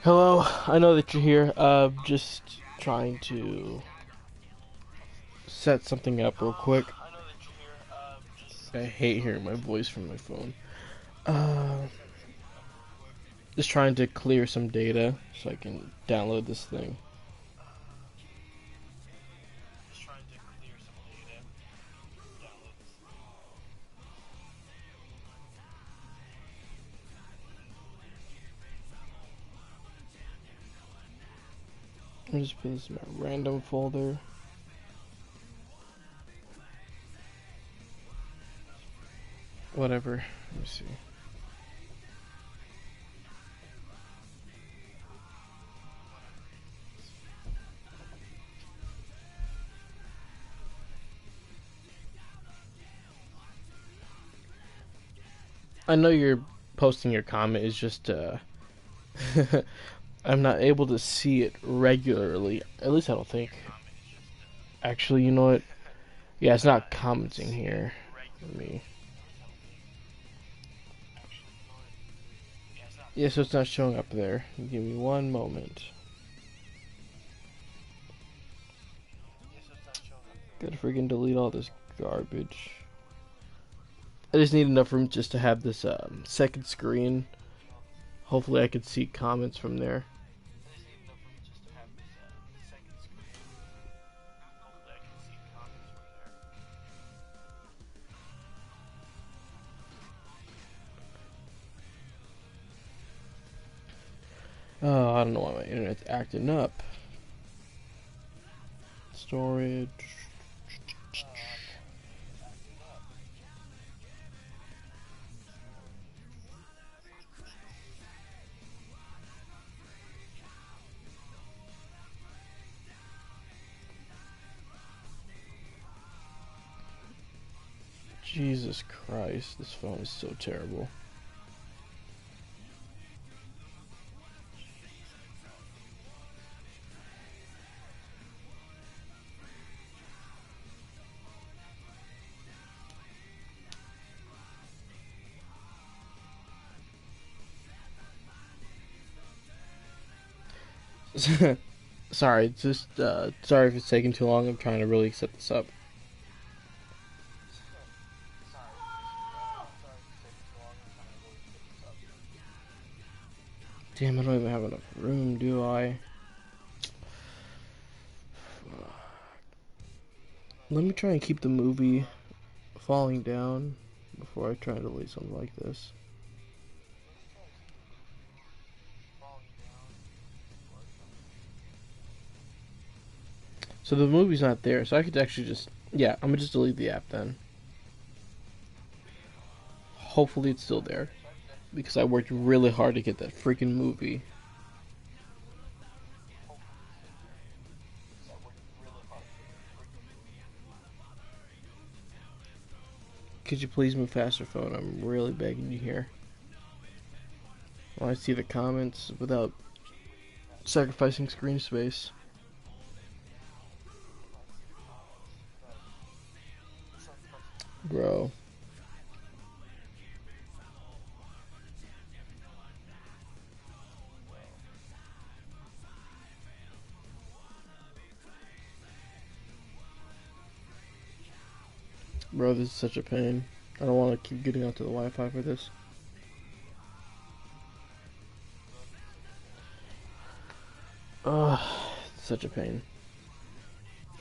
Hello, I know that you're here. Just trying to set something up real quick. I hate hearing my voice from my phone. Uh, just trying to clear some data so I can download this thing. I'm just put this in my random folder. Whatever. Let me see. I know you're posting your comment. It's just I'm not able to see it regularly. At least I don't think. Actually, you know what? Yeah, it's not commenting here. Let me. Yeah, so it's not showing up there. Give me one moment. Gotta freaking delete all this garbage. I just need enough room just to have this second screen. Hopefully I can see comments from there. Oh, I don't know why my internet's acting up. Storage. Jesus Christ, this phone is so terrible. Sorry, just sorry if it's taking too long. I'm trying to really set this up. Damn, I don't even have enough room, do I? Let me try and keep the movie falling down before I try to delete something like this. So the movie's not there, so I could actually just, yeah, I'm gonna just delete the app then. Hopefully it's still there, because I worked really hard to get that freaking movie. Could you please move faster, phone? I'm really begging you here. I want to see the comments without sacrificing screen space. Bro. Bro, this is such a pain. I don't want to keep getting onto the Wi-Fi for this. Ugh, it's such a pain.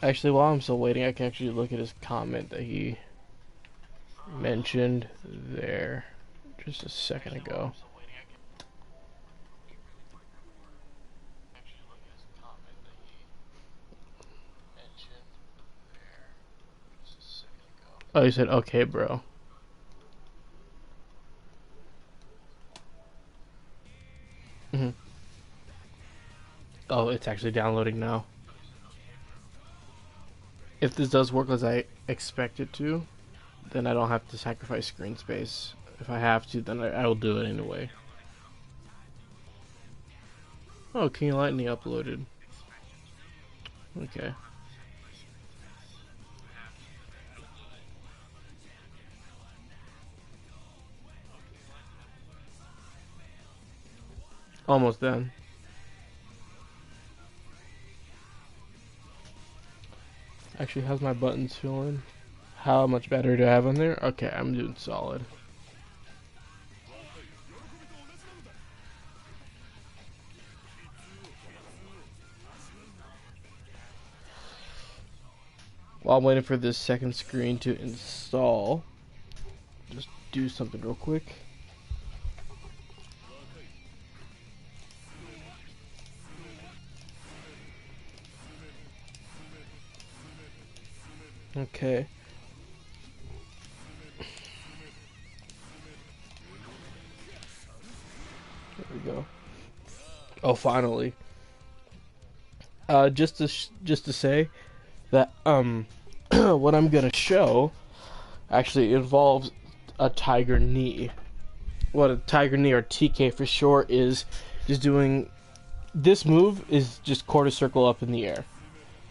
Actually, while I'm still waiting, I can actually look at his comment that he mentioned there just a second ago. Oh, he said, okay, bro. Mm-hmm. Oh, it's actually downloading now. If this does work as I expect it to, then I don't have to sacrifice screen space. If I have to, then I will do it anyway. Oh, King Lightning uploaded. Okay. Almost done. Actually, how's my buttons feeling? How much battery do I have on there? Okay, I'm doing solid. While I'm waiting for this second screen to install, just do something real quick. Okay. There we go. Oh, finally. Just to say that what I'm gonna show actually involves a tiger knee. What a tiger knee, or TK for short, is just doing. This move is just quarter circle up in the air,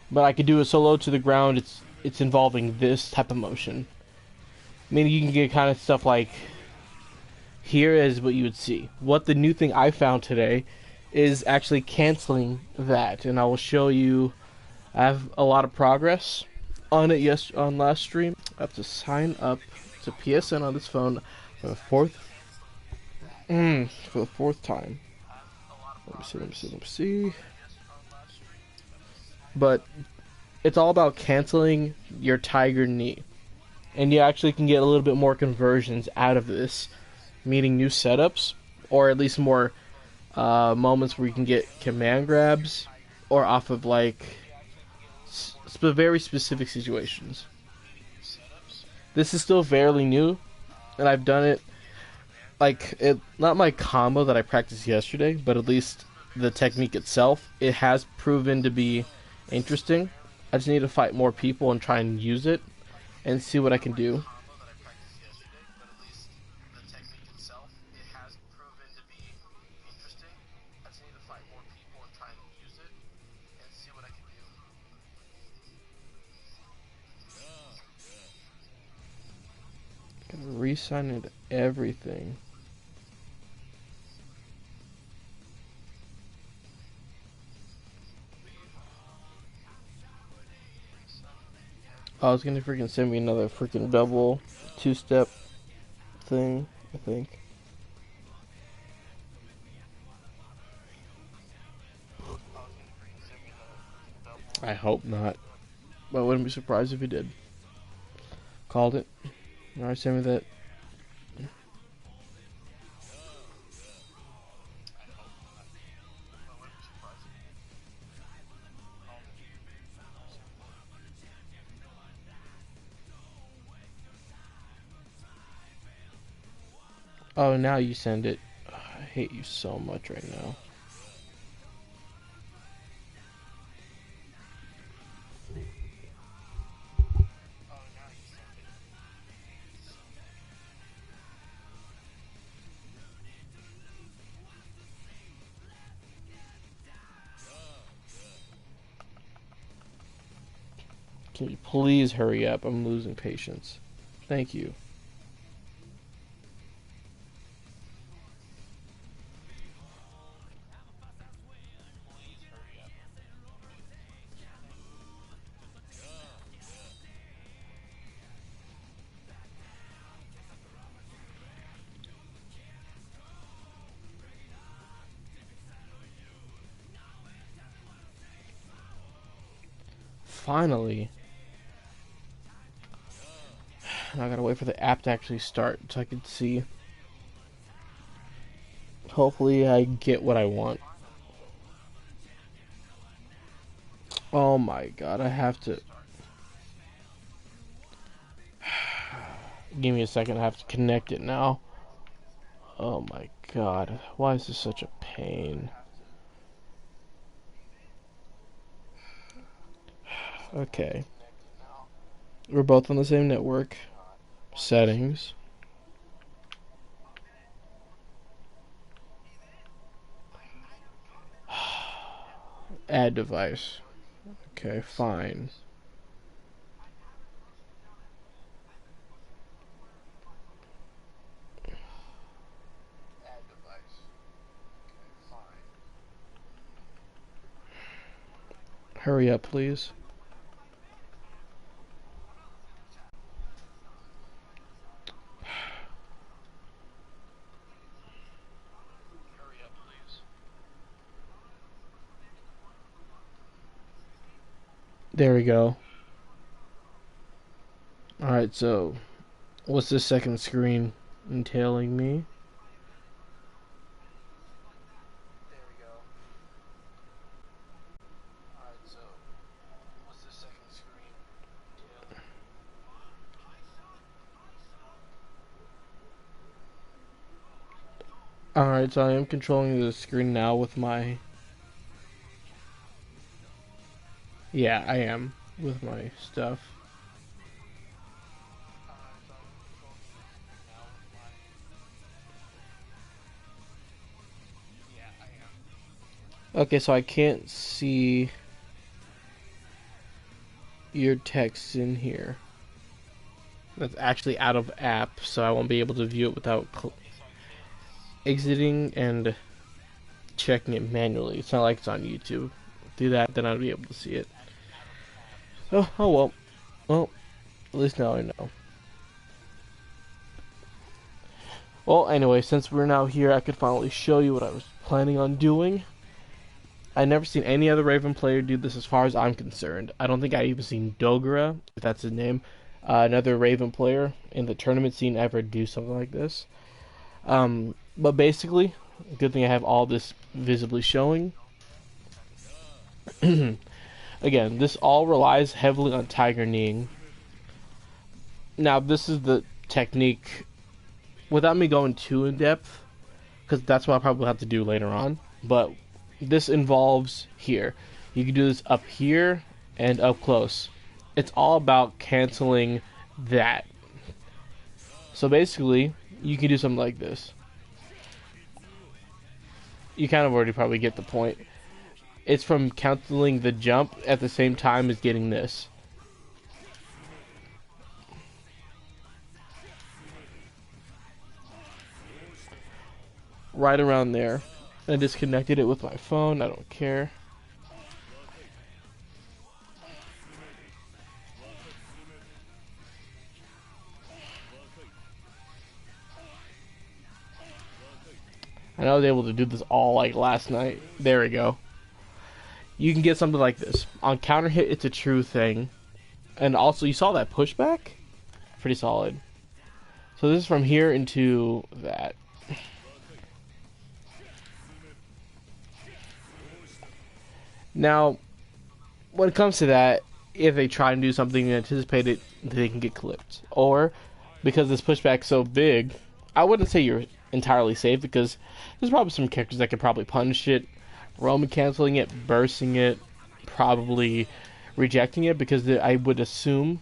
but I could do a solo to the ground. It's involving this type of motion. Meaning you can get kind of stuff like here is what you would see. What the new thing I found today is actually canceling that, and I will show you. I have a lot of progress on it on last stream. I have to sign up to PSN on this phone for the fourth time. Let me see. But it's all about canceling your tiger knee. And you actually can get a little bit more conversions out of this, meaning new setups, or at least more moments where you can get command grabs, or off of like very specific situations. This is still fairly new, and I've done it not my combo that I practiced yesterday, but at least the technique itself, it has proven to be interesting. I just need to fight more people and try and use it and see what I can do. Gotta re-sign into everything. Oh, it's gonna freaking send me another freaking double two-step thing, I think. I hope not. But I wouldn't be surprised if he did. Called it. Alright, send me that. Oh, now you send it. I hate you so much right now. Can you please hurry up? I'm losing patience. Thank you. Finally. Now I gotta wait for the app to actually start so I can see. Hopefully I get what I want. Oh my god, I have to... Give me a second, I have to connect it now. Oh my god, why is this such a pain? Okay. We're both on the same network. Settings. Add device. Okay, fine. Hurry up, please. There we go. Alright, so what's this second screen entailing me? Alright, so I am controlling the screen now with my... Yeah, I am. With my stuff. Okay, so I can't see your text in here. That's actually out of app, so I won't be able to view it without exiting and checking it manually. It's not like it's on YouTube. Do that, then I'll be able to see it. Oh well. Well, at least now I know. Well, anyway, since we're now here, I could finally show you what I was planning on doing. I've never seen any other Raven player do this as far as I'm concerned. I don't think I've even seen Dogra, if that's his name, another Raven player in the tournament scene ever do something like this. But basically, good thing I have all this visibly showing. Again, this all relies heavily on tiger kneeing. Now, this is the technique, without me going too in depth, because that's what I'll probably have to do later on, but this involves here. You can do this up here and up close. It's all about canceling that. So basically, you can do something like this. You kind of already probably get the point. It's from canceling the jump at the same time as getting this. Right around there. I disconnected it with my phone. I don't care. And I was able to do this all like last night. There we go. You can get something like this. On counter hit, it's a true thing. And also, you saw that pushback? Pretty solid. So this is from here into that. Now, when it comes to that, if they try and do something and anticipate it, they can get clipped. Or, because this pushback's so big, I wouldn't say you're entirely safe, because there's probably some characters that could probably punish it. Roman canceling it, bursting it, probably rejecting it, because I would assume...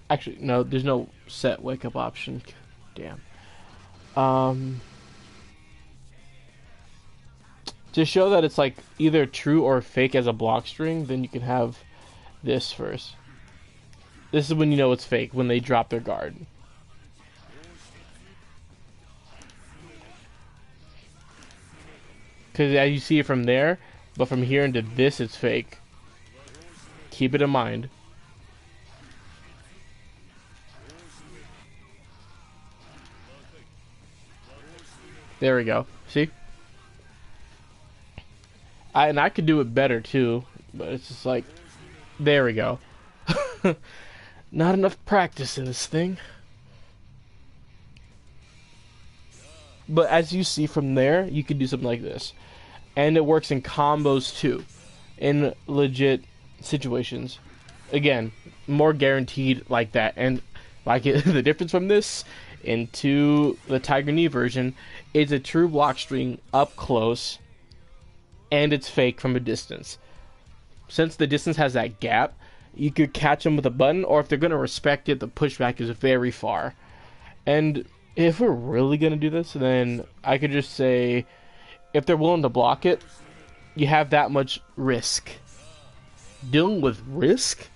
Actually, no, there's no set wake-up option. Damn. To show that it's like either true or fake as a block string, then you can have this first. This is when you know it's fake, when they drop their guard. Because as you see it from there, but from here into this, it's fake. Keep it in mind. There we go. See? And I could do it better too, but it's just like, there we go. Not enough practice in this thing. But as you see from there, you can do something like this. And it works in combos too. In legit situations. Again, more guaranteed like that. And like the difference from this into the Tiger Knee version is a true block string up close. And it's fake from a distance. Since the distance has that gap, you could catch them with a button, or if they're going to respect it, the pushback is very far. And if we're really going to do this, then I could just say, if they're willing to block it, you have that much risk. Dealing with risk?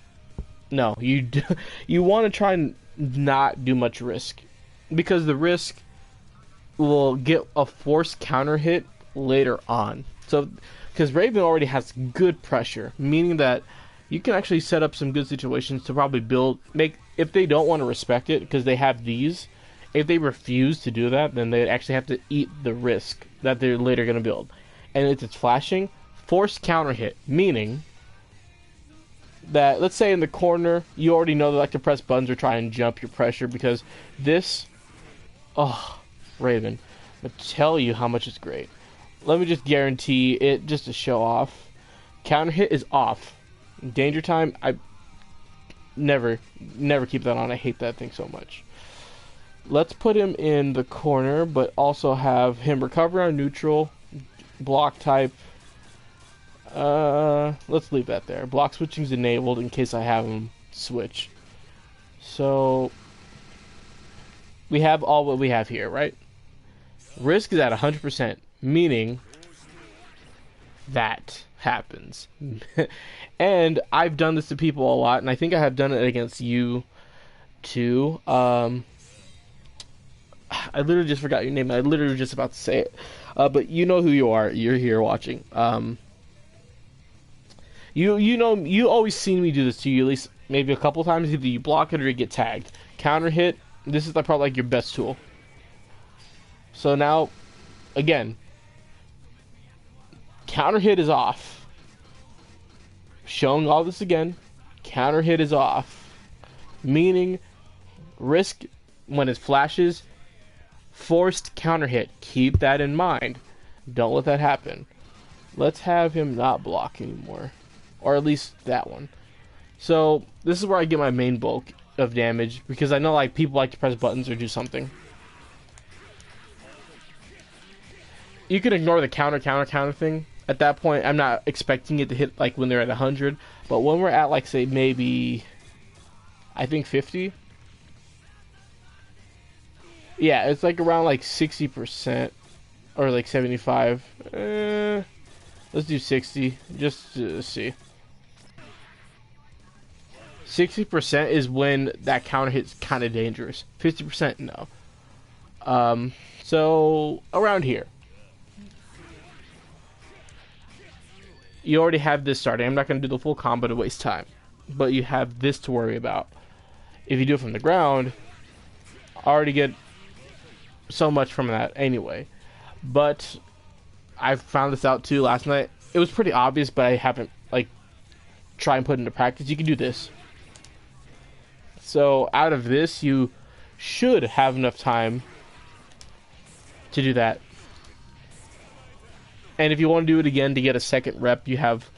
No, you want to try and not do much risk. Because the risk will get a forced counter hit later on. So, because Raven already has good pressure, meaning that you can actually set up some good situations to probably if they don't want to respect it, because they have these, if they refuse to do that, then they actually have to eat the risk that they're later going to build. And if it's flashing, forced counter hit, meaning that, let's say in the corner, you already know they like to press buttons or try and jump your pressure, because this, oh, Raven, I'm gonna tell you how much it's great. Let me just guarantee it, just to show off. Counter hit is off. Danger time, I never keep that on. I hate that thing so much. Let's put him in the corner, but also have him recover on neutral, block type. Let's leave that there. Block switching is enabled in case I have him switch. So we have all what we have here, right? Risk is at 100%, meaning that happens. And I've done this to people a lot, and I think I have done it against you too. I literally just forgot your name. I literally was just about to say it. But you know who you are. You're here watching. You know, you always seen me do this to you, at least maybe a couple times. Either you block it or you get tagged. Counter hit, this is probably like your best tool. So now, again, counter hit is off. Showing all this again, counter hit is off. Meaning, risk, when it flashes, forced counter hit. Keep that in mind. Don't let that happen. Let's have him not block anymore. Or at least that one. So, this is where I get my main bulk of damage, because I know like people like to press buttons or do something. You can ignore the counter thing. At that point, I'm not expecting it to hit like when they're at 100, but when we're at like, say, maybe, I think 50. Yeah, it's like around like 60% or like 75. Let's do 60 just to see. 60% is when that counter hit's kind of dangerous. 50% no. So around here. You already have this starting. I'm not going to do the full combo to waste time, but you have this to worry about. If you do it from the ground, I already get so much from that anyway. But I found this out too last night. It was pretty obvious, but I haven't like tried and put it into practice. You can do this. So out of this, you should have enough time to do that. And if you want to do it again to get a second rep, you have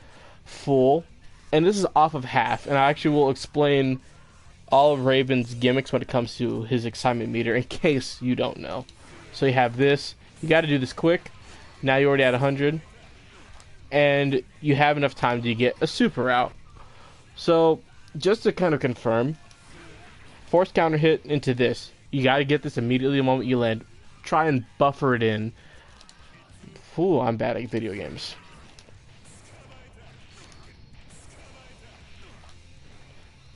full. And this is off of half. And I actually will explain all of Raven's gimmicks when it comes to his excitement meter, in case you don't know. So you have this. You got to do this quick. Now you're already at 100. And you have enough time to get a super out. So just to kind of confirm, force counter hit into this. You got to get this immediately the moment you land. Try and buffer it in. Ooh, I'm bad at video games.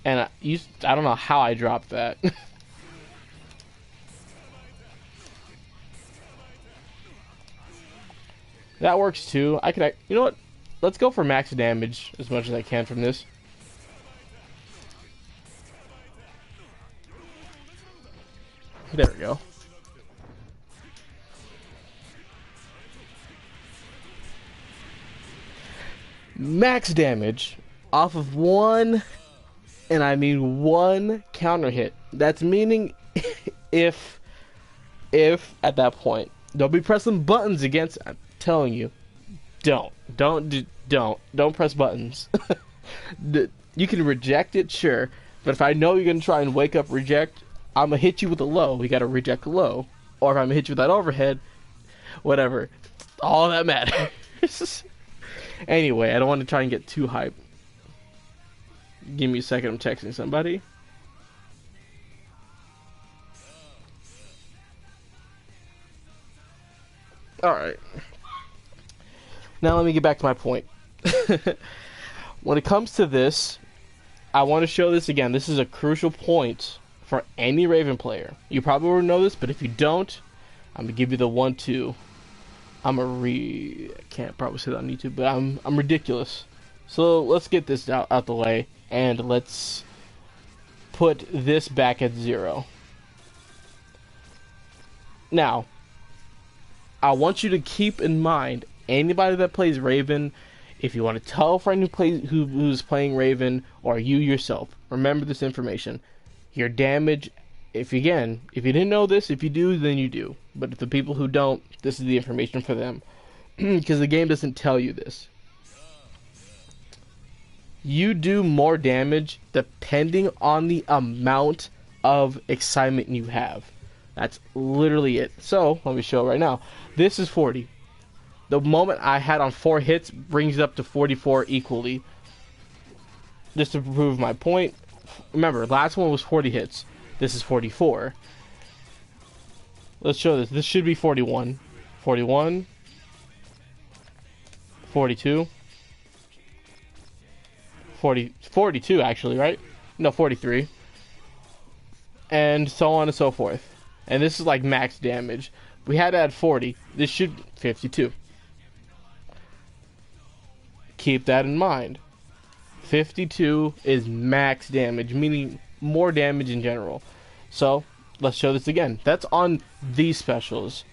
And I don't know how I dropped that. That works too. You know what? Let's go for max damage as much as I can from this. There we go. Max damage off of one, and I mean one counter hit. That's meaning if at that point, don't be pressing buttons against. I'm telling you, don't press buttons. You can reject it, sure, but if I know you're gonna try and wake up reject, I'm gonna hit you with a low. You gotta reject low, or if I'm gonna hit you with that overhead, whatever. All that matters. Anyway, I don't want to try and get too hyped. Give me a second, I'm texting somebody. Alright. Now let me get back to my point. When it comes to this, I want to show this again. This is a crucial point for any Raven player. You probably already know this, but if you don't, I'm going to give you the 1-2. I can't probably say that on YouTube, but I'm ridiculous. So let's get this out the way, and let's put this back at 0. Now, I want you to keep in mind, anybody that plays Raven, If you want to tell a friend who's playing Raven, or you yourself, remember this information. Your damage, if you didn't know this, if you do, then you do. But if the people who don't, this is the information for them. Because the game doesn't tell you this. You do more damage depending on the amount of excitement you have. That's literally it. So, let me show it right now. This is 40. The moment I had on 4 hits brings it up to 44 equally. Just to prove my point. Remember, last one was 40 hits. This is 44. Let's show this. This should be 41. 41. 42. 42 actually, right? No, 43. And so on and so forth. And this is like max damage. We had to add 40. This should 52. Keep that in mind. 52 is max damage, meaning more damage in general. So, let's show this again. That's on these specials.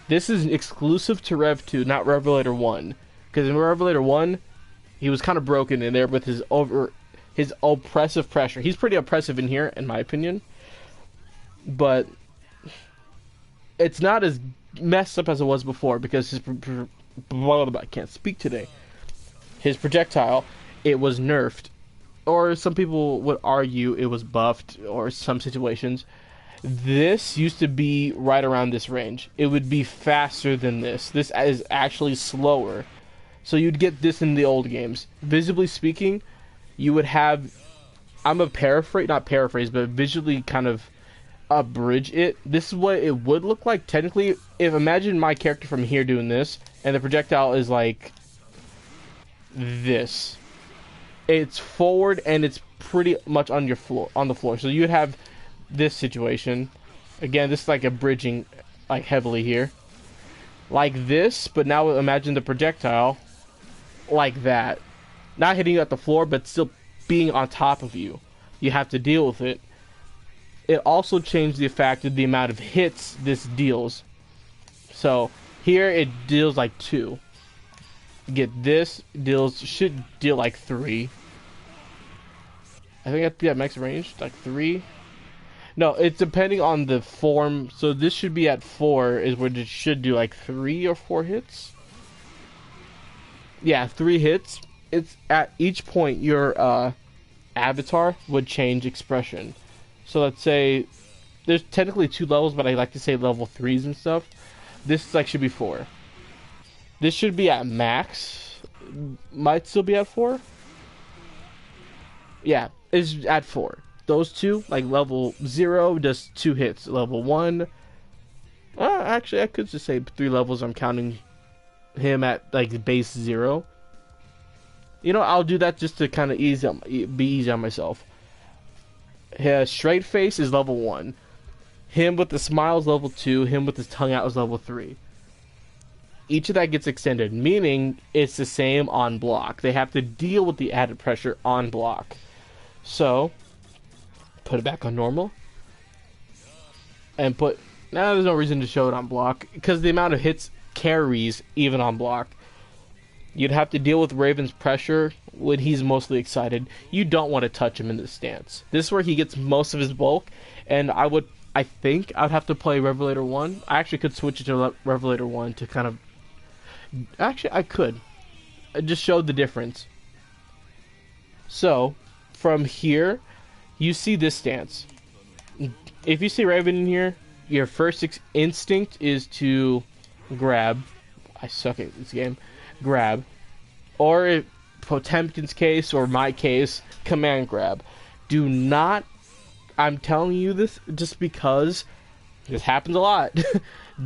This is exclusive to Rev 2, not Revelator 1. Because in Revelator 1, he was kind of broken in there with his oppressive pressure. He's pretty oppressive in here, in my opinion. But it's not as messed up as it was before, because his... I can't speak today. His projectile, it was nerfed. Or some people would argue it was buffed, or some situations. This used to be right around this range. It would be faster than this. This is actually slower. So you'd get this in the old games. Visibly speaking, you would have... I'm a not paraphrase, but visually kind of abridge it. This is what it would look like technically. If imagine my character from here doing this, and the projectile is like this. It's forward and it's pretty much on the floor. So you'd have this situation. Again, this is like abridging like heavily here. Like this, but now imagine the projectile like that. Not hitting you at the floor, but still being on top of you. You have to deal with it. It also changed the effect of the amount of hits this deals. So here it deals like 2. Get this should deal like 3. I think that'd be at max range, like 3. No, it's depending on the form. So this should be at 4, is where it should do like 3 or 4 hits. Yeah, 3 hits. It's at each point your avatar would change expression. So let's say there's technically 2 levels, but I like to say level 3s and stuff. This like should be 4. This should be at max. Might still be at 4. Yeah, it's at 4. Those 2, like level 0, does 2 hits. Level 1, actually I could just say 3 levels. I'm counting him at like base 0. You know, I'll do that just to kind of be easy on myself. His straight face is level 1. Him with the smile is level 2. Him with his tongue out is level 3. Each of that gets extended, meaning it's the same on block. They have to deal with the added pressure on block. So, put it back on normal. And now there's no reason to show it on block, because the amount of hits carries even on block. You'd have to deal with Raven's pressure when he's mostly excited. You don't want to touch him in this stance. This is where he gets most of his bulk, and I think I'd have to play Revelator 1. I actually could switch it to Revelator 1 to kind of... Actually, I could. I just showed the difference. So, from here, you see this stance. If you see Raven in here, your first instinct is to grab. I suck at this game. Grab. Or, in Potemkin's case, or my case, command grab. Do not... I'm telling you this just because this happens a lot.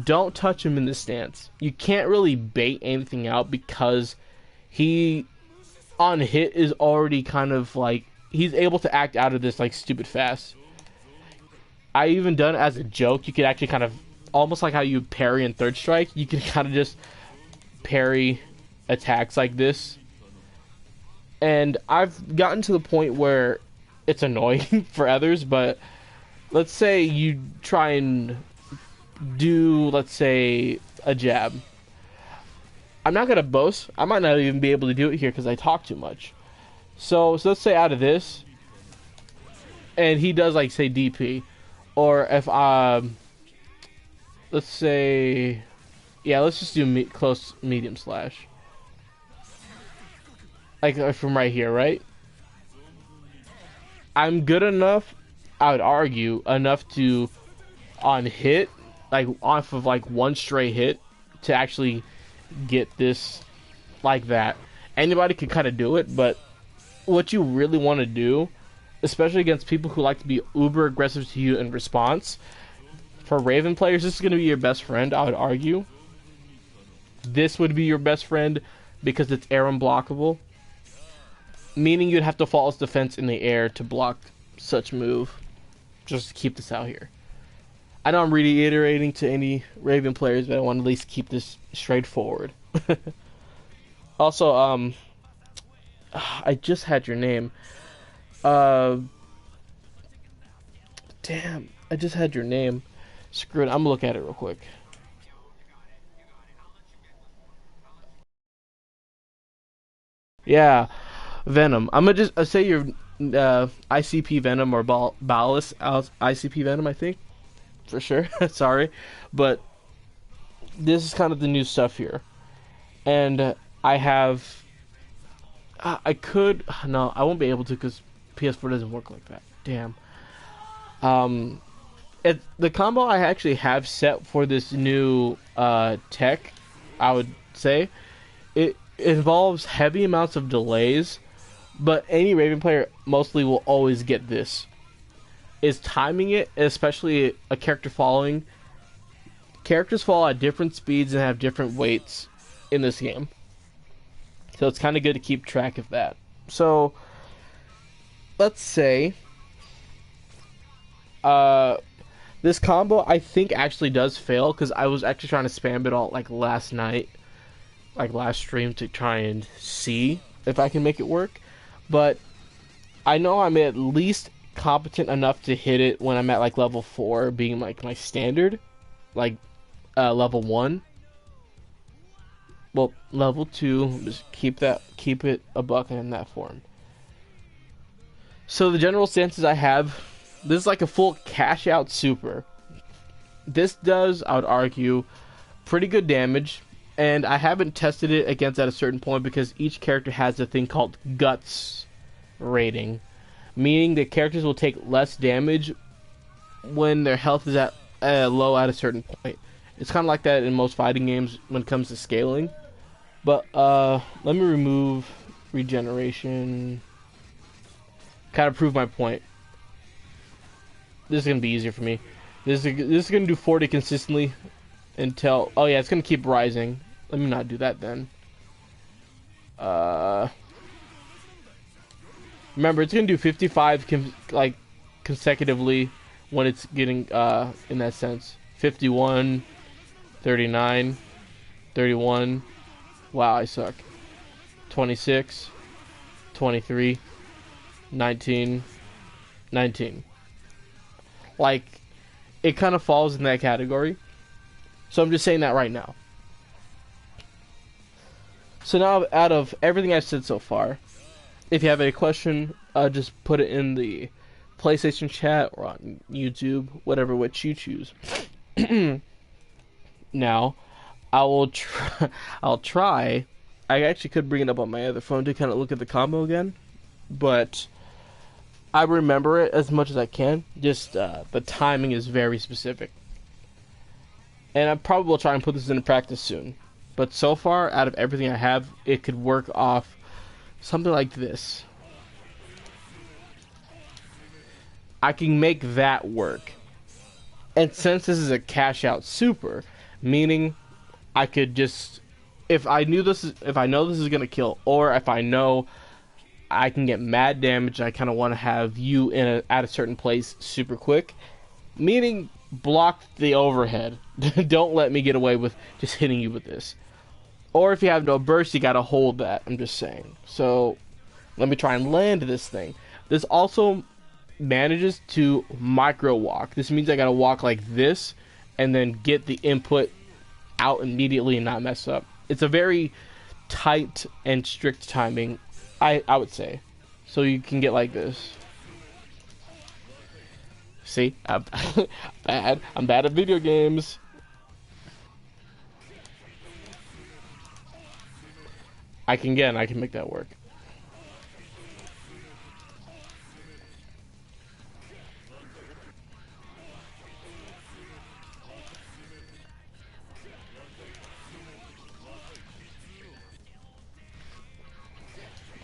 Don't touch him in this stance. You can't really bait anything out because he, on hit, is already kind of like... He's able to act out of this like stupid fast. I even done it as a joke. You could actually kind of... Almost like how you parry in Third Strike. You can kind of just parry attacks like this. And I've gotten to the point where it's annoying for others, but let's say you try and do, let's say, a jab. I'm not gonna boast. I might not even be able to do it here because I talk too much. So let's say out of this, and he does like say DP, or if let's say, yeah, let's just do close medium slash, like from right here, right? I'm good enough, I would argue, enough to on hit, like off of like one straight hit, to actually get this like that. Anybody could kind of do it, but what you really want to do, especially against people who like to be uber aggressive to you in response, for Raven players, this is going to be your best friend, I would argue. This would be your best friend because it's air unblockable, meaning you'd have to false defense in the air to block such move. Just to keep this out here. I know I'm reiterating to any Raven players, but I want to at least keep this straightforward. Also, I just had your name. Damn, I just had your name. Screw it, I'm gonna look at it real quick. Yeah, Venom. I'm gonna just say your ICP Venom or Ballas ICP Venom, I think. For sure. Sorry. But this is kind of the new stuff here. And I have... I could... No, I won't be able to because PS4 doesn't work like that. Damn. The combo I actually have set for this new tech, I would say, it involves heavy amounts of delays, but any Raven player mostly will always get this. Is timing it, especially a character falling. Characters fall at different speeds and have different weights in this game. So it's kind of good to keep track of that. So, let's say this combo I think actually does fail because I was actually trying to spam it all like last night, like last stream, to try and see if I can make it work. But I know I'm at least competent enough to hit it when I'm at like level 4 being like my standard, like level 1. Well, level 2, just keep it a buck in that form. So the general stances I have, this is like a full cash out super. This does, I would argue, pretty good damage, and I haven't tested it against at a certain point because each character has a thing called guts rating, meaning the characters will take less damage when their health is at low at a certain point. It's kind of like that in most fighting games when it comes to scaling. But let me remove regeneration. Kind of prove my point. This is gonna be easier for me. This is gonna do 40 consistently until. Oh yeah, it's gonna keep rising. Let me not do that then. Remember, it's gonna do 55 consecutively when it's getting in that sense. 51, 39, 31. Wow, I suck. 26, 23, 19, 19. Like, it kind of falls in that category. So I'm just saying that right now. So now, out of everything I've said so far, if you have any question, just put it in the PlayStation chat or on YouTube, whatever which you choose. Now, I'll try. I actually could bring it up on my other phone to kind of look at the combo again, but I remember it as much as I can. Just the timing is very specific, and I probably will try and put this into practice soon. But so far, out of everything I have, it could work off something like this. I can make that work. And since this is a cash out super, meaning I could just, if I know this is gonna kill, or if I know I can get mad damage, I kind of want to have you at a certain place super quick, meaning block the overhead. Don't let me get away with just hitting you with this. Or if you have no burst, you gotta hold that. I'm just saying. So let me try and land this thing. This also manages to micro walk. This means I gotta walk like this and then get the input out immediately and not mess up. it's a very tight and strict timing, I would say. So you can get like this. See, I'm bad. I'm bad at video games. I can make that work.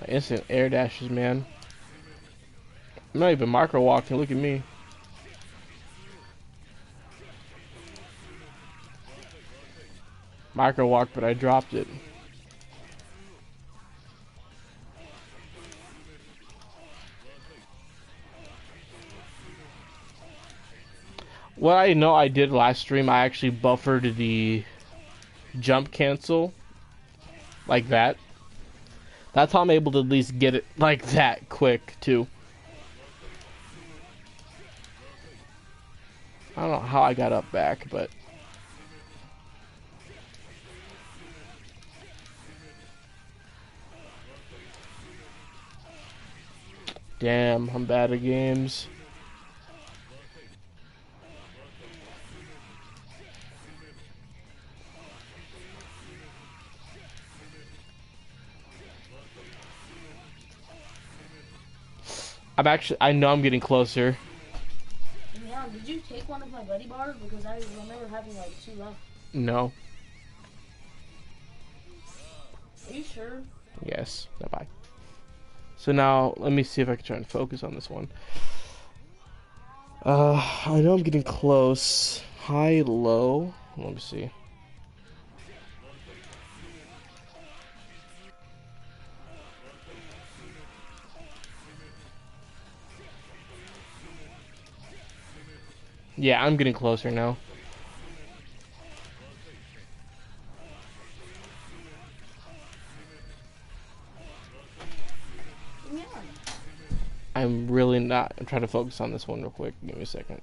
My instant air dashes, man. I'm not even micro walking. Look at me. Micro walk, but I dropped it. What I know I did last stream, I actually buffered the jump cancel like that. That's how I'm able to at least get it like that quick too. I don't know how I got up back, but damn, I'm bad at games. I know I'm getting closer. Yeah, did you take one of my buddy bars? Because I remember having like 2 left. No. Are you sure? Yes. Bye. So now, let me see if I can try and focus on this one. I know I'm getting close. High, low. Let me see. Yeah, I'm getting closer now. Yeah. I'm really not. I'm trying to focus on this one real quick. Give me a second.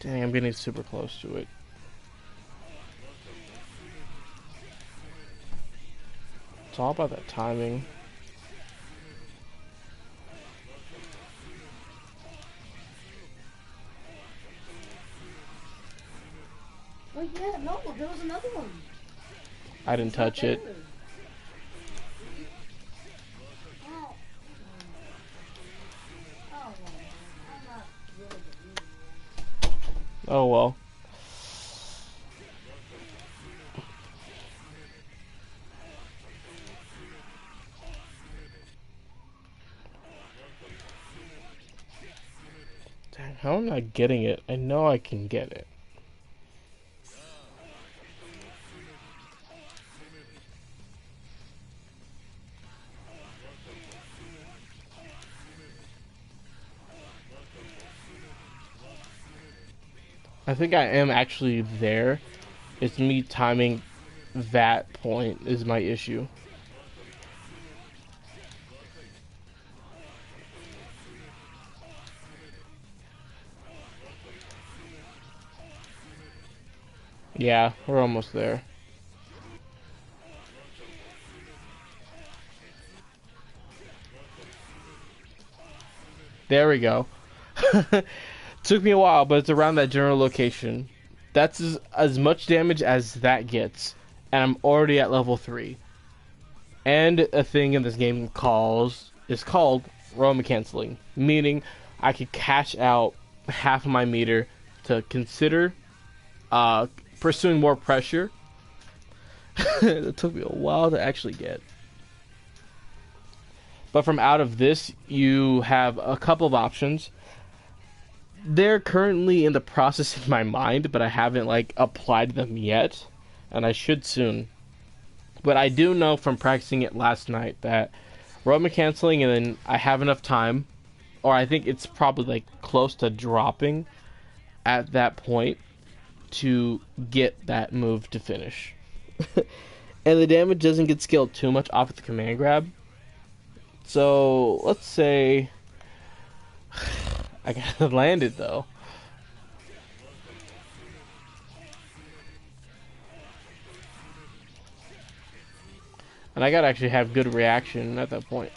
Dang, I'm getting super close to it. It's all about that timing. Wait, yeah, no, there was another one. I didn't touch it. Oh well. Dang, how am I not getting it? I know I can get it. I think I am actually there. It's me timing that point is my issue. Yeah, we're almost there. There we go. Took me a while, but it's around that general location. That's as much damage as that gets, and I'm already at level 3. And a thing in this game is called Roman canceling, meaning I could cash out half of my meter to consider pursuing more pressure. It took me a while to actually get. But from out of this, you have a couple of options. They're currently in the process in my mind, but I haven't applied them yet, and I should soon. But I do know from practicing it last night that Roman canceling, and then I have enough time, or I think it's probably close to dropping at that point to get that move to finish. And the damage doesn't get scaled too much off of the command grab. So let's say I got landed though, and I gotta actually have good reaction at that point.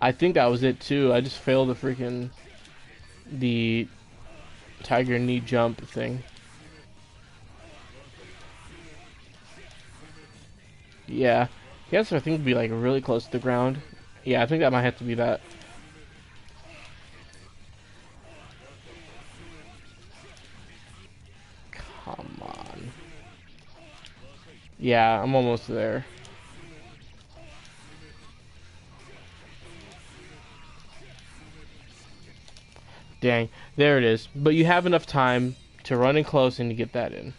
I think that was it too. I just failed the tiger knee jump thing. Yeah. Yes, I think it'd be like really close to the ground. Yeah, I think that might have to be that. Come on. Yeah, I'm almost there. Dang. There it is. But you have enough time to run in close and to get that in.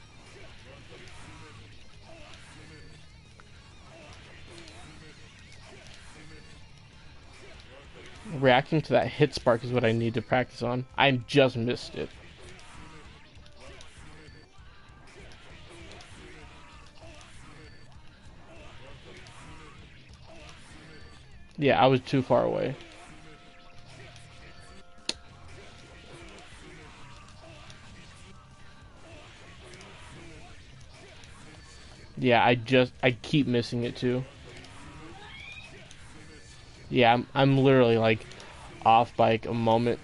Reacting to that hit spark is what I need to practice on. I just missed it. Yeah, I was too far away. Yeah, I keep missing it too. Yeah, I'm literally like off by like a moment.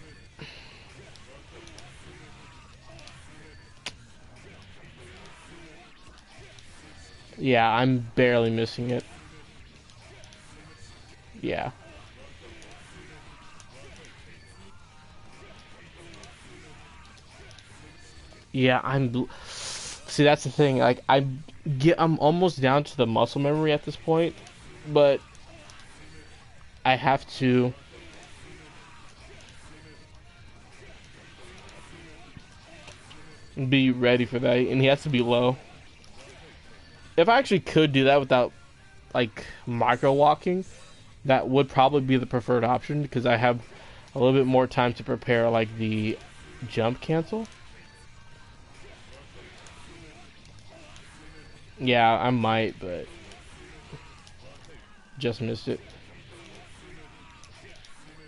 Yeah, I'm barely missing it. Yeah. Yeah, see, that's the thing. Like, I'm almost down to the muscle memory at this point, but I have to be ready for that, and he has to be low. If I actually could do that without like micro walking, that would probably be the preferred option because I have a little bit more time to prepare like the jump cancel. Yeah, I might, but just missed it.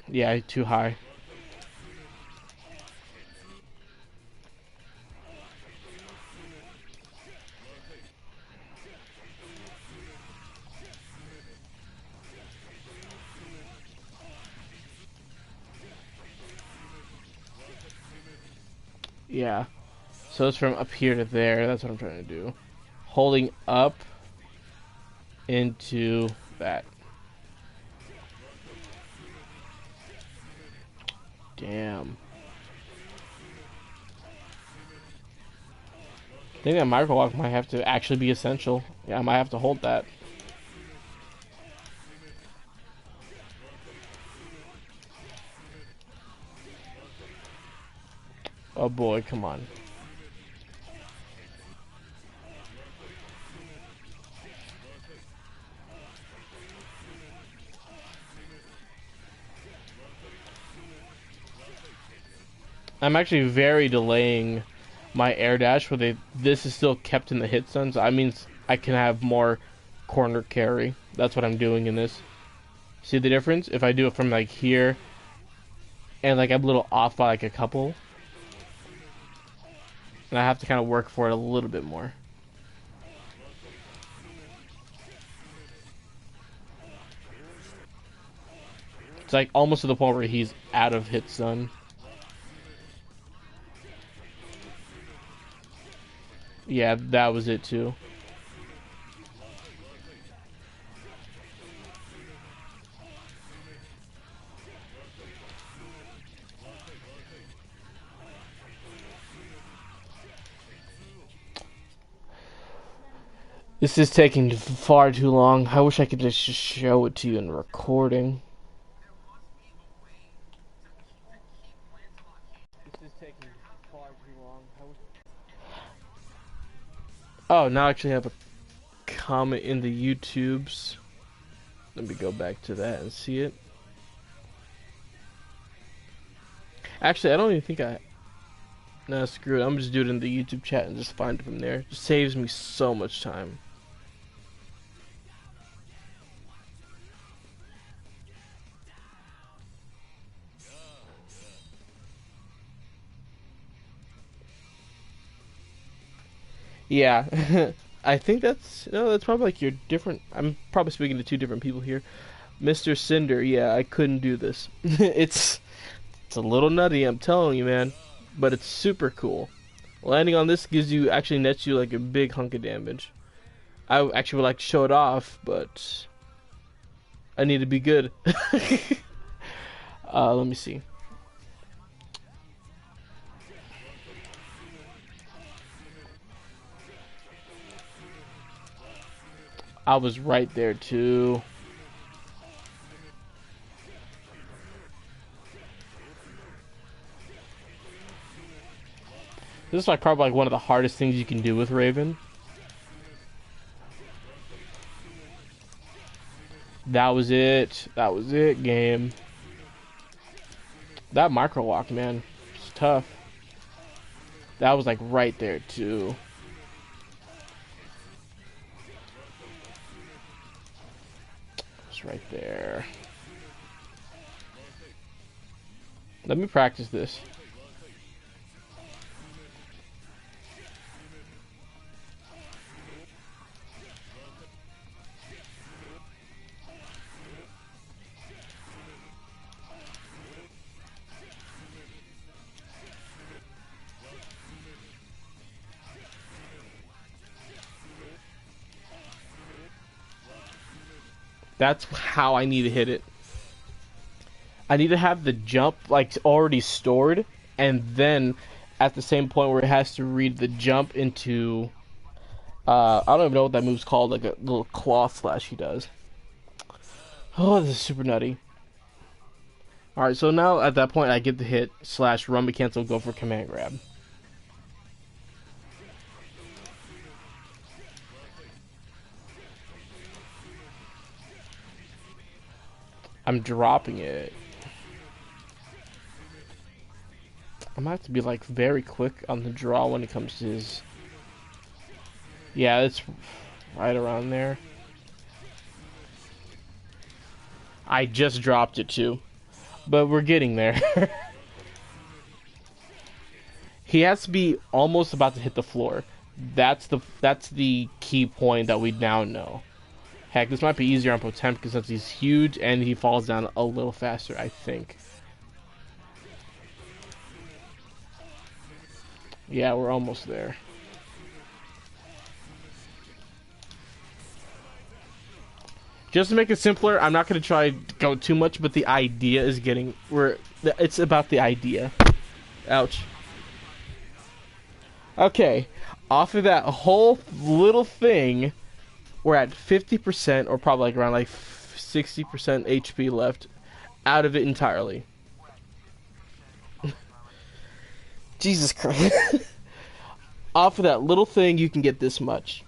Yeah, too high. Yeah. So it's from up here to there. That's what I'm trying to do. Holding up into that. Damn. I think that micro walk might have to actually be essential. Yeah, I might have to hold that. Oh boy, come on. I'm actually very delaying my air dash where this is still kept in the hit zone, so that means I can have more corner carry. That's what I'm doing in this. See the difference? If I do it from like here and like I'm a little off by like a couple, and I have to kind of work for it a little bit more. It's like almost to the point where he's out of hit zone. Yeah, that was it too. This is taking far too long. I wish I could just show it to you in recording. This is taking far too long. Oh, now I actually have a comment in the YouTubes. Let me go back to that and see it. Actually, I don't even think Nah, screw it. I'm just doing it in the YouTube chat and just find it from there. It saves me so much time. Yeah. I think that's that's probably like your different. I'm probably speaking to two different people here. Mr. Cinder, yeah, I couldn't do this. It's a little nutty, I'm telling you, man, but it's super cool. Landing on this gives you actually nets you like a big hunk of damage. I actually would like to show it off, but I need to be good. Let me see. I was right there too. This is like probably like one of the hardest things you can do with Raven. That was it. That was it, game. That micro walk, man, it's tough. That was like right there too. It's right there. Let me practice this. That's how I need to hit it. I need to have the jump like already stored, and then at the same point where it has to read the jump into I don't even know what that move's called, like a little claw slash he does. Oh, this is super nutty. Alright, so now at that point I get the hit slash run to cancel, go for command grab. I'm dropping it. I'm gonna have to be like very quick on the draw when it comes to his. Yeah, it's right around there. I just dropped it too, but we're getting there. He has to be almost about to hit the floor. That's the key point that we now know. Heck, this might be easier on Potemkin since he's huge and he falls down a little faster, I think. Yeah, we're almost there. Just to make it simpler, I'm not going to try to go too much, but the idea is getting... It's about the idea. Ouch. Okay, off of that whole little thing... We're at 50%, or probably like around like 60% HP left out of it entirely. Jesus Christ. Off of that little thing, you can get this much.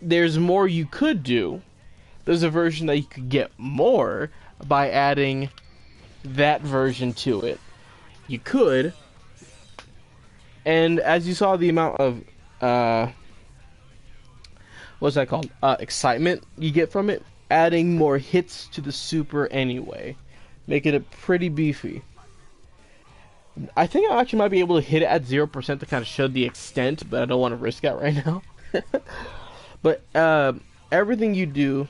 There's more you could do. There's a version that you could get more by adding that version to it. You could. And as you saw the amount of... what's that called? Excitement you get from it. Adding more hits to the super anyway. Making it pretty beefy. I think I actually might be able to hit it at 0% to kind of show the extent, but I don't want to risk that right now. But everything you do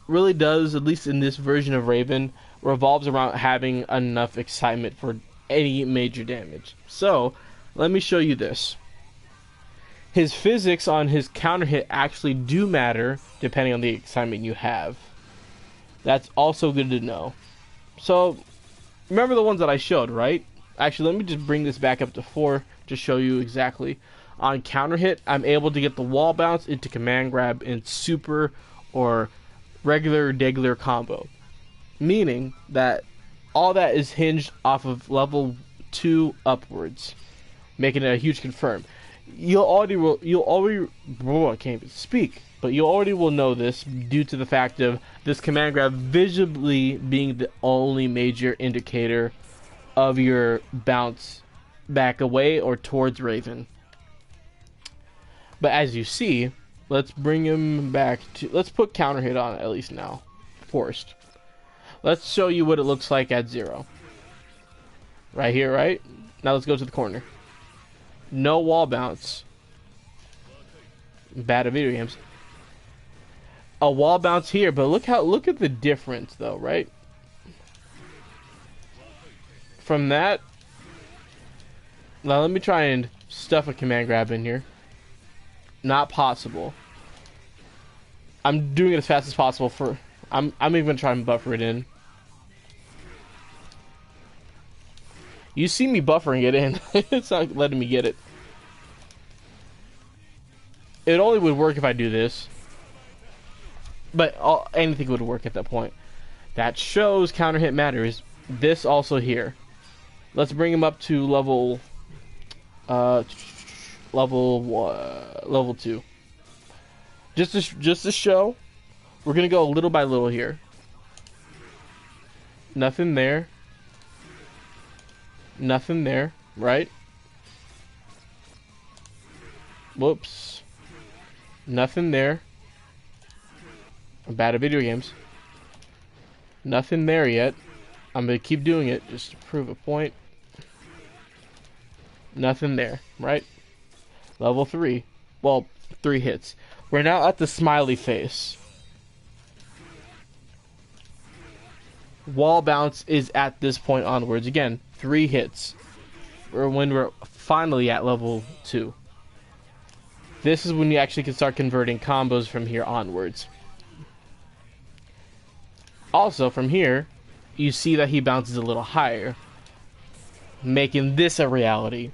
really does, at least in this version of Raven, revolves around having enough excitement for any major damage. So, let me show you this. His physics on his counter hit actually do matter depending on the excitement you have. That's also good to know. So, remember the ones that I showed, right? Actually, let me just bring this back up to 4 to show you exactly. On counter hit, I'm able to get the wall bounce into command grab in super or regular degular combo. Meaning that all that is hinged off of level 2 upwards. Making it a huge confirm. You'll already I can't even speak, but you already will know this due to the fact of this command grab visibly being the only major indicator of your bounce back away or towards Raven. But as you see, let's bring him back to... Let's put counter hit on it at least now. Forced. Let's show you what it looks like at 0. Right here, right? Now let's go to the corner. No wall bounce. Bad at video games. A wall bounce here, but look at the difference though, right? From that... Now let me try and stuff a command grab in here. Not possible. I'm doing it as fast as possible for... I'm even gonna try and buffer it in. You see me buffering it in. It's not letting me get it. It only would work if I do this. But anything would work at that point. That shows counter hit matters. This also here. Let's bring him up to level... level 2. Just to show, we're gonna go little by little here. Nothing there. Nothing there, right? Whoops. Nothing there. I'm bad at video games. Nothing there yet. I'm gonna keep doing it just to prove a point. Nothing there, right? Level 3. Well, 3 hits. We're now at the smiley face. Wall bounce is at this point onwards. Again, 3 hits. Or when we're finally at level 2. This is when you actually can start converting combos from here onwards. Also, from here, you see that he bounces a little higher, making this a reality.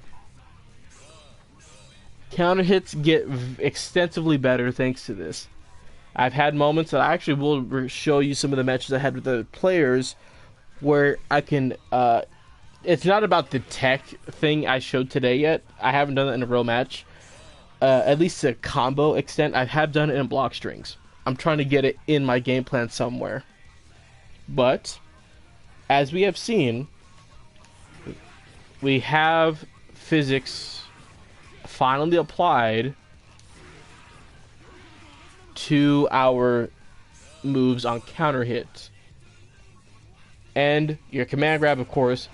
Counter hits get extensively better thanks to this. I've had moments that I actually will show you some of the matches I had with the players where I can... it's not about the tech thing I showed today yet. I haven't done it in a real match. At least to combo extent. I have done it in block strings. I'm trying to get it in my game plan somewhere. But, as we have seen, we have physics finally applied to our moves on counter hit. And your command grab, of course,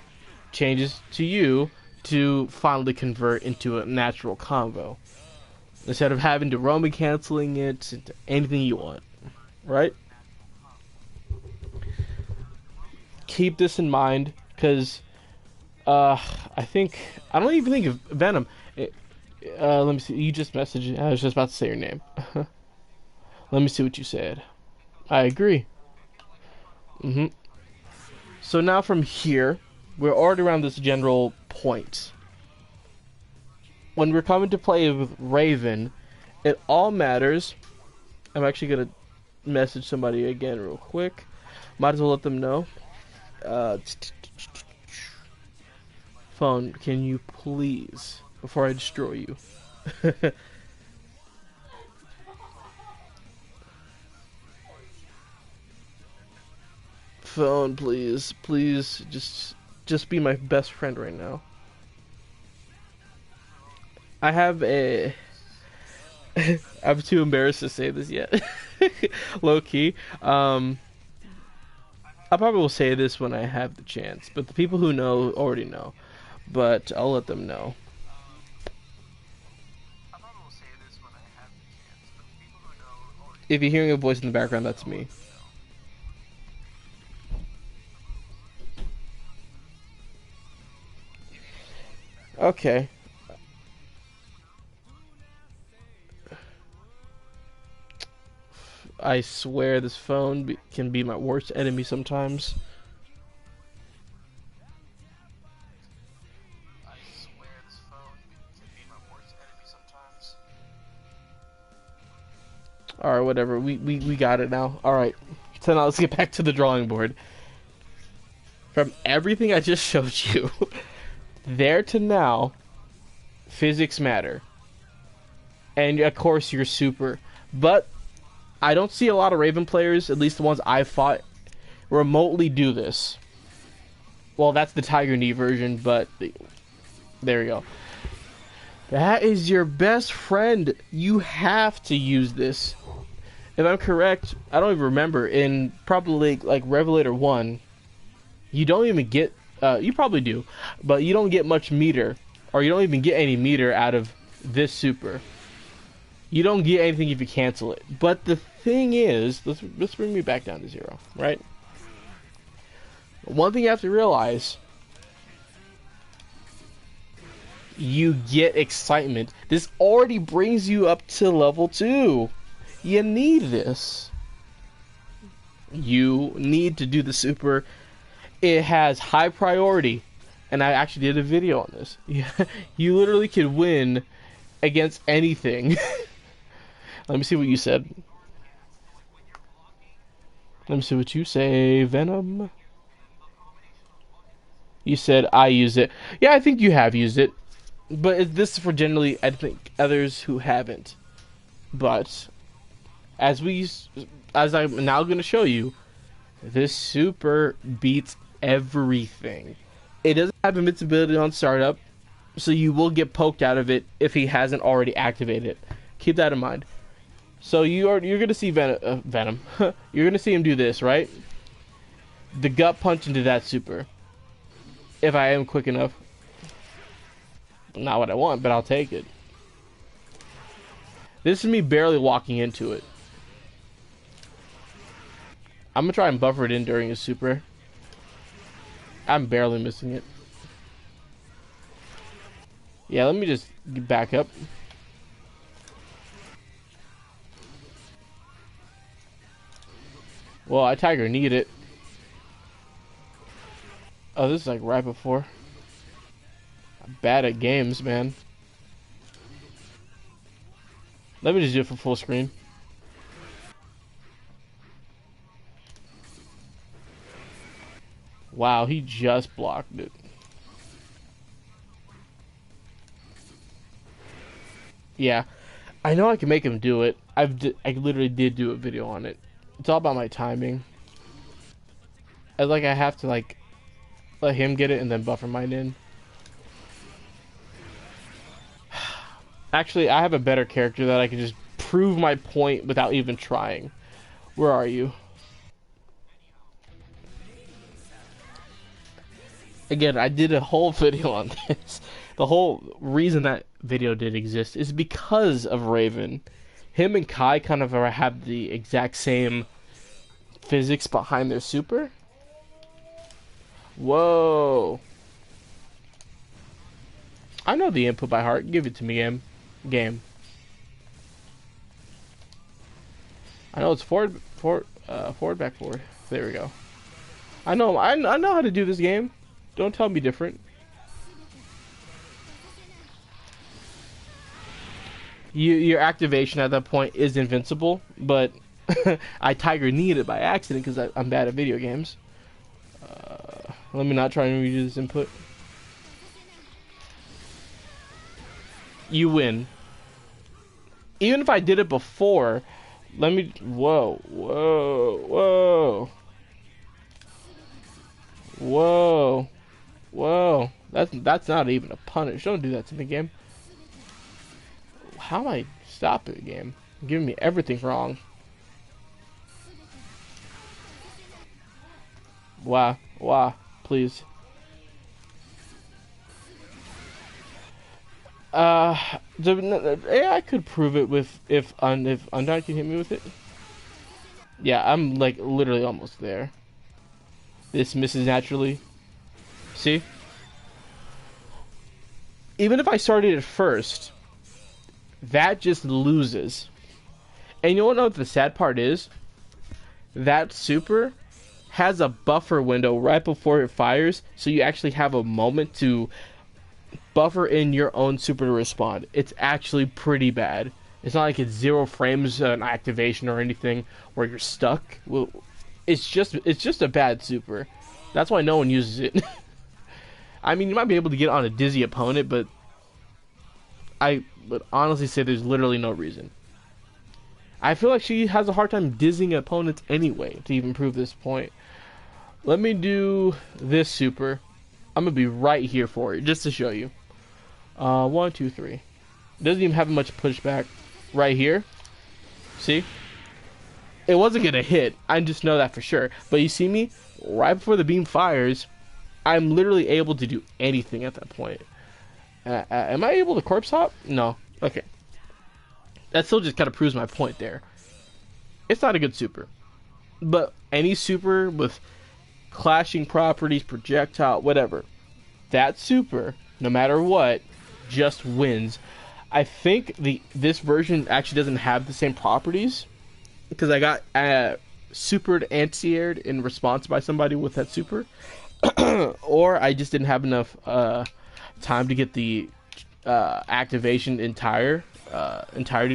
changes to you to finally convert into a natural combo. Instead of having to roaming canceling it into anything you want. Right? Keep this in mind, because I don't even think of Venom. Let me see. You just messaged. I was just about to say your name. Let me see what you said. I agree. So now from here, we're already around this general point. When we're coming to play with Raven, it all matters. I'm actually gonna message somebody again real quick. Might as well let them know. Phone, can you please, before I destroy you? Phone, please, just be my best friend right now. I have a... I'm too embarrassed to say this yet. Low key. I probably will say this when I have the chance, but the people who know already know. But I'll let them know. If you're hearing a voice in the background, that's me. Okay. I swear this phone can be my worst enemy sometimes. Alright, whatever. We got it now. Alright. So now let's get back to the drawing board. From everything I just showed you, there to now, physics matter. And of course you're super. But I don't see a lot of Raven players, at least the ones I've fought, remotely do this. Well, that's the Tiger Knee version, but there we go. That is your best friend. You have to use this. If I'm correct, I don't even remember. In probably like Revelator 1, you don't even get, you probably do, but you don't get much meter, or you don't even get any meter out of this super. You don't get anything if you cancel it. But the thing is, let's bring me back down to 0, right? One thing you have to realize, you get excitement. This already brings you up to level 2. You need this. You need to do the super. It has high priority. And I actually did a video on this. You literally can win against anything. Let me see what you said. Let me see what you say, Venom. You said I use it. Yeah, I think you have used it. But this is for generally, I think, others who haven't. But as I'm now going to show you, this super beats everything. It doesn't have invincibility on startup, so you will get poked out of it if he hasn't already activated it. Keep that in mind. So you're going to see Venom. You're going to see him do this, right? The gut punch into that super. If I am quick enough. Not what I want, but I'll take it. This is me barely walking into it. I'm gonna try and buffer it in during his super. I'm barely missing it. Yeah, let me just get back up. Well, I Tiger need it. Oh, this is like right before. I'm bad at games, man. Let me just do it for full screen. Wow, he just blocked it. Yeah, I know I can make him do it. I literally did do a video on it. It's all about my timing. I have to like let him get it and then buffer mine in. Actually, I have a better character that I can just prove my point without even trying. Where are you? Again, I did a whole video on this. The whole reason that video did exist is because of Raven. Him and Kai kind of have the exact same physics behind their super. Whoa. I know the input by heart. Give it to me, game. I know it's forward, back, forward. There we go. I know how to do this game. Don't tell me different. Your activation at that point is invincible, but I Tiger Kneed it by accident because I'm bad at video games. Let me not try and redo this input. You win. Even if I did it before, let me. Whoa, whoa, whoa, whoa, whoa. That's not even a punish. Don't do that to me, game. How am I stop it, game? You're giving me everything wrong. Wow, please. I could prove it with if Undyne can hit me with it. Yeah, I'm like literally almost there. This misses naturally. See? Even if I started it first, that just loses. And you wanna know what the sad part is? That super has a buffer window right before it fires, so you actually have a moment to buffer in your own super to respond. It's actually pretty bad. It's not like it's 0 frames an activation or anything where you're stuck. Well, it's just a bad super. That's why no one uses it. I mean, you might be able to get on a dizzy opponent, but I would honestly say there's literally no reason. I feel like she has a hard time dizzying opponents anyway to even prove this point. Let me do this super. I'm gonna be right here for it, just to show you. 1, 2, 3. Doesn't even have much pushback. Right here. See? It wasn't gonna hit. I just know that for sure. But you see me? Right before the beam fires, I'm literally able to do anything at that point. Am I able to corpse hop? No. Okay. That still just kind of proves my point there. It's not a good super. But any super with clashing properties, projectile, whatever. That super, no matter what, just wins. I think this version actually doesn't have the same properties because I got supered anti-aired in response by somebody with that super, or I just didn't have enough time to get the activation entirety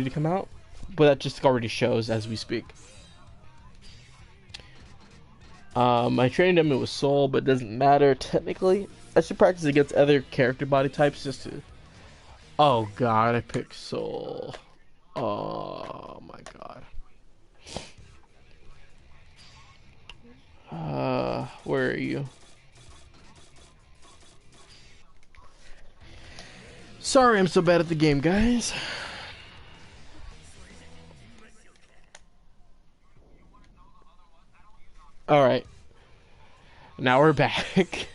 to come out. But that just already shows as we speak. My training Daimion was Soul, but it doesn't matter technically. I should practice against other character body types just to. Oh god, I picked Soul. Oh my god. Where are you? Sorry I'm so bad at the game, guys. Alright. Now we're back.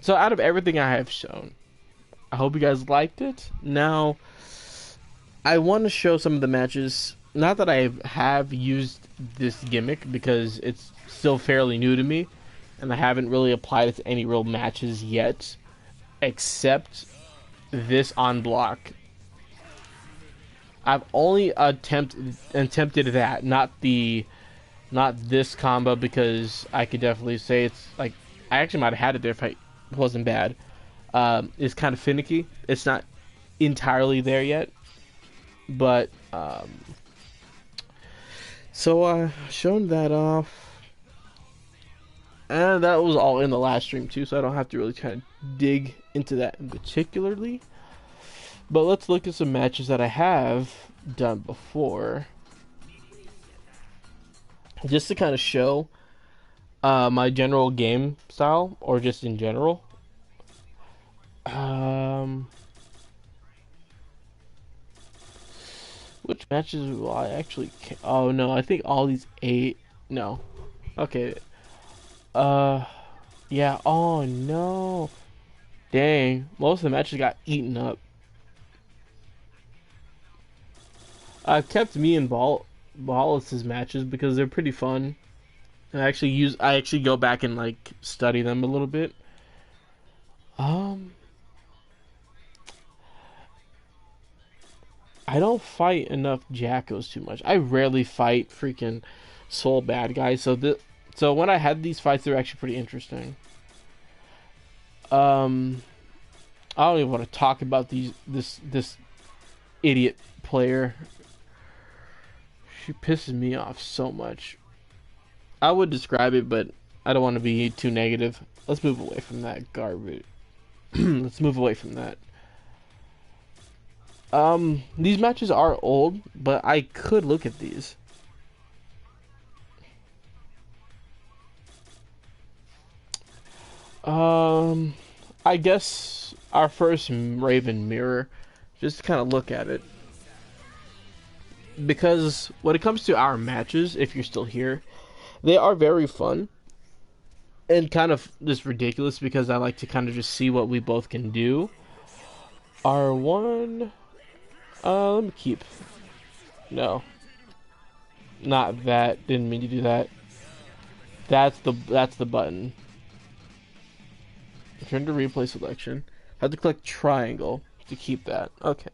So out of everything I have shown, I hope you guys liked it. Now, I want to show some of the matches. Not that I have used this gimmick because it's still fairly new to me, and I haven't really applied it to any real matches yet, except this on block. I've only attempted that, not this combo, because I could definitely say it's like I actually might have had it there if it wasn't bad. It's kind of finicky. It's not entirely there yet, but so shown that off, and that was all in the last stream too, so I don't have to really kind of dig into that in particularly. But let's look at some matches that I have done before, just to kind of show my general game style, or just in general. Which matches will I actually? Oh no, I think all these 8. No, okay. Yeah. Oh no, dang! Most of the matches got eaten up. I've kept me and Ballas's matches because they're pretty fun. I actually go back and like study them a little bit. I don't fight enough Jackos too much. I rarely fight freaking soul bad guys. So when I had these fights, they were actually pretty interesting. I don't even want to talk about this idiot player. She pisses me off so much. I would describe it, but I don't want to be too negative. Let's move away from that garbage. Let's move away from that. These matches are old, but I could look at these. I guess our first Raven Mirror, just to kind of look at it. Because when it comes to our matches, if you're still here, they are very fun. And kind of just ridiculous because I like to kind of just see what we both can do. R1... let me keep... No. Not that. Didn't mean to do that. That's the button. Return to replay selection. Have to click triangle to keep that. Okay.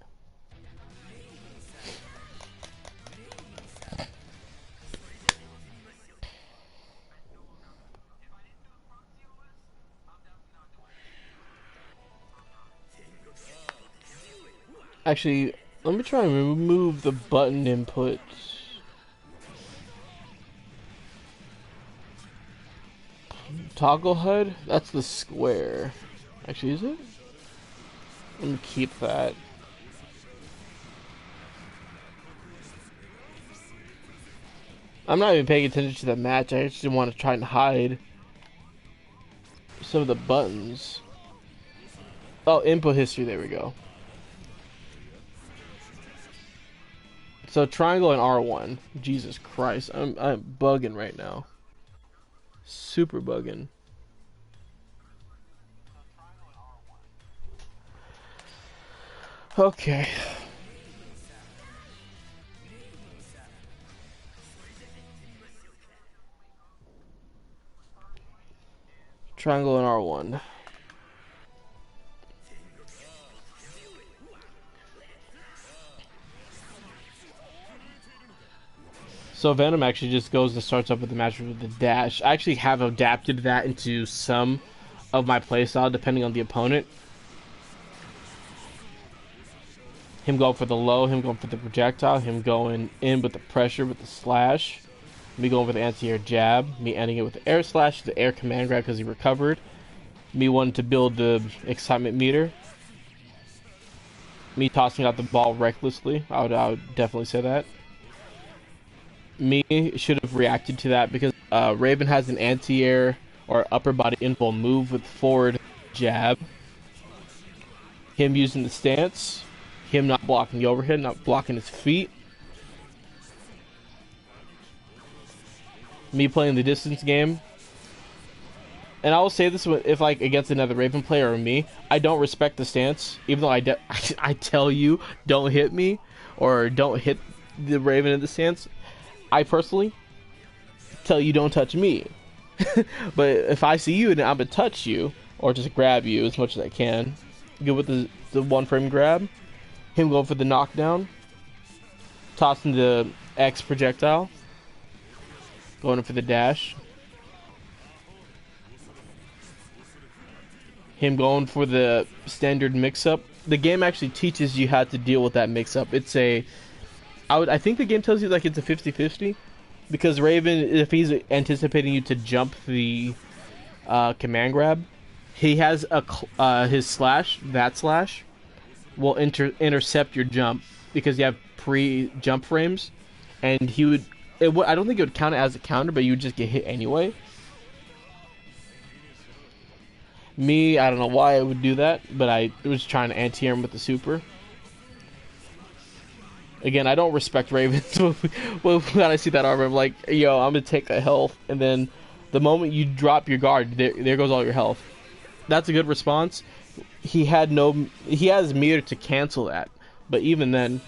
Actually, let me try and remove the button input. Toggle HUD? That's the square. Actually, is it? Let me keep that. I'm not even paying attention to the match. I just want to try and hide some of the buttons. Oh, input history. There we go. So triangle and R1. Jesus Christ, I'm bugging right now. Super bugging. Okay. Triangle and R1. So Venom actually just goes and starts up with the match with the dash. I actually have adapted that into some of my playstyle depending on the opponent. Him going for the low, him going for the projectile, him going in with the pressure with the slash, me going for the anti-air jab, me ending it with the air slash, the air command grab because he recovered, me wanting to build the excitement meter, me tossing out the ball recklessly. I would definitely say that. Me should have reacted to that because Raven has an anti-air or upper body invul move with forward jab. Him using the stance. Him not blocking the overhead, not blocking his feet. Me playing the distance game. And I will say this if like against another Raven player or me, I don't respect the stance. Even though I tell you don't hit me or don't hit the Raven in the stance, I personally tell you don't touch me. But if I see you and I'm gonna touch you or just grab you as much as I can, go with the one frame grab. Him going for the knockdown, tossing the X projectile, going for the dash. Him going for the standard mix-up. The game actually teaches you how to deal with that mix-up. It's I think the game tells you like it's a 50-50 because Raven, if he's anticipating you to jump the command grab, he has his slash, that slash, will intercept your jump because you have pre-jump frames, and I don't think it would count it as a counter, but you would just get hit anyway. Me, I don't know why I would do that, but I was trying to anti-air him with the super. Again, I don't respect Ravens. When I see that armor, I'm like, yo, I'm gonna take a health, and then the moment you drop your guard, there goes all your health. That's a good response. He has meter to cancel that, but even then,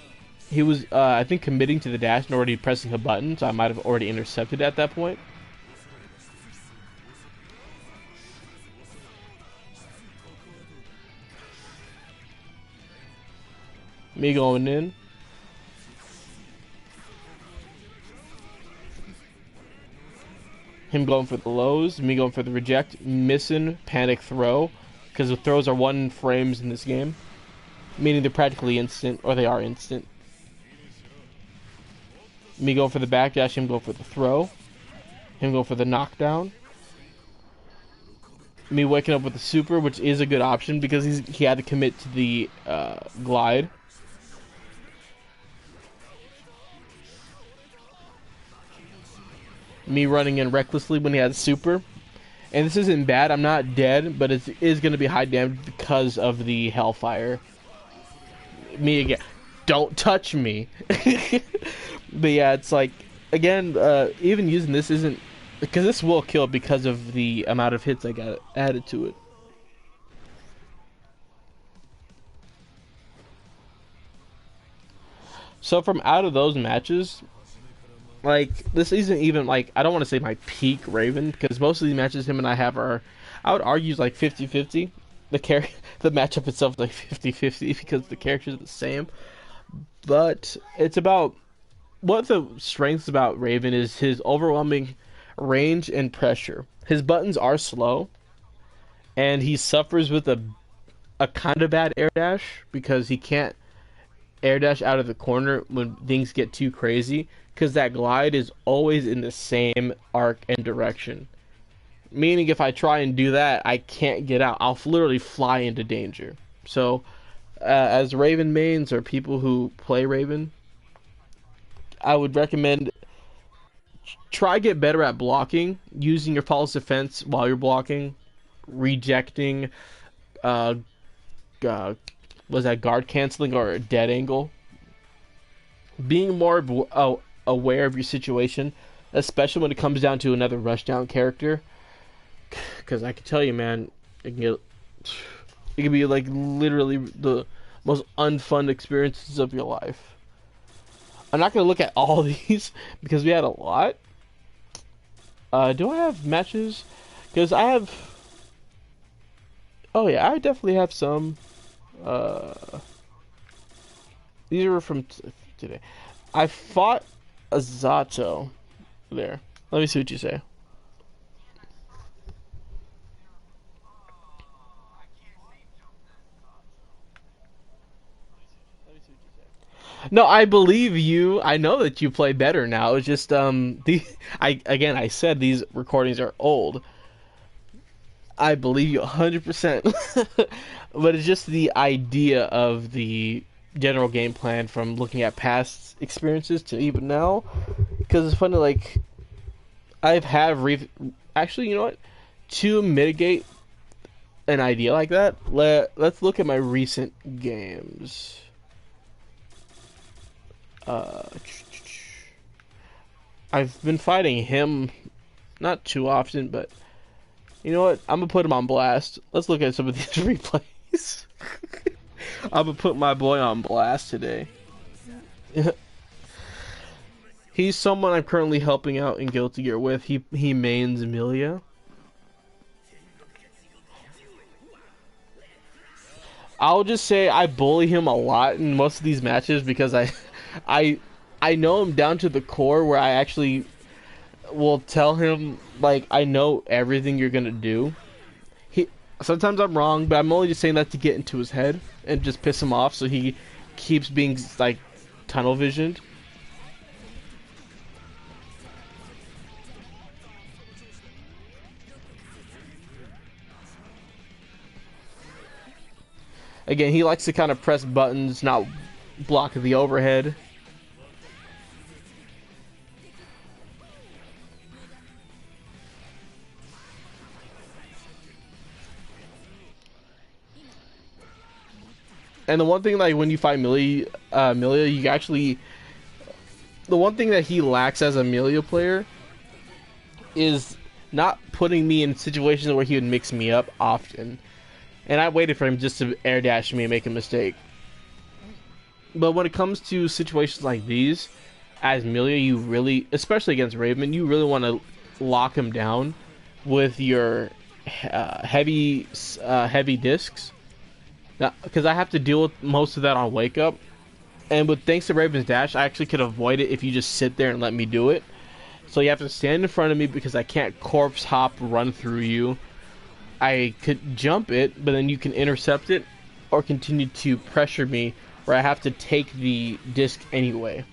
he was I think committing to the dash and already pressing a button, so I might have already intercepted at that point. Me going in. Him going for the lows, me going for the reject, missing panic throw, because the throws are 1 frames in this game, meaning they're practically instant, or they are instant. Me going for the backdash, him going for the throw, him going for the knockdown. Me waking up with the super, which is a good option because he had to commit to the glide. Me running in recklessly when he had super. And this isn't bad, I'm not dead, but it is going to be high damage because of the Hellfire. Me again. Don't touch me. But yeah, it's like, again, even using this isn't... Because this will kill because of the amount of hits I got added to it. So from out of those matches... Like, this isn't even, like, I don't want to say my peak Raven, because most of these matches him and I have are, I would argue, like, 50-50. The matchup itself is like 50-50 because the characters are the same. But it's about, what the strengths about Raven is his overwhelming range and pressure. His buttons are slow, and he suffers with a kind of bad air dash, because he can't air dash out of the corner when things get too crazy, because that glide is always in the same arc and direction. Meaning if I try and do that, I can't get out. I'll literally fly into danger. So, as Raven mains or people who play Raven, I would recommend try get better at blocking, using your false defense while you're blocking, rejecting, uh, uh was that guard canceling or a dead angle, being more aware of your situation, especially when it comes down to another rushdown character. Because I can tell you, man, it can be like literally the most unfun experiences of your life. I'm not gonna look at all these because we had a lot. Do I have matches? Because I have. Oh yeah, I definitely have some. Uh, these are from today. I fought a Zato there. Let me see what you say. No, I believe you. I know that you play better now. It's just I said these recordings are old. I believe you 100%. But it's just the idea of the general game plan from looking at past experiences to even now. Because it's funny, like I've had actually, you know what? To mitigate an idea like that, let's look at my recent games. I've been fighting him not too often, but you know what? I'm gonna put him on blast. Let's look at some of these replays. I'm gonna put my boy on blast today. He's someone I'm currently helping out in Guilty Gear with. He mains Amelia. I'll just say I bully him a lot in most of these matches because I, I know him down to the core where I actually will tell him like I know everything you're gonna do. Sometimes I'm wrong, but I'm only just saying that to get into his head and just piss him off so he keeps being like tunnel visioned. Again, he likes to kind of press buttons, not block the overhead. And the one thing, like when you fight Amelia, you actually, the one thing that he lacks as a Amelia player is not putting me in situations where he would mix me up often. And I waited for him just to air dash me and make a mistake. But when it comes to situations like these, as Amelia, you really, especially against Raven, you really want to lock him down with your heavy discs. Because I have to deal with most of that on wake up. And with thanks to Raven's dash, I actually could avoid it if you just sit there and let me do it. So you have to stand in front of me because I can't corpse hop run through you. I could jump it, but then you can intercept it or continue to pressure me where I have to take the disc anyway.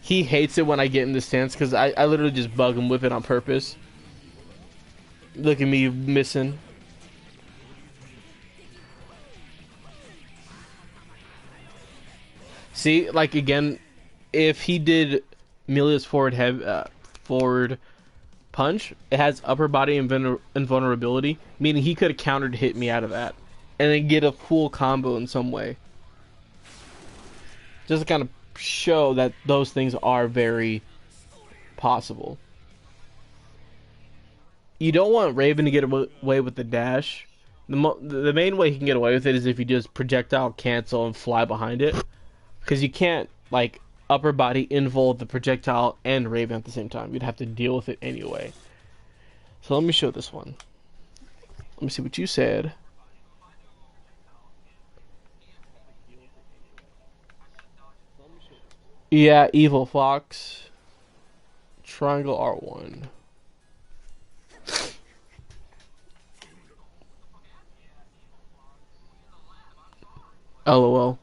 He hates it when I get in the stance because I literally just bug him with it on purpose. Look at me missing. See, like again, if he did Amelia's forward punch, it has upper body invulnerability, meaning he could have countered hit me out of that, and then get a full combo in some way. Just to kind of show that those things are very possible. You don't want Raven to get away with the dash. The main way he can get away with it is if you just projectile cancel and fly behind it. Because you can't, like, upper body invul the projectile and Raven at the same time. You'd have to deal with it anyway. So let me show this one. Let me see what you said. Yeah, Evil Fox. Triangle R1. LOL.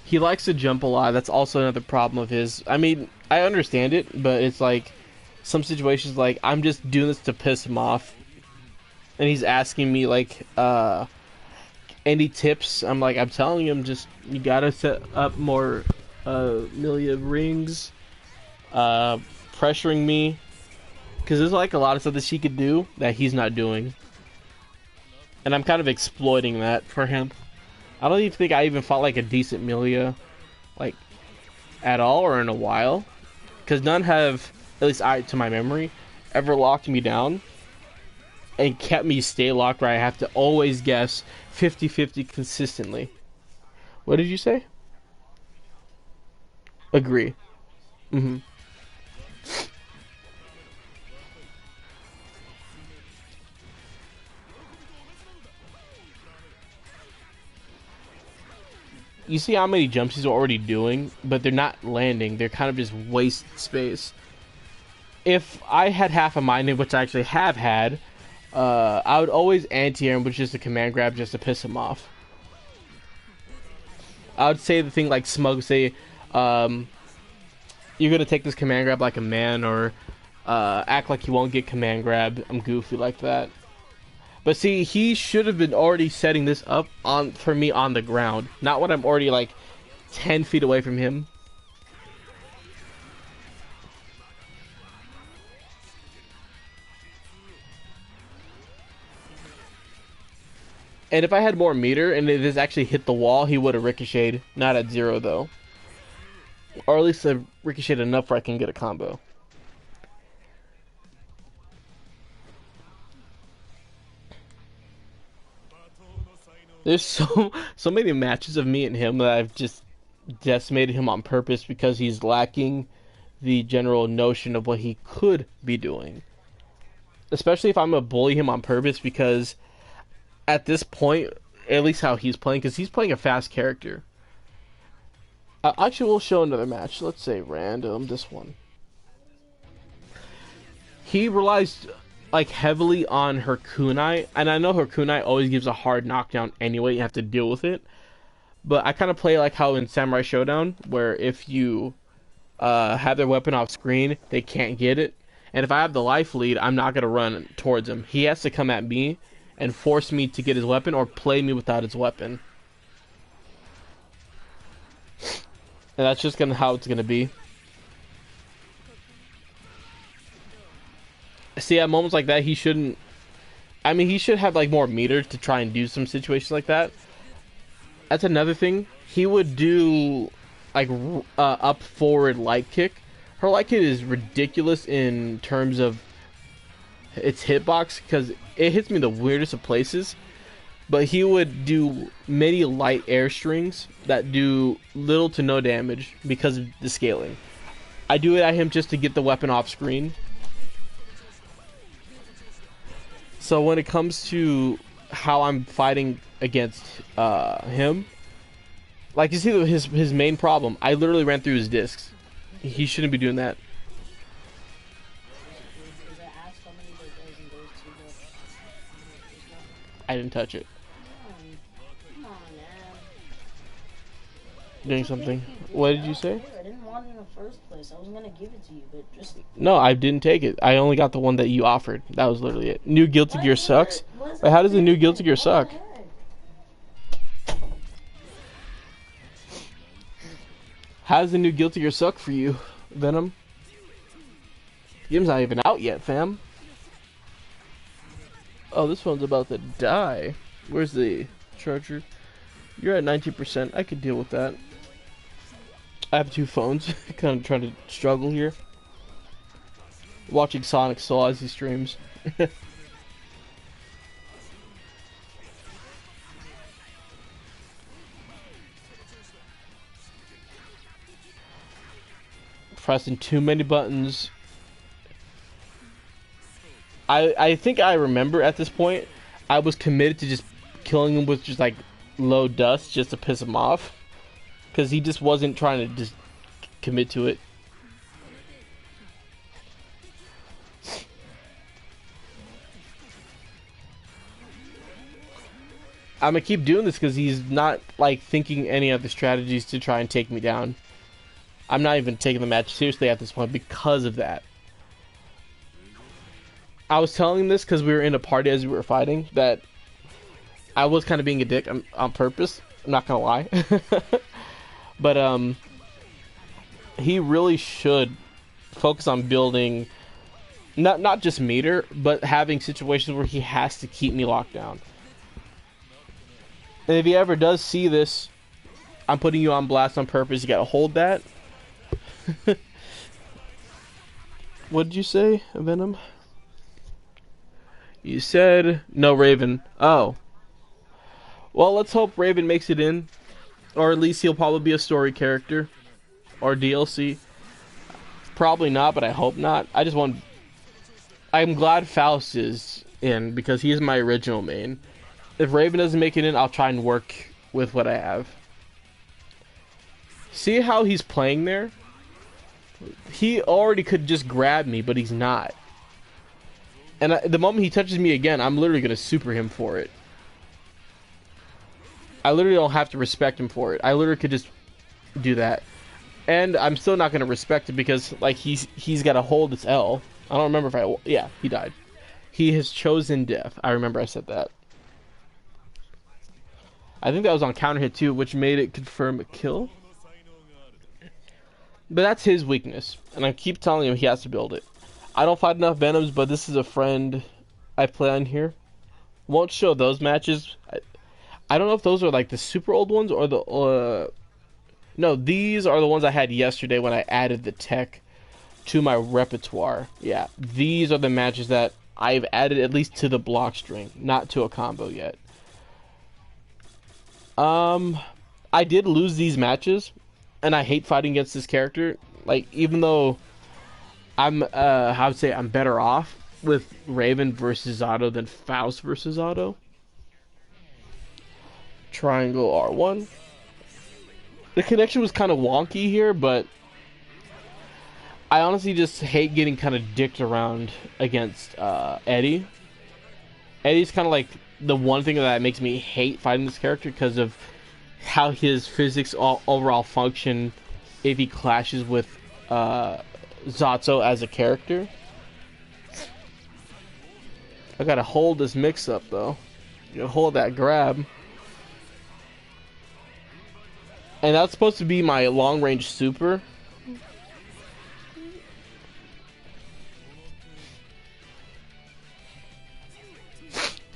He likes to jump a lot. That's also another problem of his. I mean, I understand it, but it's like some situations like I'm just doing this to piss him off, and he's asking me like any tips. I'm like, I'm telling him just you gotta set up more Milia rings, uh, pressuring me because there's like a lot of stuff that she could do that he's not doing, and I'm kind of exploiting that for him. I don't even think I even fought like a decent Milia, like at all or in a while, because none have, at least I to my memory, ever locked me down and kept me stay locked where I have to always guess 50-50 consistently. What did you say? Agree. Mm-hmm. You see how many jumps he's already doing, but they're not landing. They're kind of just waste space. If I had half a mind, which I actually have had, I would always anti-air him with just a command grab just to piss him off. I would say the thing like Smug say, you're gonna take this command grab like a man, or act like you won't get command grab. I'm goofy like that. But see, he should have been already setting this up on for me on the ground, not when I'm already like 10 feet away from him. And if I had more meter and it has actually hit the wall, he would have ricocheted. Not at 0 though. Or at least ricocheted enough where I can get a combo. There's so many matches of me and him that I've just decimated him on purpose because he's lacking the general notion of what he could be doing. Especially if I'm gonna bully him on purpose, because at this point, at least how he's playing, because he's playing a fast character. Actually, we'll show another match. Let's say random, this one. He relies like heavily on her kunai, and I know her kunai always gives a hard knockdown anyway. You have to deal with it. But I kind of play like how in Samurai Showdown, where if you have their weapon off screen, they can't get it. And if I have the life lead, I'm not gonna run towards him. He has to come at me and force me to get his weapon or play me without his weapon. And that's just how it's gonna be. See, at moments like that, he shouldn't. I mean, he should have like more meter to try and do some situations like that. That's another thing. He would do like up forward light kick. Her light kick is ridiculous in terms of its hitbox because it hits me the weirdest of places. But he would do many light air strings that do little to no damage because of the scaling. I do it at him just to get the weapon off screen. So when it comes to how I'm fighting against him, like you see his main problem, I literally ran through his discs. He shouldn't be doing that. I didn't touch it. Doing something. What did you say? I didn't want it in the first place. I was gonna give it to you, but just. No, I didn't take it. I only got the one that you offered. That was literally it. New Guilty Gear sucks. Wait, how does the new Guilty Gear suck? How does the new Guilty Gear suck for you, Venom? The game's not even out yet, fam. Oh, this one's about to die. Where's the charger? You're at 19%. I could deal with that. I have 2 phones. Kind of trying to struggle here. Watching Sonic Soul as he streams. Pressing too many buttons. I think I remember at this point, I was committed to just killing him with just like low dust just to piss him off. Because he just wasn't trying to just commit to it. I'm gonna keep doing this because he's not like thinking any other strategies to try and take me down. I'm not even taking the match seriously at this point because of that. I was telling this because we were in a party as we were fighting that I was kind of being a dick on purpose. I'm not gonna lie. But he really should focus on building not just meter, but having situations where he has to keep me locked down. And if he ever does see this, I'm putting you on blast on purpose. You gotta hold that. What did you say, Venom? You said no Raven. Oh. Well, let's hope Raven makes it in. Or at least he'll probably be a story character. Or DLC. Probably not, but I hope not. I'm glad Faust is in, because he's my original main. If Raven doesn't make it in, I'll try and work with what I have. See how he's playing there? He already could just grab me, but he's not. And the moment he touches me again, I'm literally going to super him for it. I literally don't have to respect him for it. I literally could just do that. And I'm still not going to respect it because like he's got to hold his L. I don't remember if yeah, he died. He has chosen death. I remember I said that. I think that was on counter hit too, which made it confirm a kill. But that's his weakness, and I keep telling him he has to build it. I don't fight enough Venoms, but this is a friend I play on here. Won't show those matches. I don't know if those are like the super old ones or the... no, these are the ones I had yesterday when I added the tech to my repertoire. Yeah, these are the matches that I've added at least to the block string, not to a combo yet. I did lose these matches, and I hate fighting against this character. Like, even though I'm, how would say, I'm better off with Raven versus Otto than Faust versus Otto. Triangle R1. The connection was kind of wonky here, but I honestly just hate getting kind of dicked around against Eddie. Eddie's kind of like the one thing that makes me hate fighting this character because of how his physics overall function if he clashes with Zatsu as a character. I gotta hold this mix up though. You gotta hold that grab. And that's supposed to be my long range super.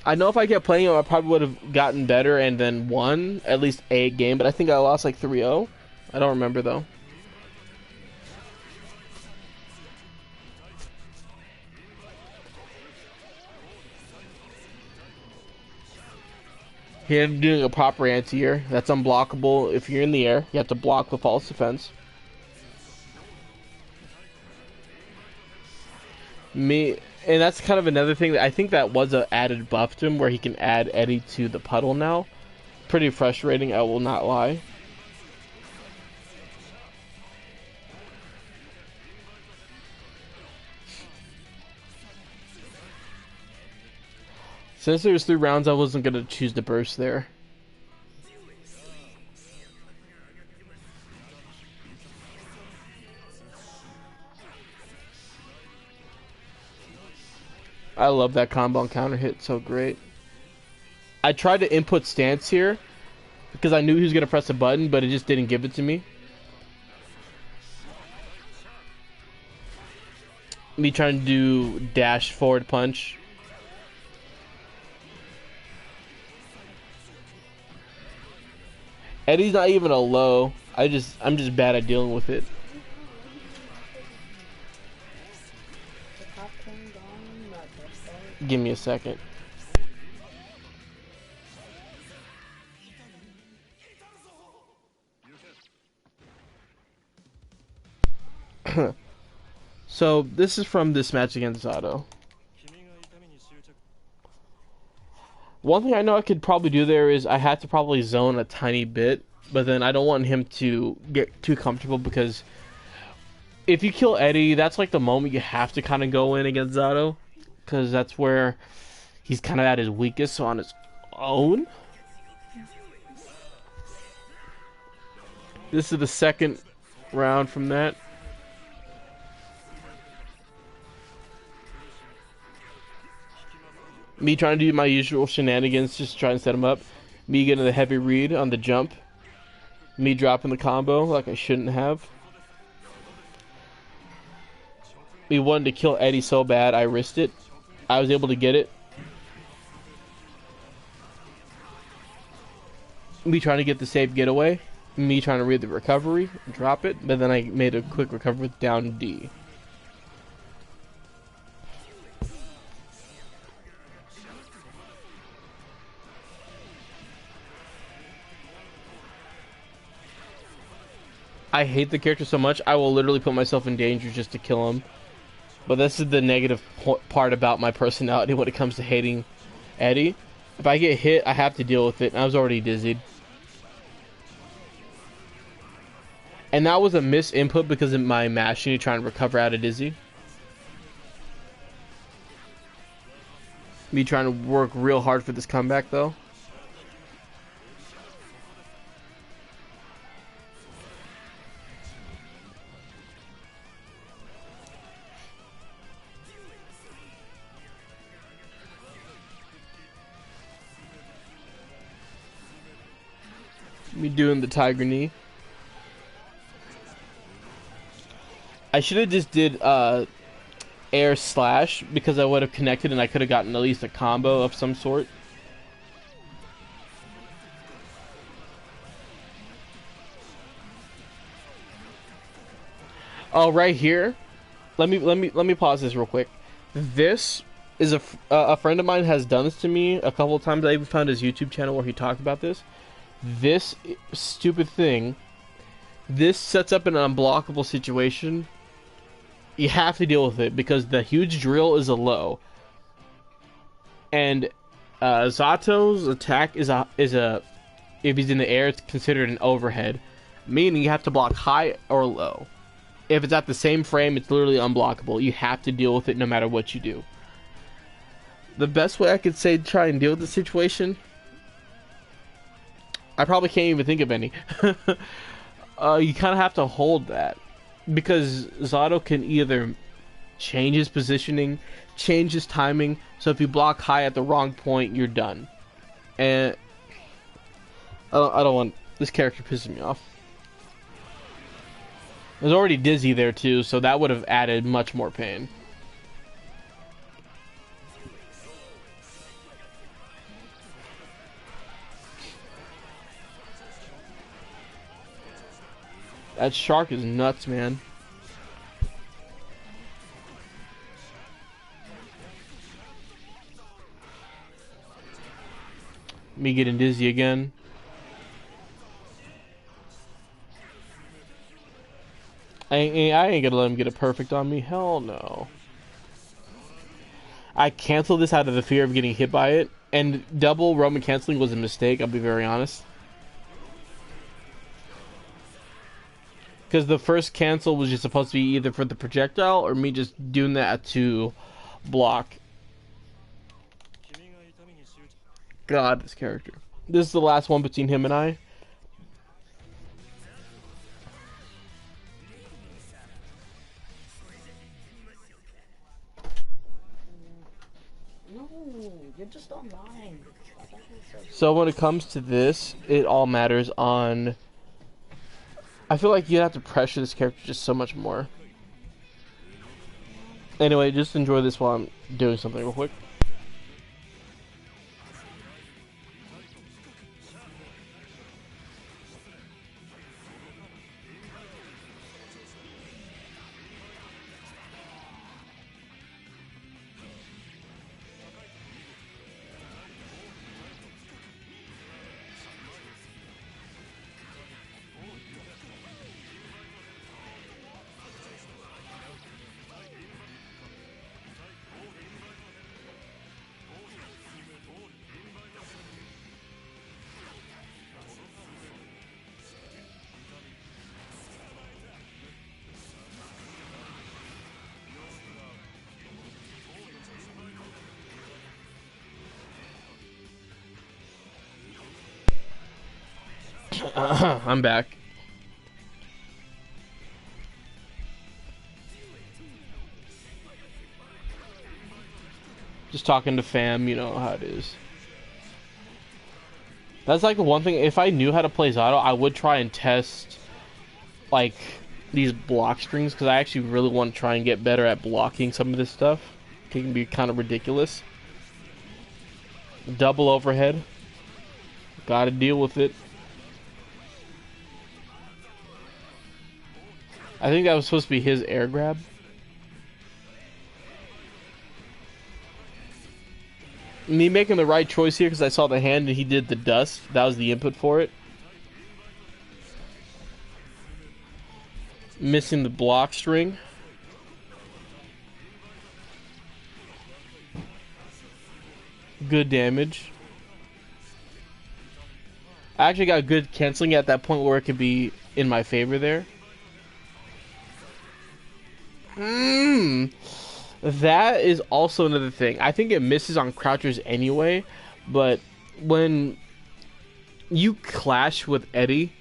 I know if I kept playing him, I probably would have gotten better and then won at least a game, but I think I lost like 3-0. I don't remember though. Here I'm doing a proper anti-air. That's unblockable. If you're in the air, you have to block with false defense. And that's kind of another thing that I think that was an added buff to him where he can add Eddie to the puddle now. Pretty frustrating, I will not lie. Since there was 3 rounds, I wasn't going to choose the burst there. I love that combo and counter hit, so great. I tried to input stance here because I knew he was going to press a button, but it just didn't give it to me. Me trying to do dash forward punch. Eddie's not even a low. I'm just bad at dealing with it. Give me a second. So this is from this match against Otto. One thing I know I could probably do there is I have to probably zone a tiny bit, but then I don't want him to get too comfortable because if you kill Eddie, that's like the moment you have to kind of go in against Otto because that's where he's kind of at his weakest on his own. This is the second round from that. Me trying to do my usual shenanigans, just trying to set him up. Me getting the heavy read on the jump. Me dropping the combo like I shouldn't have. Me wanted to kill Eddie so bad, I risked it. I was able to get it. Me trying to get the safe getaway. Me trying to read the recovery, drop it, but then I made a quick recovery with down D. I hate the character so much, I will literally put myself in danger just to kill him. But this is the negative part about my personality when it comes to hating Eddie. If I get hit, I have to deal with it, and I was already dizzied. And that was a misinput because of my mashing trying to recover out of dizzy. Me trying to work real hard for this comeback, though. Me doing the tiger knee. I should have just did air slash because I would have connected and I could have gotten at least a combo of some sort. Oh, right here. Let me pause this real quick. This is a friend of mine has done this to me a couple of times. I even found his YouTube channel where he talked about this. This stupid thing. This sets up an unblockable situation. You have to deal with it because the huge drill is a low, and Zato's attack is a if he's in the air, it's considered an overhead, meaning you have to block high or low. If it's at the same frame, it's literally unblockable. You have to deal with it no matter what you do. The best way I could say to try and deal with the situation, I probably can't even think of any. You kind of have to hold that. Because Zato can either change his positioning, change his timing, so if you block high at the wrong point, you're done. And I don't want this character pissing me off. There's already dizzy there too, so that would have added much more pain. That shark is nuts, man. Me getting dizzy again. I ain't gonna let him get a perfect on me. Hell no. I canceled this out of the fear of getting hit by it. And double Roman canceling was a mistake, I'll be very honest. Because the first cancel was just supposed to be either for the projectile or me just doing that to block. God, this character. This is the last one between him and I. No, you're just online. So when it comes to this, it all matters on... I feel like you have to pressure this character just so much more. Anyway, just enjoy this while I'm doing something real quick. I'm back. Just talking to fam, you know how it is. That's like the one thing, if I knew how to play Zato, I would try and test, like, these block strings, because I actually really want to try and get better at blocking some of this stuff. It can be kind of ridiculous. Double overhead. Gotta deal with it. I think that was supposed to be his air grab. Me making the right choice here because I saw the hand and he did the dust. That was the input for it. Missing the block string. Good damage. I actually got good canceling at that point where it could be in my favor there. That is also another thing. I think it misses on crouchers anyway, but when you clash with Eddie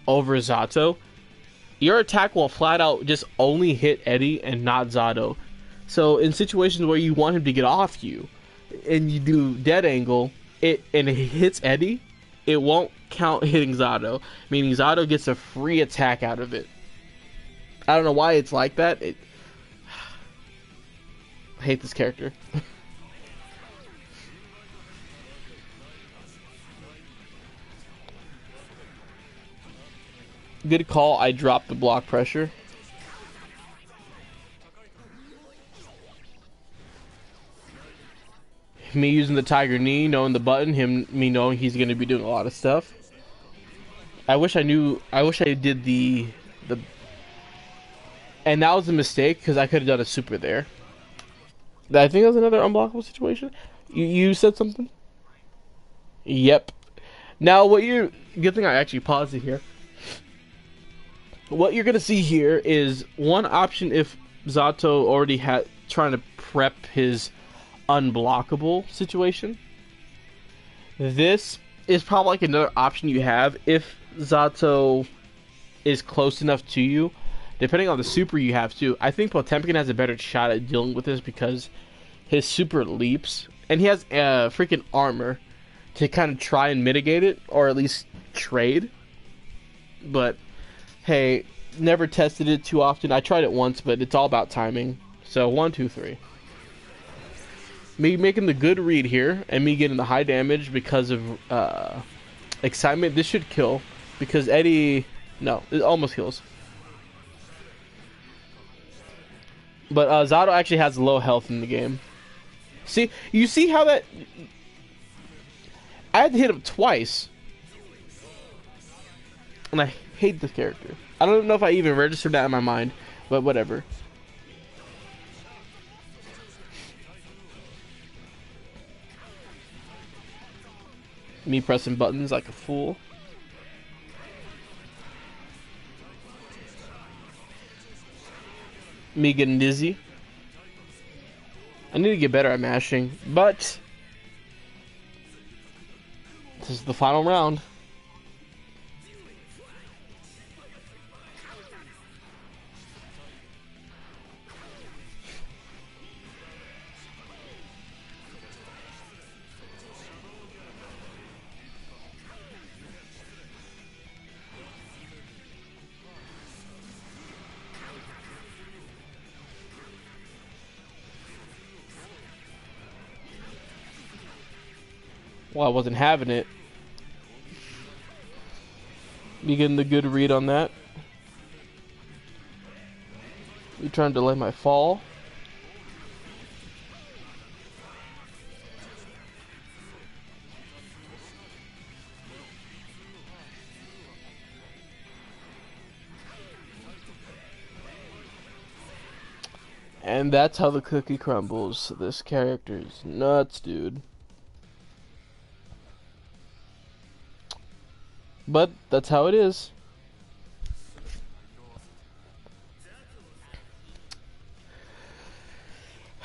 over Zato, your attack will flat out just only hit Eddie and not Zato. So in situations where you want him to get off you, and you do dead angle, and it hits Eddie, it won't count hitting Zato, meaning Zato gets a free attack out of it. I don't know why it's like that. I hate this character. Good call, I dropped the block pressure. Me using the tiger knee, knowing the button, me knowing he's going to be doing a lot of stuff. I wish I did the and that was a mistake because I could have done a super there. I think that was another unblockable situation. You said something? Yep. Now good thing I actually paused it here. What you're going to see here is one option if Zato already had trying to prep his unblockable situation. This is probably like another option you have if Zato is close enough to you, depending on the super you have too. I think Potemkin has a better shot at dealing with this because his super leaps and he has freaking armor to kind of try and mitigate it or at least trade. But hey, never tested it too often. I tried it once, but it's all about timing. So 1, 2, 3. Me making the good read here, and me getting the high damage because of excitement. This should kill, because Eddie... No, it almost kills. But Zato actually has low health in the game. See? You see how that... I had to hit him twice. And I hate this character. I don't know if I even registered that in my mind, but whatever. Me pressing buttons like a fool. Me getting dizzy. I need to get better at mashing, but this is the final round. Well, I wasn't having it. Me getting the good read on that. You trying to delay my fall. And that's how the cookie crumbles. This character's nuts, dude. But that's how it is.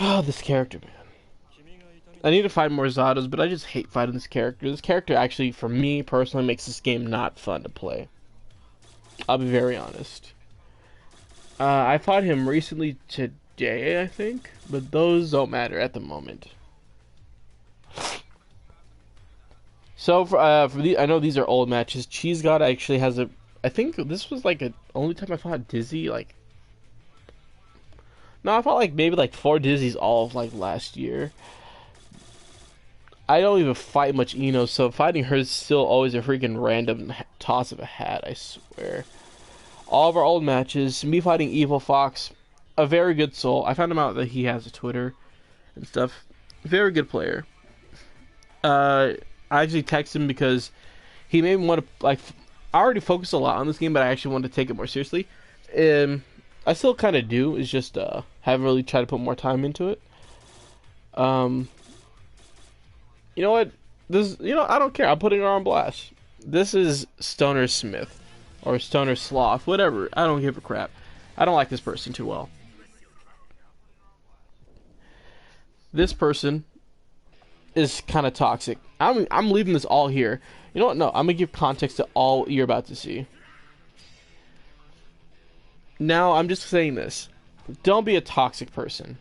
Oh, this character, man. I need to find more Zatos, but I just hate fighting this character. This character actually, for me personally, makes this game not fun to play. I'll be very honest. I fought him recently today, I think, but those don't matter at the moment. So for the, I know these are old matches. Cheese God actually has a. I think this was like a only time I fought Dizzy. Like, no, I fought like maybe like 4 Dizzies all of like last year. I don't even fight much Eno, so fighting her is still always a freaking random toss of a hat. I swear. All of our old matches, me fighting Evil Fox, a very good soul. I found him out that he has a Twitter and stuff. Very good player. I actually texted him because he made me want to, like, I already focused a lot on this game, but I actually wanted to take it more seriously. I still kind of do. It's just haven't really tried to put more time into it. You know what? I don't care. I'm putting her on blast. This is Stoner Smith or Stoner Sloth, whatever. I don't give a crap. I don't like this person too well. This person is kind of toxic. I'm leaving this all here. You know what? No, I'm gonna give context to all you're about to see. Now, I'm just saying this. Don't be a toxic person.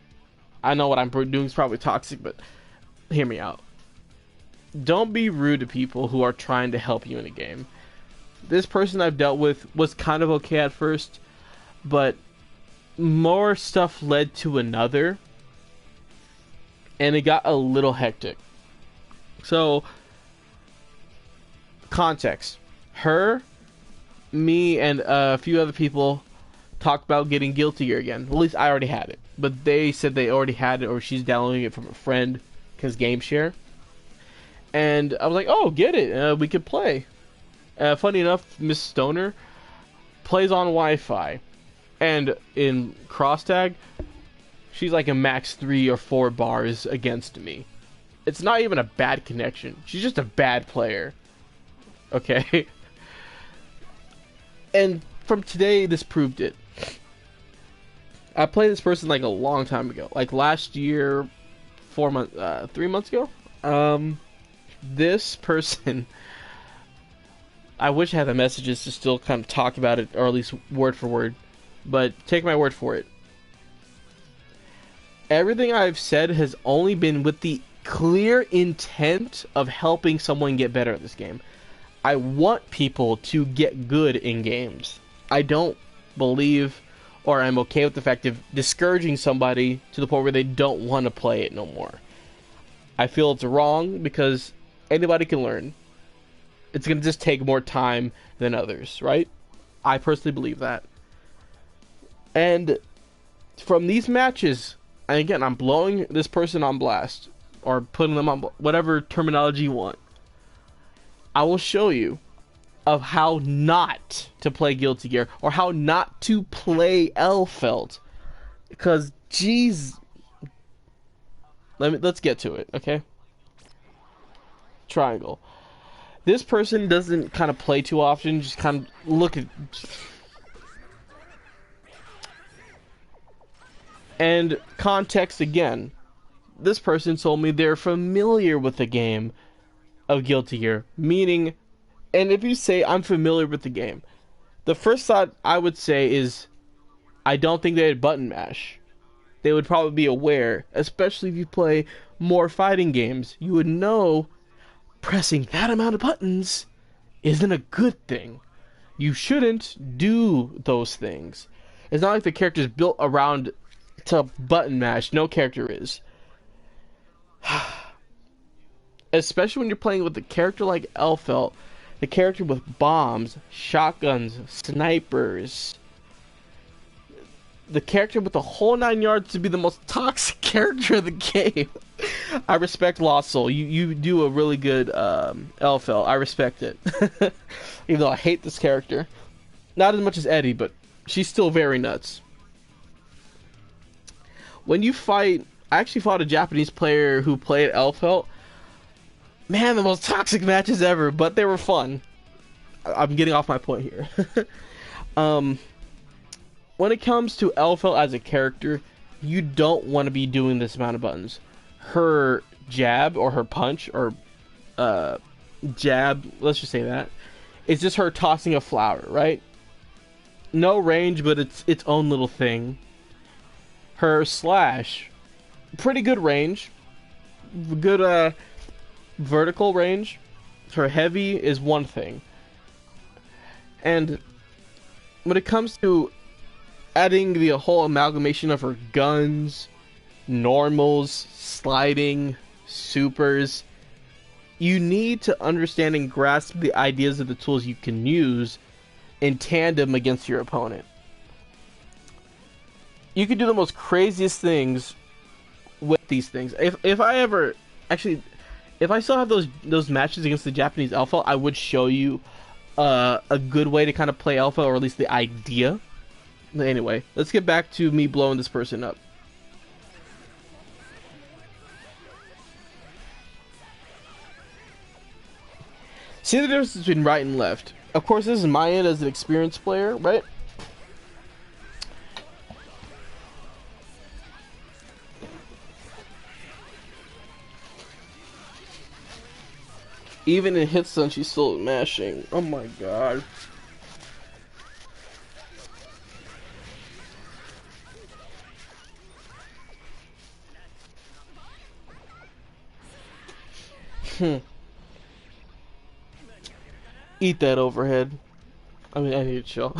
I know what I'm doing is probably toxic, but hear me out. Don't be rude to people who are trying to help you in a game. This person I've dealt with was kind of okay at first, but more stuff led to another, and it got a little hectic. So, context. Her, me, and a few other people talked about getting Guilty Gear again. At least I already had it. But they said they already had it, or she's downloading it from a friend, because game share. And I was like, oh, get it. We could play. Funny enough, Miss Stoner plays on Wi-Fi. And in cross tag, she's like a max 3 or 4 bars against me. It's not even a bad connection. She's just a bad player. Okay? And from today, this proved it. I played this person like a long time ago. Like last year, 3 months ago. This person, I wish I had the messages to still kind of talk about it, or at least word for word. But take my word for it. Everything I've said has only been with the clear intent of helping someone get better at this game. I want people to get good in games. I don't believe, or I'm okay with the fact of discouraging somebody to the point where they don't want to play it no more. I feel it's wrong because anybody can learn. It's going to just take more time than others, right? I personally believe that. And from these matches, and again, I'm blowing this person on blast, or putting them on whatever terminology you want. I will show you of how not to play Guilty Gear, or how not to play Elfelt. Because, jeez, let's get to it, okay? Triangle. This person doesn't kind of play too often, just kind of look at... And context again. This person told me they're familiar with the game of Guilty Gear. Meaning, and if you say I'm familiar with the game, the first thought I would say is, I don't think they had button mash. They would probably be aware, especially if you play more fighting games. You would know pressing that amount of buttons isn't a good thing. You shouldn't do those things. It's not like the character's built around to button mash. No character is. Especially when you're playing with a character like Elfelt, the character with bombs, shotguns, snipers, the character with the whole 9 yards to be the most toxic character of the game. I respect Lost Soul. You do a really good Elfelt. I respect it. Even though I hate this character. Not as much as Eddie, but she's still very nuts. When you fight... I actually fought a Japanese player who played Elfelt. Man, the most toxic matches ever, but they were fun. I'm getting off my point here. When it comes to Elfelt as a character, you don't want to be doing this amount of buttons. Her jab, or her punch, or jab, let's just say that, it's just her tossing a flower, right? No range, but it's its own little thing. Her slash, pretty good range. Good vertical range. her heavy is one thing. And when it comes to adding the whole amalgamation of her guns, normals, sliding, supers, you need to understand and grasp the ideas of the tools you can use in tandem against your opponent. You can do the most craziest things with these things. If I ever actually, if I still have those matches against the Japanese alpha, I would show you a good way to kind of play alpha, or at least the idea. But anyway, let's get back to me blowing this person up. See the difference between right and left. Of course, this is my end as an experienced player, right? Even in hit stun, she's still mashing. Oh my god. Eat that overhead. I mean, I need to chill.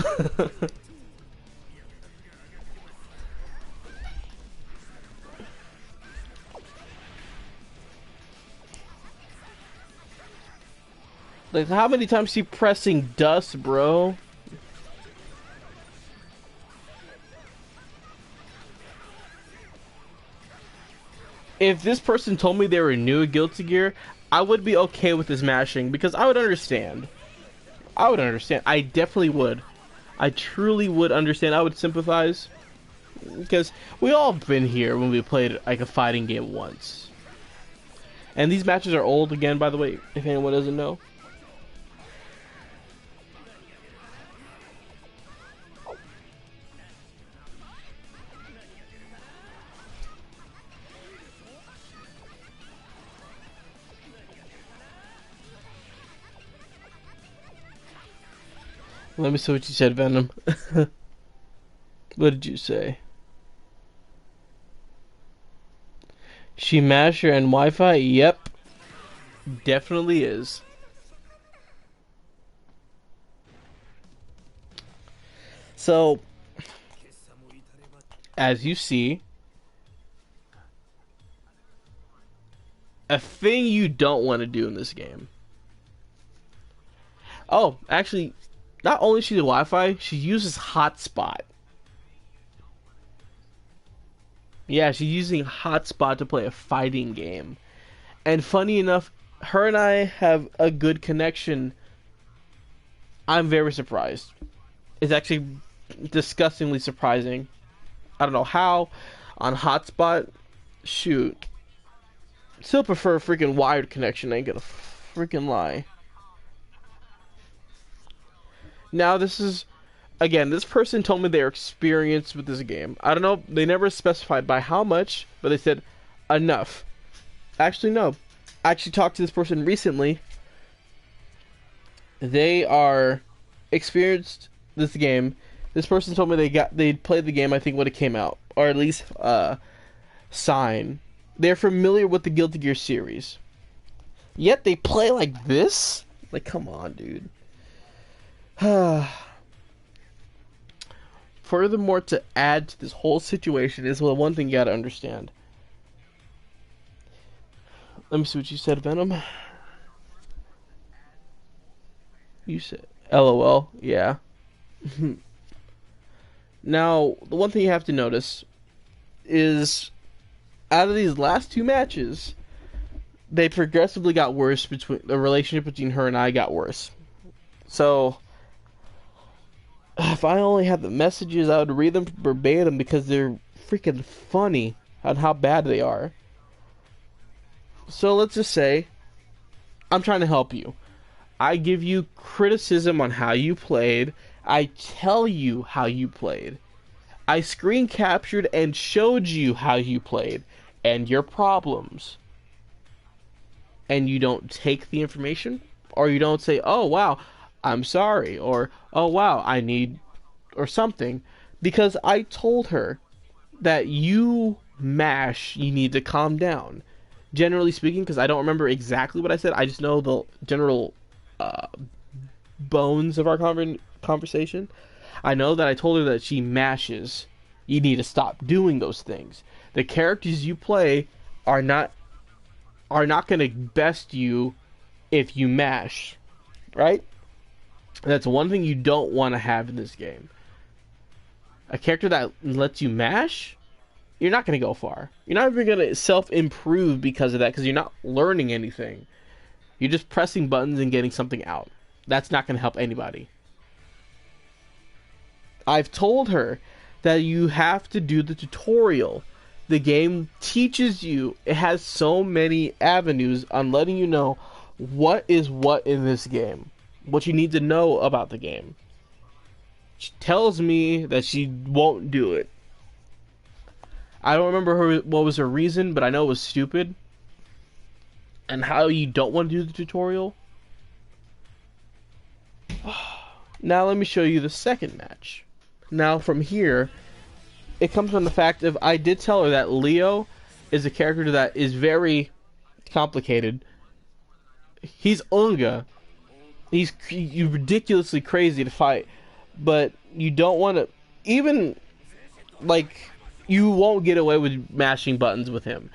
Like, how many times is he pressing dust, bro? If this person told me they were new at Guilty Gear, I would be okay with this mashing, because I would understand. I would understand. I definitely would. I truly would understand. I would sympathize. Because we all been here when we played like a fighting game once. And these matches are old again, by the way, if anyone doesn't know. Let me see what you said, Venom. What did you say? She Masher and Wi-Fi? Yep. Definitely is. So, as you see, a thing you don't want to do in this game. Oh, actually, not only she did Wi-Fi, she uses hotspot. Yeah, she's using hotspot to play a fighting game. And funny enough, her and I have a good connection. I'm very surprised. It's actually disgustingly surprising. I don't know how. On hotspot, shoot. Still prefer a freaking wired connection, I ain't gonna freaking lie. Now this is, again, this person told me they're experienced with this game. I don't know, they never specified by how much, but they said enough. Actually, no. I actually talked to this person recently. They are experienced this game. This person told me they played the game, I think, when it came out, or at least sign. They're familiar with the Guilty Gear series. Yet they play like this? Like, come on, dude. Furthermore, to add to this whole situation is, well, one thing you gotta understand. Let me see what you said, Venom. You said LOL, yeah. Now, the one thing you have to notice is, out of these last two matches, they progressively got worse. The relationship between her and I got worse. So, if I only had the messages, I would read them verbatim because they're freaking funny on how bad they are. So let's just say, I'm trying to help you. I give you criticism on how you played. I tell you how you played. I screen captured and showed you how you played and your problems. And you don't take the information? Or you don't say, oh wow, I'm sorry, or oh wow, I need, or something, because I told her that you need to calm down. generally speaking, because I don't remember exactly what I said. I just know the general uh, bones of our conversation. I know that I told her that she mashes. You need to stop doing those things. The characters you play are not going to best you if you mash, right? That's one thing you don't want to have in this game. A character that lets you mash, you're not going to go far. You're not even going to self-improve because of that, because you're not learning anything. You're just pressing buttons and getting something out. That's not going to help anybody. I've told her that you have to do the tutorial. The game teaches you. It has so many avenues on letting you know what is what in this game. What you need to know about the game. She tells me that she won't do it. I don't remember what was her reason, but I know it was stupid. And how you don't want to do the tutorial. Now let me show you the second match. Now from here, it comes from the fact of I did tell her that Leo is a character that is very complicated. He's Unga. He's ridiculously crazy to fight, but you don't want to even like you won't get away with mashing buttons with him.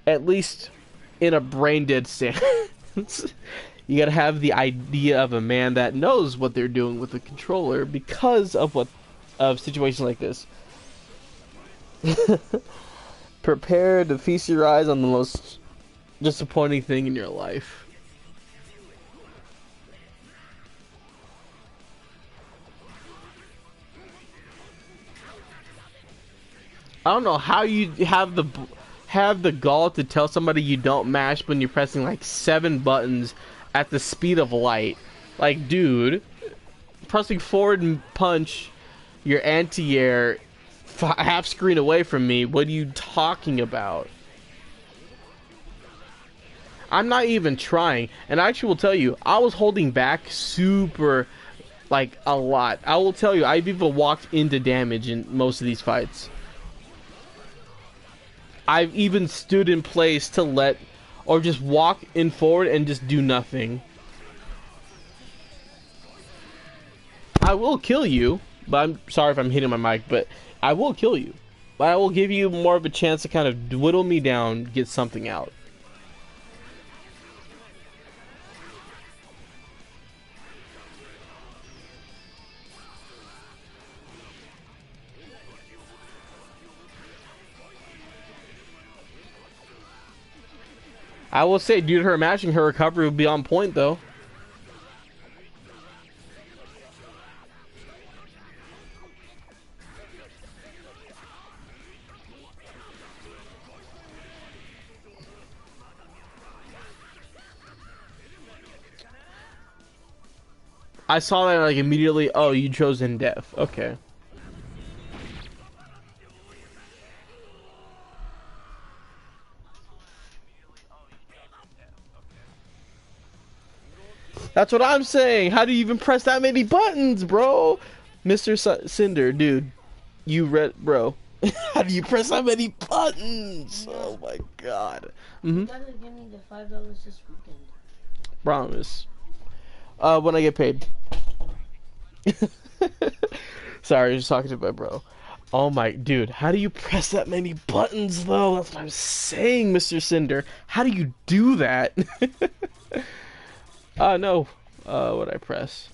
At least in a brain dead stance. You gotta have the idea of a man that knows what they're doing with the controller because of situations like this. Prepare to feast your eyes on the most disappointing thing in your life. I don't know how you have the gall to tell somebody you don't mash when you're pressing like 7 buttons at the speed of light. Like, dude, pressing forward and punch your anti-air half screen away from me. What are you talking about? I'm not even trying. And I actually will tell you, I was holding back super, like, a lot. I will tell you, I've even walked into damage in most of these fights. I've even stood in place to let, or just walk in forward and just do nothing. I will kill you, but I'm sorry if I'm hitting my mic, but I will kill you. But I will give you more of a chance to kind of whittle me down, get something out. I will say, due to her mashing, her recovery would be on point, though. I saw that like immediately. Oh, you chose in death. Okay. That's what I'm saying. How do you even press that many buttons, bro? Mr. Cinder, dude. You read, bro. How do you press that many buttons? Oh my god. You gotta give me the $5 this weekend. Promise. When I get paid. Sorry, I was just talking to my bro. Oh my, dude, how do you press that many buttons, though? That's what I'm saying, Mr. Cinder. How do you do that? No. What'd I press?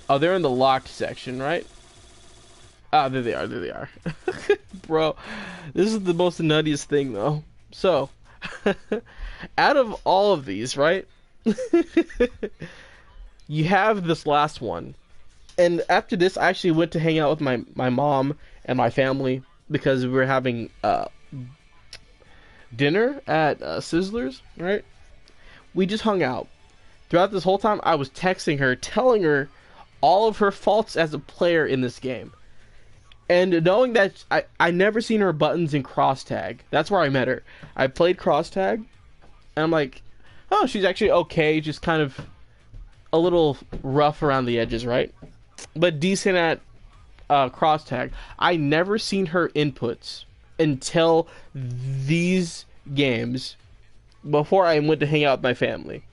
Oh, they're in the locked section, right? Ah, there they are, there they are. Bro, this is the most nuttiest thing, though. So, out of all of these, right? You have this last one. And after this, I actually went to hang out with my mom and my family because we were having dinner at Sizzler's, right? We just hung out. Throughout this whole time, I was texting her, telling her all of her faults as a player in this game. And knowing that I never seen her buttons in cross tag. That's where I met her. I played cross tag, and I'm like, oh, she's actually okay, just kind of a little rough around the edges, right? But decent at cross tag. I never seen her inputs until these games before I went to hang out with my family.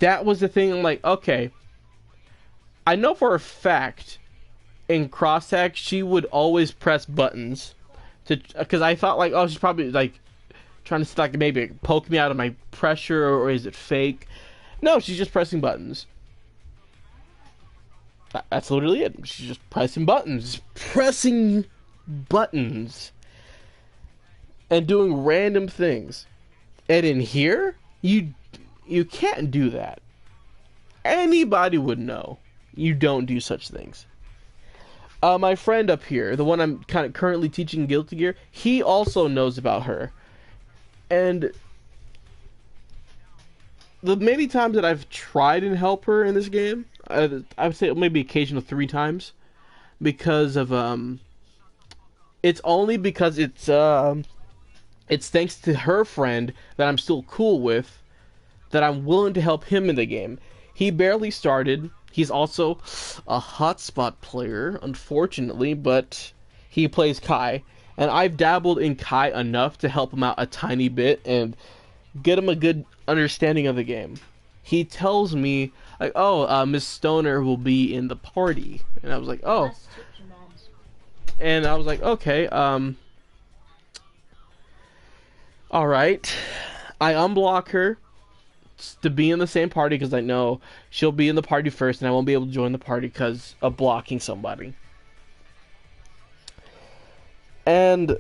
That was the thing. I'm like, okay, I know for a fact in cross tag she would always press buttons to, because I thought like, oh, she's probably like trying to like maybe poke me out of my pressure, or is it fake? No, she's just pressing buttons. That's literally it. She's just pressing buttons, and doing random things. And in here, you can't do that. Anybody would know you don't do such things. My friend up here, the one I'm kind of currently teaching Guilty Gear, he also knows about her. And the many times that I've tried and help her in this game, I would say maybe occasional 3 times, because of it's only because it's thanks to her friend that I'm still cool with, that I'm willing to help him in the game. He barely started. He's also a hotspot player, unfortunately, but he plays Kai. And I've dabbled in Kai enough to help him out a tiny bit and get him a good understanding of the game. He tells me, like, oh, Miss Stoner will be in the party. And I was like, oh. And I was like, okay, alright. I unblock her to be in the same party because I know she'll be in the party first and I won't be able to join the party because of blocking somebody. And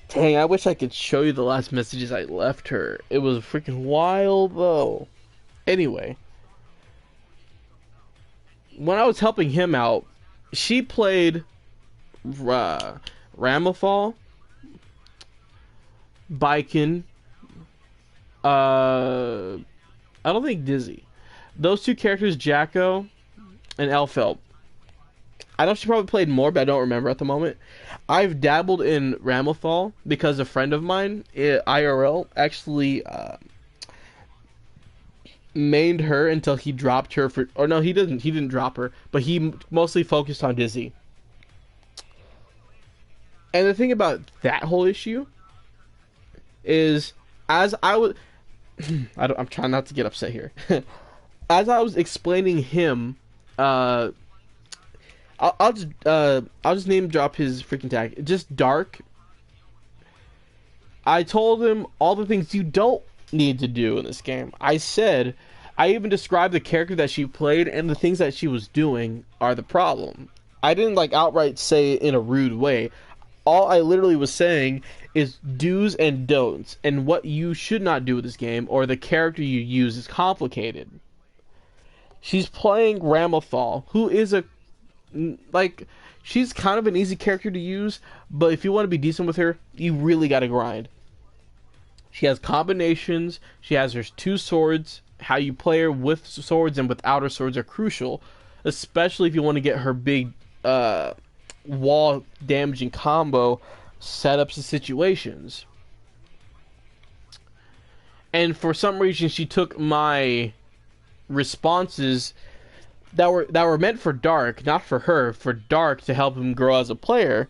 dang, I wish I could show you the last messages I left her. It was freaking wild though. Anyway, when I was helping him out, she played Ramafal, Bikin, I don't think Dizzy. Those 2 characters, Jacko and Elfelt. I know she probably played more, but I don't remember at the moment. I've dabbled in Ramafal because a friend of mine, IRL, actually mained her until he dropped her for... Or no, he didn't drop her, but he mostly focused on Dizzy. And the thing about that whole issue is, as I was... I'm trying not to get upset here. As I was explaining him, I'll just name drop his freaking tag. Just Dark. I told him all the things you don't need to do in this game. I even described the character that she played, and the things that she was doing are the problem. I didn't like outright say it in a rude way. All I literally was saying is do's and don'ts, and what you should not do with this game, or the character you use is complicated. She's playing Ramafal, who is she's kind of an easy character to use, but if you want to be decent with her, you really gotta grind. She has combinations, she has her 2 swords, how you play her with swords and without her swords are crucial, especially if you want to get her big, wall damaging combo setups and situations. And for some reason she took my responses that were meant for Dark, not for her, for Dark to help him grow as a player.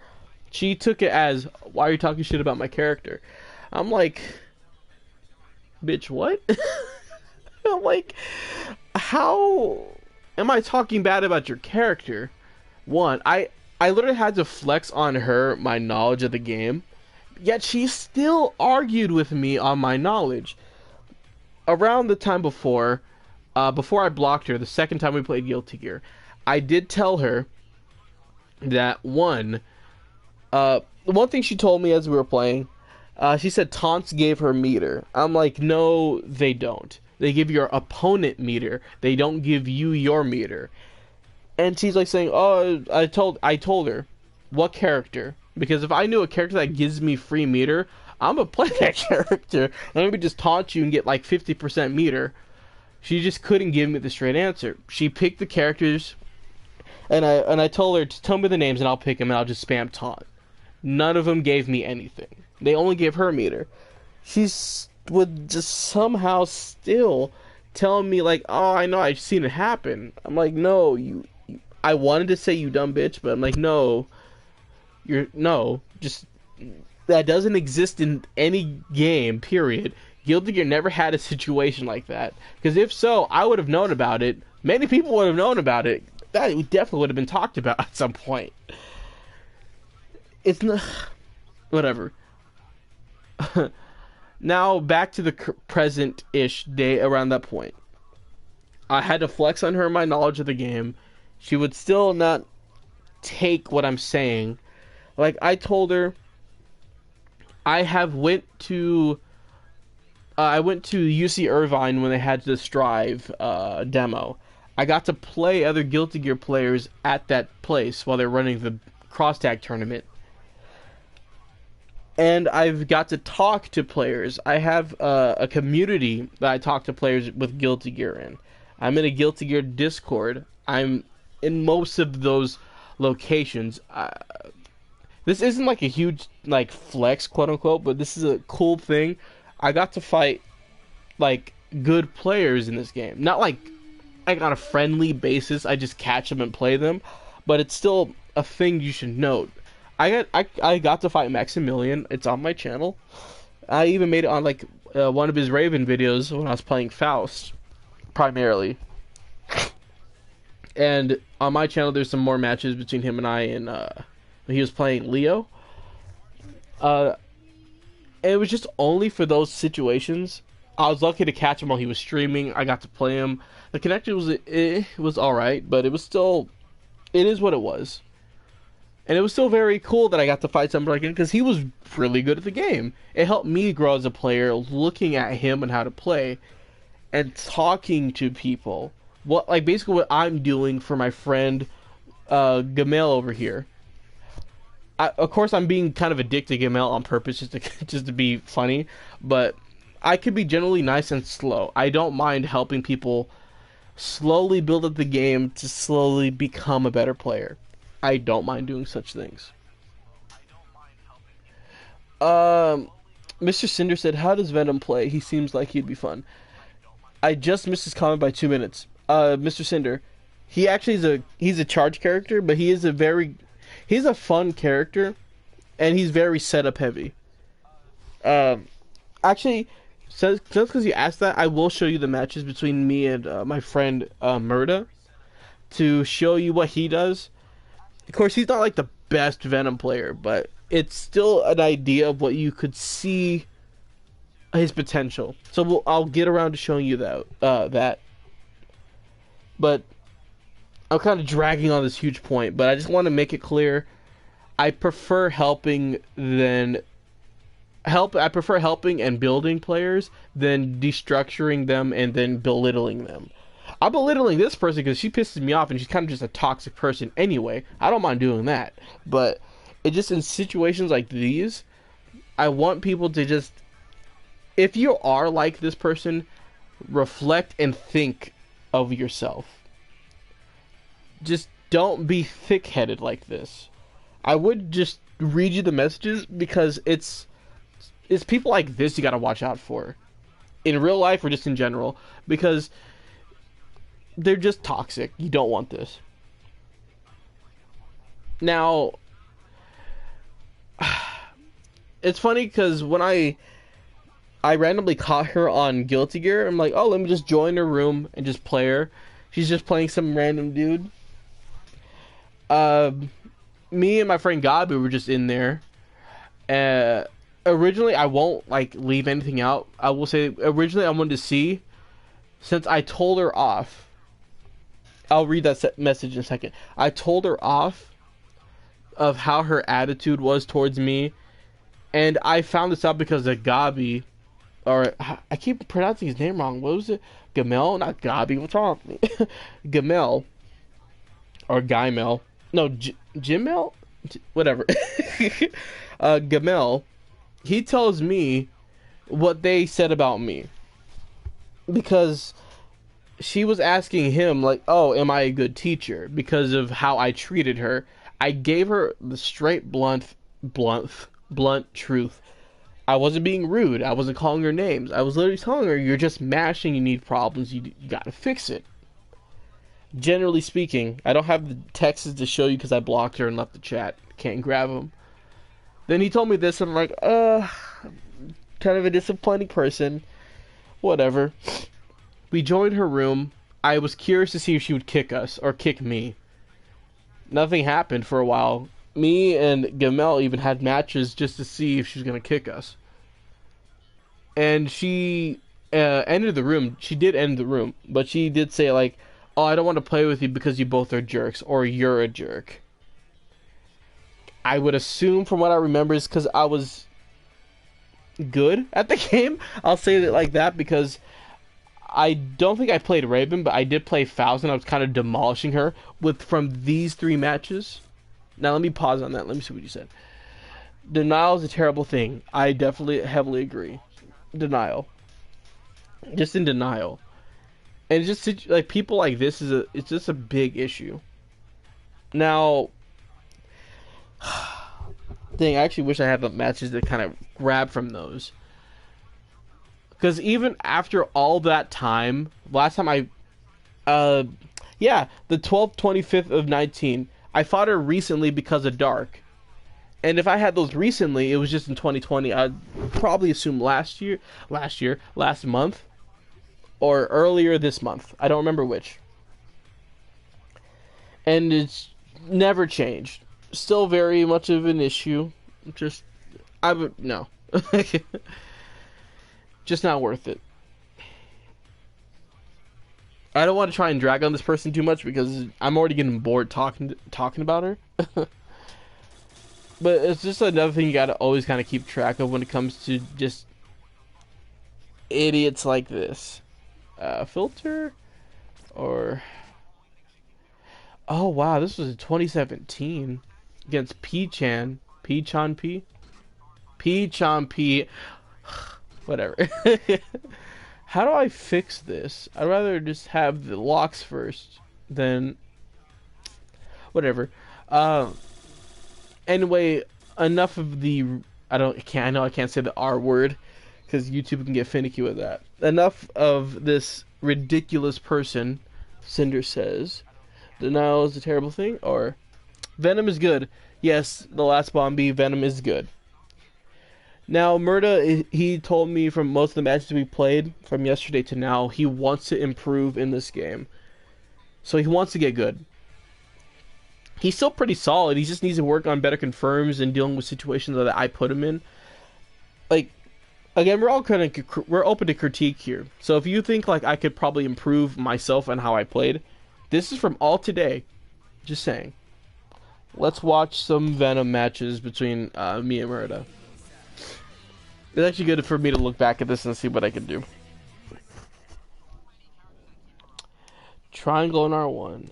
She took it as, why are you talking shit about my character? I'm like, bitch, what? I'm like, how am I talking bad about your character? One, I literally had to flex on her my knowledge of the game, yet she still argued with me on my knowledge. Around the time before I blocked her, the second time we played Guilty Gear, I did tell her that one thing she told me as we were playing, she said taunts gave her meter. I'm like, no, they don't. They give your opponent meter. They don't give you your meter. And she's like saying, oh, I told her, what character? Because if I knew a character that gives me free meter, I'm gonna play that character. And maybe just taunt you and get like 50% meter. She just couldn't give me the straight answer. She picked the characters, and I told her to tell me the names and I'll pick them and I'll just spam taunt. None of them gave me anything. They only gave her meter. She's would just somehow still tell me like, oh, I know, I've seen it happen. I'm like, no, I wanted to say you dumb bitch, but I'm like, no, just that doesn't exist in any game, period. Guilty Gear never had a situation like that. Because if so, I would have known about it. Many people would have known about it. That definitely would have been talked about at some point. It's not... Whatever. Now, back to the present-ish day around that point. I had to flex on her my knowledge of the game. She would still not take what I'm saying. Like, I told her... I went to UC Irvine when they had the Strive demo. I got to play other Guilty Gear players at that place while they're running the Cross Tag tournament. And I've got to talk to players. I have a community that I talk to players with Guilty Gear in. I'm in a Guilty Gear Discord. I'm in most of those locations. This isn't like a huge like flex, quote unquote, but this is a cool thing. I got to fight like good players in this game. Not like on a friendly basis. I just catch them and play them, but it's still a thing you should note. I got to fight Maximilian. It's on my channel. I even made it on like one of his Raven videos when I was playing Faust, primarily. And on my channel, there's some more matches between him and I, and he was playing Leo. And it was just only for those situations. I was lucky to catch him while he was streaming. I got to play him. The connection was all right, but it was still, it is what it was. And it was still very cool that I got to fight somebody like him because he was really good at the game. It helped me grow as a player, looking at him and how to play, and talking to people. Basically what I'm doing for my friend Gamel over here. Of course, I'm being kind of a dick to Gamel on purpose just to be funny, but I could be generally nice and slow. I don't mind helping people slowly build up the game to slowly become a better player. I don't mind doing such things. Mr. Cinder said, "How does Venom play? He seems like he'd be fun." I just missed his comment by 2 minutes. Mr. Cinder, he actually he's a charge character, but he's a fun character, and he's very setup heavy. Actually, just because you asked that, I will show you the matches between me and my friend Murda to show you what he does. Of course, he's not like the best Venom player, but it's still an idea of what you could see his potential. So I'll get around to showing you that. But I'm kind of dragging on this huge point, but I just want to make it clear. I prefer helping and building players than destructuring them and then belittling them. I'm belittling this person because she pisses me off and she's kind of just a toxic person anyway. I don't mind doing that. But it just in situations like these, I want people to just, if you are like this person, reflect and think of yourself. Just don't be thick-headed like this. I would just read you the messages because it's people like this you gotta watch out for. In real life or just in general. Because they're just toxic. You don't want this. Now, it's funny because when I randomly caught her on Guilty Gear, I'm like, oh, let me just join her room and just play her. She's just playing some random dude. Me and my friend Gabi were just in there. Originally, I won't leave anything out. I will say, originally I wanted to see, since I told her off. I'll read that message in a second. I told her off of how her attitude was towards me, and I found this out because of Gabi, or I keep pronouncing his name wrong. What was it? Gamel? Not Gabi. What's wrong with me? Gamel. Or Gaimel. No, Jimel? Whatever. Gamel. He tells me what they said about me. Because she was asking him, oh, am I a good teacher? Because of how I treated her. I gave her the straight, blunt truth. I wasn't being rude. I wasn't calling her names. I was literally telling her, you're just mashing, you need problems, you gotta fix it. Generally speaking, I don't have the texts to show you because I blocked her and left the chat. Can't grab them. Then he told me this, and I'm like, kind of a disappointing person. Whatever. We joined her room. I was curious to see if she would kick us or kick me. Nothing happened for a while. Me and Gamel even had matches just to see if she was going to kick us. And she entered the room. She did enter the room, but she did say, like, oh, I don't want to play with you because you both are jerks, or you're a jerk. I would assume, from what I remember, is because I was good at the game. I'll say it like that, because I don't think I played Raven, but I did play Faust, and I was kind of demolishing her from these 3 matches. Now, let me pause on that. Let me see what you said. Denial is a terrible thing. I definitely heavily agree. Denial. Just in denial. And it's just like people like this it's just a big issue. Now, dang, I actually wish I had the matches that kind of grab from those. Because even after all that time, last time the 12th, 25th of 19, I fought her recently because of Dark. And if I had those recently, it was just in 2020. I'd probably assume last month, or earlier this month. I don't remember which. And it's never changed. Still very much of an issue. No. Just not worth it. I don't want to try and drag on this person too much because I'm already getting bored talking about her. But it's just another thing you gotta always kind of keep track of when it comes to just idiots like this. Filter? Or... Oh, wow, this was in 2017 against P-Chan. P-Chan P? P-Chan P. Whatever. How do I fix this? I'd rather just have the locks first than... Whatever. Anyway, enough of the... I know I can't say the R word, because YouTube can get finicky with that. Enough of this ridiculous person, Cinder says. Denial is a terrible thing, or... Venom is good. Yes, the last Bombi, Venom is good. Now, Murda, he told me from most of the matches we played, from yesterday to now, he wants to improve in this game. So he wants to get good. He's still pretty solid. He just needs to work on better confirms and dealing with situations that I put him in. Like, again, we're open to critique here. So if you think like I could probably improve myself and how I played, this is from all today. Just saying. Let's watch some Venom matches between me and Murda. It's actually good for me to look back at this and see what I can do. Triangle in R1.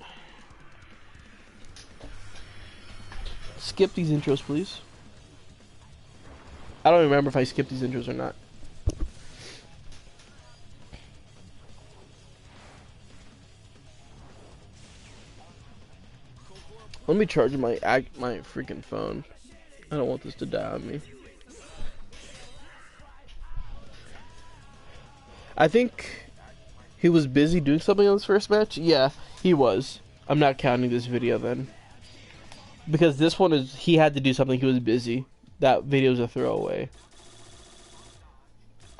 Skip these intros, please. I don't remember if I skipped these intros or not. Let me charge my freaking phone. I don't want this to die on me. I think he was busy doing something on this first match. Yeah, he was. I'm not counting this video then. Because this one is, he had to do something, he was busy. That video's a throwaway.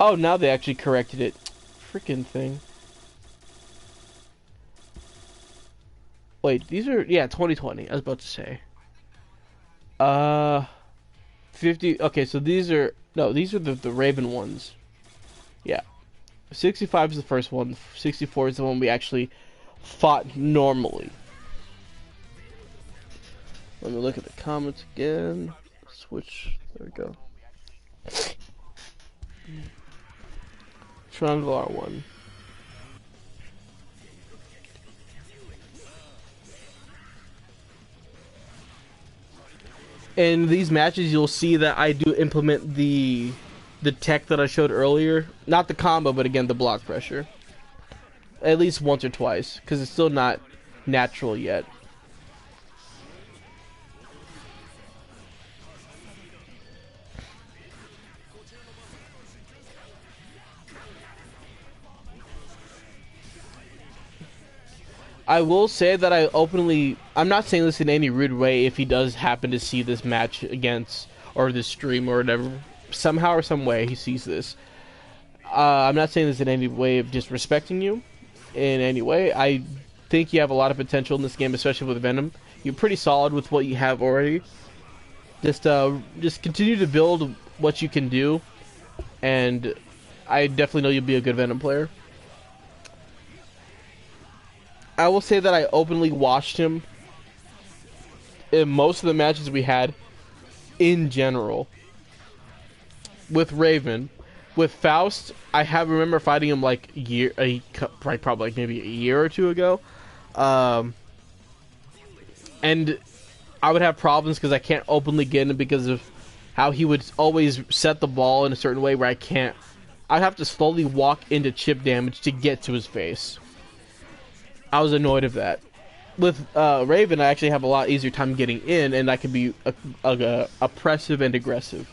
Oh, now they actually corrected it. Freaking thing. Wait, these are, yeah, 2020, I was about to say. 50, okay, so these are, no, these are the Raven ones. Yeah. 65 is the first one, 64 is the one we actually fought normally. Let me look at the comments again. Switch. There we go. Triangle R1. In these matches, you'll see that I do implement the tech that I showed earlier. Not the combo, but again, the block pressure. At least once or twice, because it's still not natural yet. I will say that I'm not saying this in any rude way if he does happen to see this match against, or this stream or whatever, somehow or some way he sees this. I'm not saying this in any way of disrespecting you in any way. I think you have a lot of potential in this game, especially with Venom. You're pretty solid with what you have already. Just continue to build what you can do, and I definitely know you'll be a good Venom player. I will say that I openly watched him in most of the matches we had in general. With Raven. With Faust, I remember fighting him like probably like maybe a year or two ago. And I would have problems because I can't openly get him because of how he would always set the ball in a certain way where I'd have to slowly walk into chip damage to get to his face. I was annoyed of that. With Raven, I actually have a lot easier time getting in, and I can be oppressive and aggressive.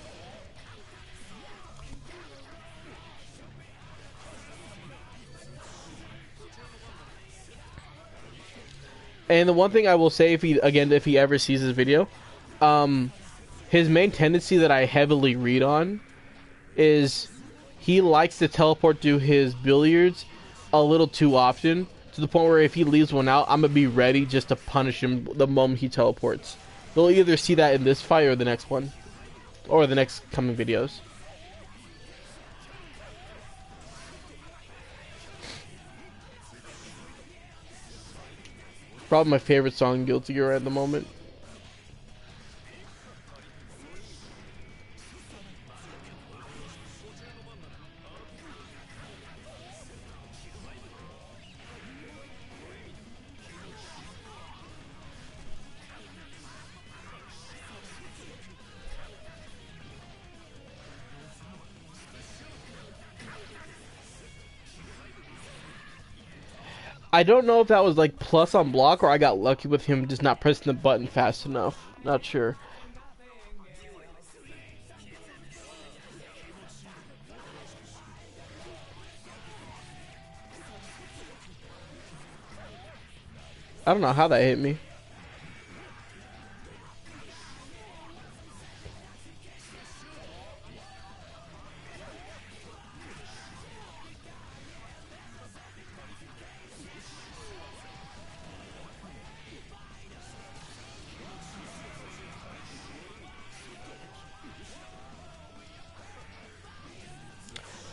And the one thing I will say, if he ever sees this video, his main tendency that I heavily read on is he likes to teleport to his billiards a little too often, to the point where if he leaves one out, I'm gonna be ready just to punish him the moment he teleports. You'll either see that in this fight or the next one, or the next coming videos. Probably my favorite song in Guilty Gear at the moment. I don't know if that was like plus on block or I got lucky with him just not pressing the button fast enough. Not sure. I don't know how that hit me.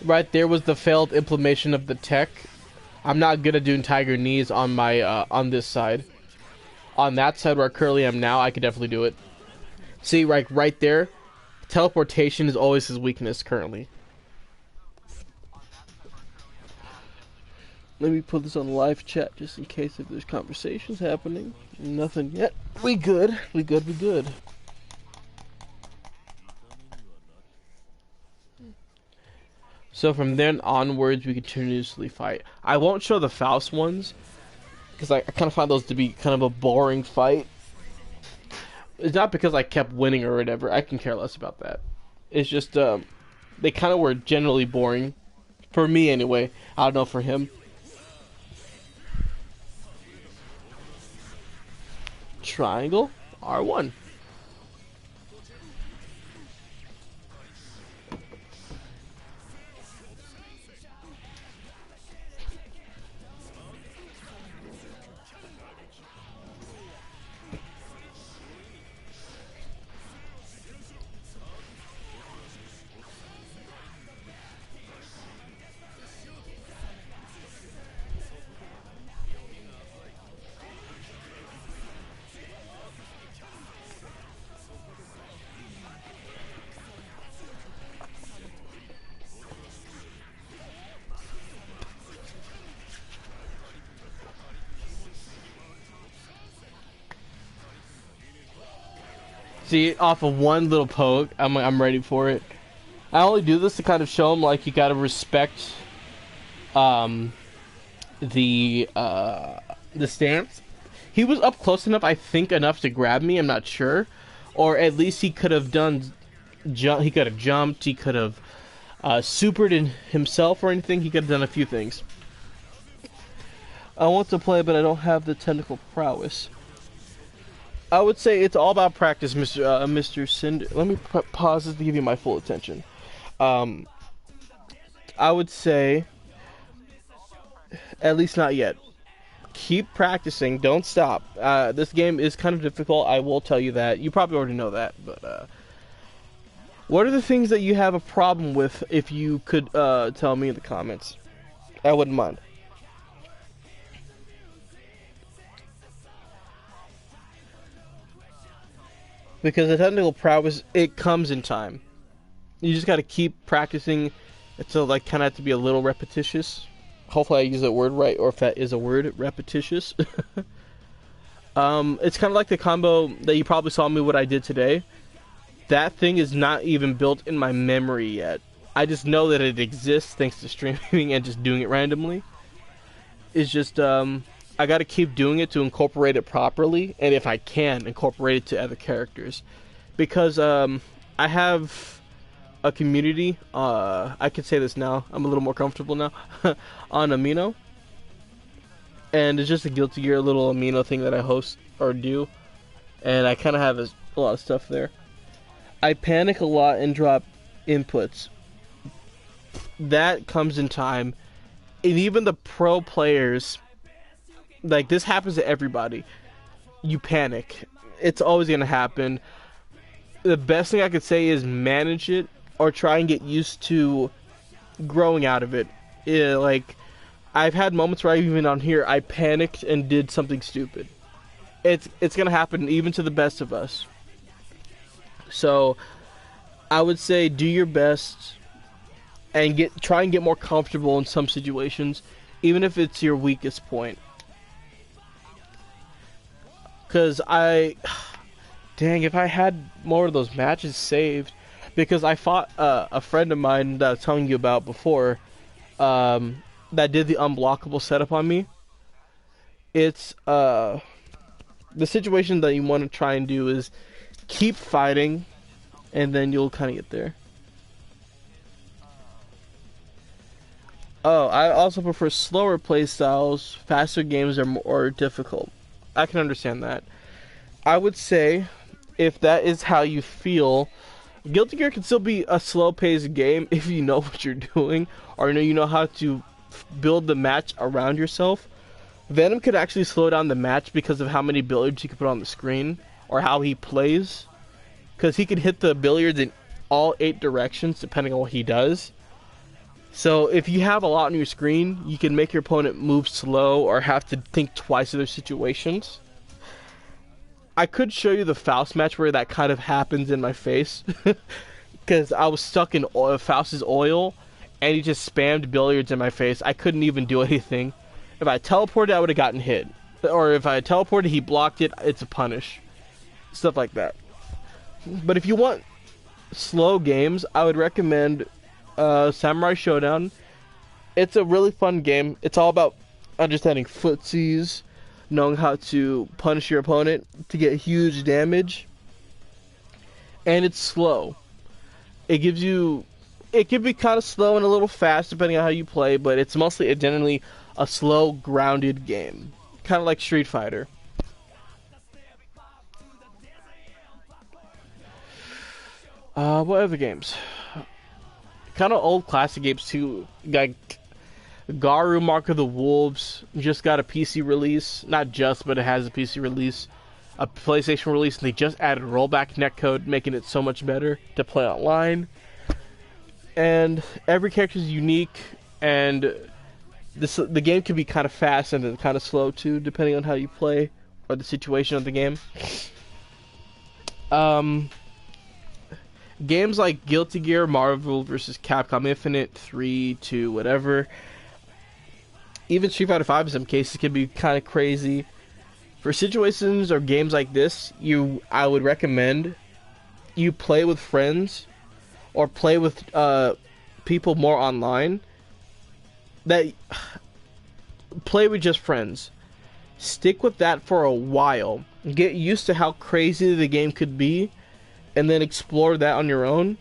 Right there was the failed implementation of the tech. I'm not good at doing tiger knees on my on this side. On that side where I currently am now, I could definitely do it. See, right there, teleportation is always his weakness currently. Let me put this on live chat just in case if there's conversations happening. Nothing yet. We good. We good. We good. So from then onwards, we continuously fight. I won't show the Faust ones, because I kind of find those to be kind of a boring fight. It's not because I kept winning or whatever. I can care less about that. It's just, they kind of were generally boring. For me, anyway. I don't know for him. Triangle, R1. See, off of one little poke, I'm ready for it. I only do this to kind of show him, like, you gotta respect, the stance. He was up close enough, I think, enough to grab me, I'm not sure. Or at least he could have done, he could have jumped, he could have, supered in himself or anything, he could have done a few things. I want to play, but I don't have the technical prowess. I would say it's all about practice, Mr. Cinder. Let me pause this to give you my full attention. Um, I would say, at least not yet. Keep practicing. Don't stop. This game is kind of difficult. I will tell you that. You probably already know that, but what are the things that you have a problem with? If you could tell me in the comments, I wouldn't mind. Because the technical prowess, it comes in time. You just got to keep practicing until like kind of have to be a little repetitious. Hopefully I use that word right, or if that is a word, repetitious. It's kind of like the combo that you probably saw me what I did today. That thing is not even built in my memory yet. I just know that it exists thanks to streaming and just doing it randomly. It's just, I gotta keep doing it to incorporate it properly, and if I can, incorporate it to other characters. Because, I have a community, I can say this now, I'm a little more comfortable now, on Amino. And it's just a Guilty Gear little Amino thing that I host, or do. And I kind of have a lot of stuff there. I panic a lot and drop inputs. That comes in time. And even the pro players, like, this happens to everybody. You panic. It's always going to happen. The best thing I could say is manage it, or try and get used to growing out of it. Like, I've had moments where even on here, I panicked and did something stupid. It's going to happen even to the best of us. So, I would say do your best and try and get more comfortable in some situations, even if it's your weakest point. Because dang, if I had more of those matches saved, because I fought a friend of mine that I was telling you about before, that did the unblockable setup on me. It's, the situation that you want to try and do is keep fighting, and then you'll kind of get there. Oh, I also prefer slower playstyles. Faster games are more difficult. I can understand that. I would say, if that is how you feel, Guilty Gear can still be a slow-paced game if you know what you're doing, or you know how to build the match around yourself. Venom could actually slow down the match because of how many billiards he could put on the screen, or how he plays. Because he could hit the billiards in all 8 directions, depending on what he does. So if you have a lot on your screen, you can make your opponent move slow, or have to think twice of their situations. I could show you the Faust match where that kind of happens in my face. Because I was stuck in Faust's oil, and he just spammed billiards in my face. I couldn't even do anything. If I teleported, I would have gotten hit. Or if I teleported, he blocked it, it's a punish. Stuff like that. But if you want slow games, I would recommend Samurai Showdown. It's a really fun game. It's all about understanding footsies, knowing how to punish your opponent to get huge damage. And it's slow. It can be kind of slow and a little fast depending on how you play, but it's mostly generally a slow, grounded game. Kind of like Street Fighter. What other games? Kind of old classic games too. Like Garu Mark of the Wolves just got a PC release. Not just, but it has a PC release. A PlayStation release, and they just added rollback netcode, making it so much better to play online. And every character is unique, and the game can be kind of fast and kind of slow too, depending on how you play or the situation of the game. Games like Guilty Gear, Marvel vs. Capcom Infinite, 3, 2, whatever. Even Street Fighter 5 in some cases can be kind of crazy. For situations or games like this, I would recommend you play with friends or play with people more online. Play with just friends. Stick with that for a while. Get used to how crazy the game could be, and then explore that on your own,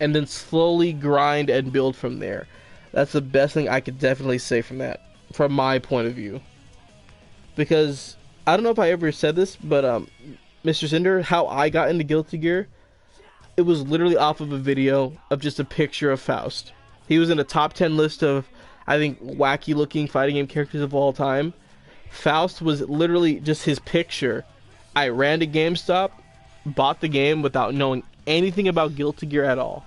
and then slowly grind and build from there. That's the best thing I could definitely say from my point of view. Because I don't know if I ever said this, but Mr. Cinder, how I got into Guilty Gear, it was literally off of a video of just a picture of Faust. He was in a top 10 list of, I think, wacky looking fighting game characters of all time. Faust was literally just his picture. I ran to GameStop, bought the game without knowing anything about Guilty Gear at all.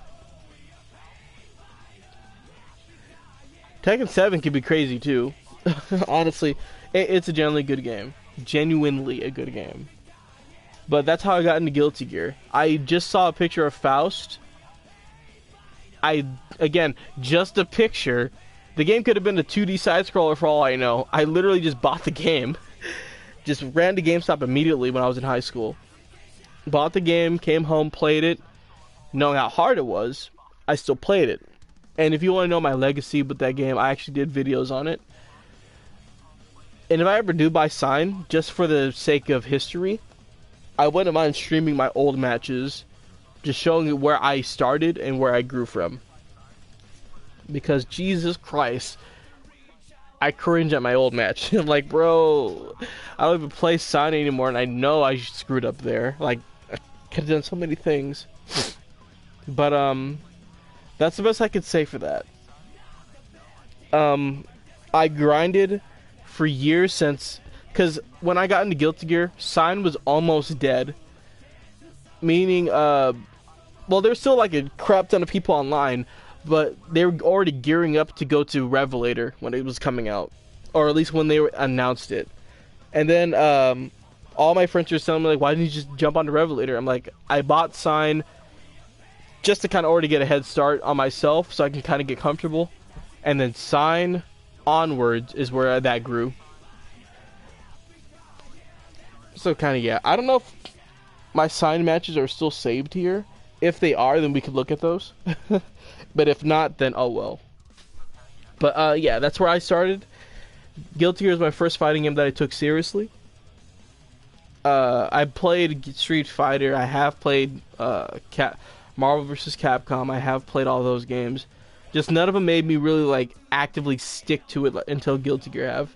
Tekken 7 can be crazy too. Honestly, it's a genuinely good game. Genuinely a good game. But that's how I got into Guilty Gear. I just saw a picture of Faust. Again, just a picture. The game could have been a 2D side-scroller for all I know. I literally just bought the game. Just ran to GameStop immediately when I was in high school. Bought the game, came home, played it. Knowing how hard it was, I still played it. And if you want to know my legacy with that game, I actually did videos on it. And if I ever do buy Sign, just for the sake of history, I wouldn't mind streaming my old matches, just showing you where I started and where I grew from. Because Jesus Christ, I cringe at my old match. I'm like, bro, I don't even play Sign anymore, and I know I screwed up there. Like, I could have done so many things. But that's the best I could say for that. I grinded for years since, because when I got into Guilty Gear, Sign was almost dead. Meaning, well, there's still like a crap ton of people online, but they were already gearing up to go to Revelator when it was coming out, or at least when they announced it. And then all my friends were telling me, like, why didn't you just jump onto Revelator? I'm like, I bought Sign just to kind of already get a head start on myself so I can kind of get comfortable. And then Sign onwards is where that grew. So kind of, yeah. I don't know if my Sign matches are still saved here. If they are, then we could look at those. But if not, then oh well. But yeah, that's where I started. Guilty Gear is my first fighting game that I took seriously. I played Street Fighter. I have played Marvel vs. Capcom. I have played all those games. Just none of them made me really like actively stick to it until Guilty Gear have.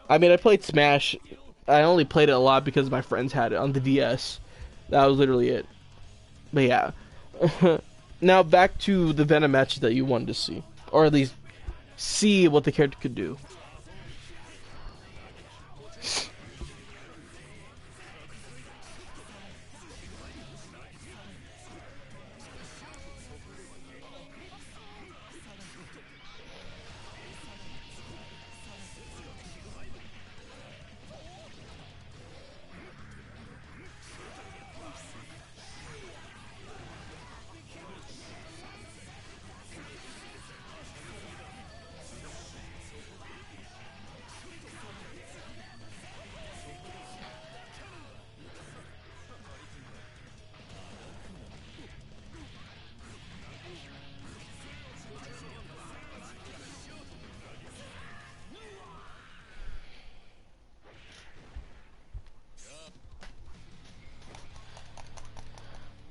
I mean, I played Smash. I only played it a lot because my friends had it on the DS. That was literally it. But yeah. Now back to the Venom matches that you wanted to see. Or at least see what the character could do.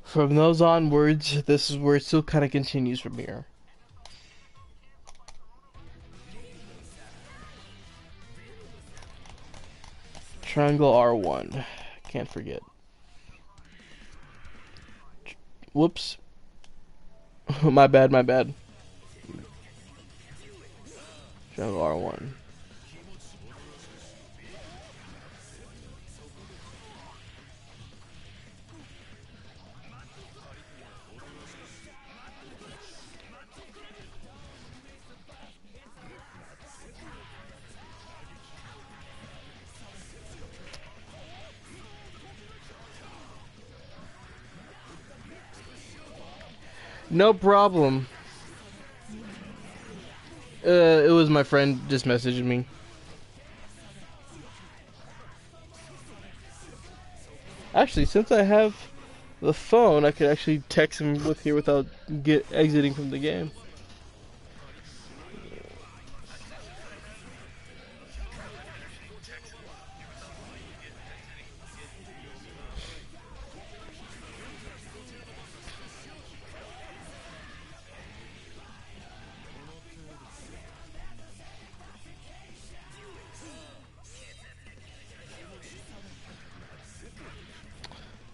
From those onwards, this is where it still kind of continues from here. Triangle R1. Can't forget. Whoops. My bad, my bad. Triangle R1. No problem. It was my friend just messaging me. Actually, since I have the phone, I could actually text him with here without exiting from the game.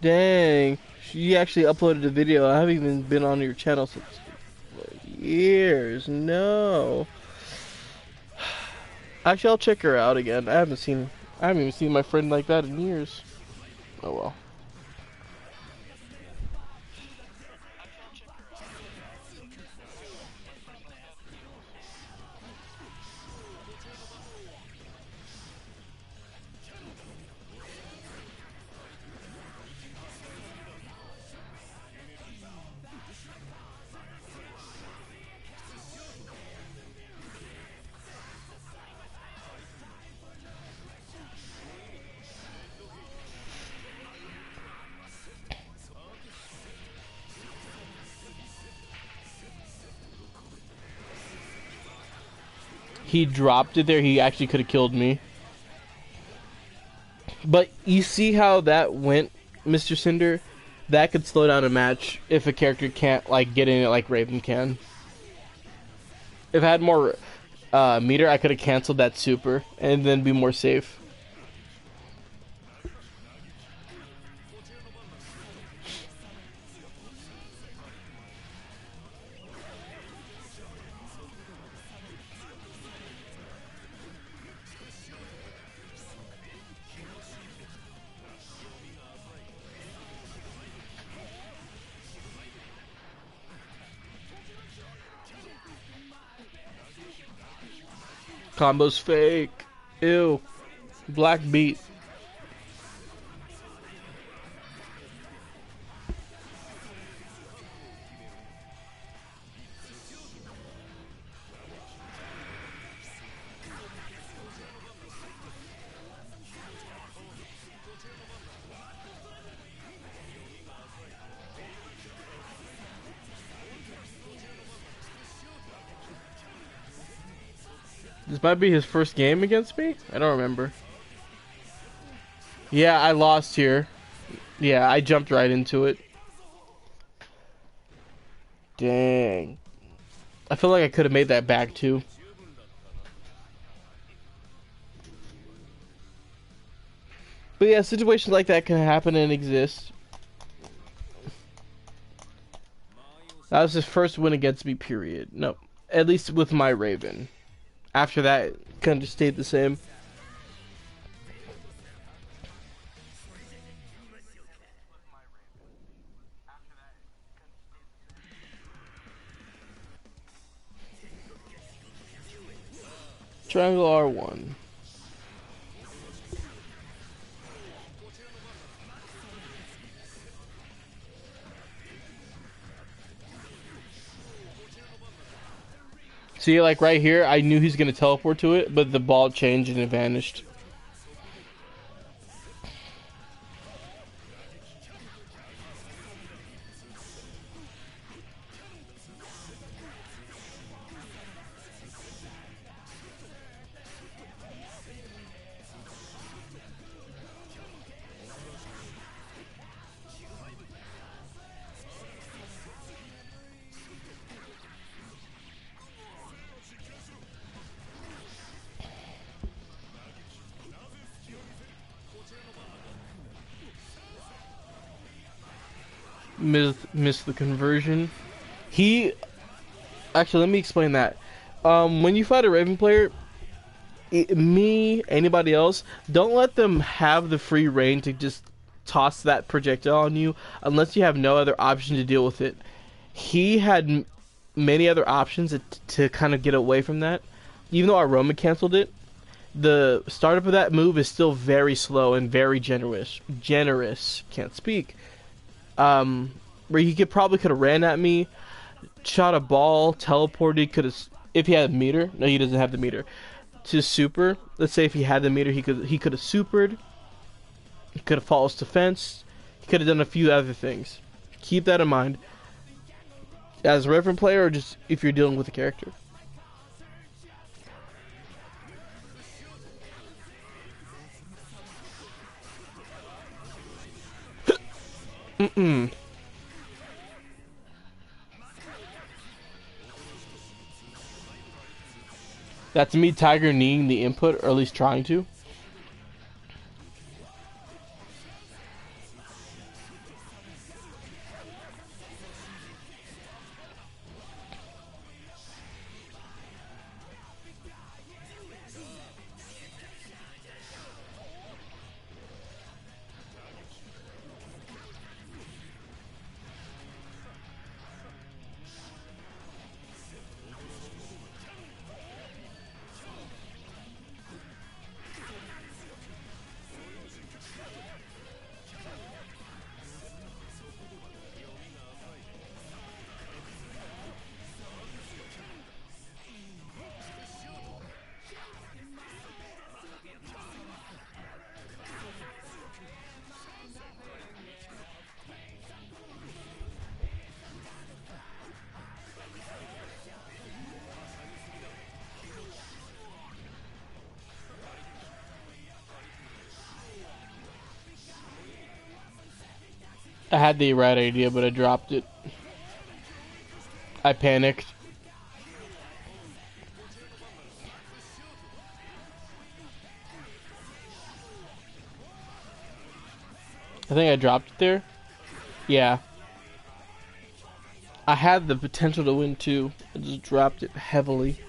Dang. She actually uploaded a video. I haven't even been on your channel since like, years. No. Actually, I'll check her out again. I haven't even seen my friend like that in years. Oh well. He dropped it there. He actually could have killed me. But you see how that went, Mr. Cinder? That could slow down a match if a character can't like get in it like Raven can. If I had more meter, I could have canceled that super and then be more safe. Combo's fake. Ew. Black beat. This might be his first game against me? I don't remember. Yeah, I lost here. Yeah, I jumped right into it. Dang. I feel like I could have made that back too. But yeah, situations like that can happen and exist. That was his first win against me, period. No, at least with my Raven. After that, it kind of just stayed the same. Triangle R1. See, like right here, I knew he's gonna teleport to it, but the ball changed and it vanished. Missed the conversion. He actually, let me explain that. When you fight a Raven player, me, anybody else, don't let them have the free reign to just toss that projectile on you unless you have no other option to deal with it. He had many other options to kind of get away from that. Even though our Roma canceled it, the startup of that move is still very slow and very generous. Can't speak. Where he probably could have ran at me, shot a ball, teleported, could have, if he had a meter. No, he doesn't have the meter. To super, let's say if he had the meter, he could have supered. He could have followed defense. He could have done a few other things. Keep that in mind. As a Reverend player, or just if you're dealing with a character. That's me Tiger kneeing the input, or at least trying to. I had the right idea, but I dropped it. I panicked. I think I dropped it there. Yeah. I had the potential to win too. I just dropped it heavily.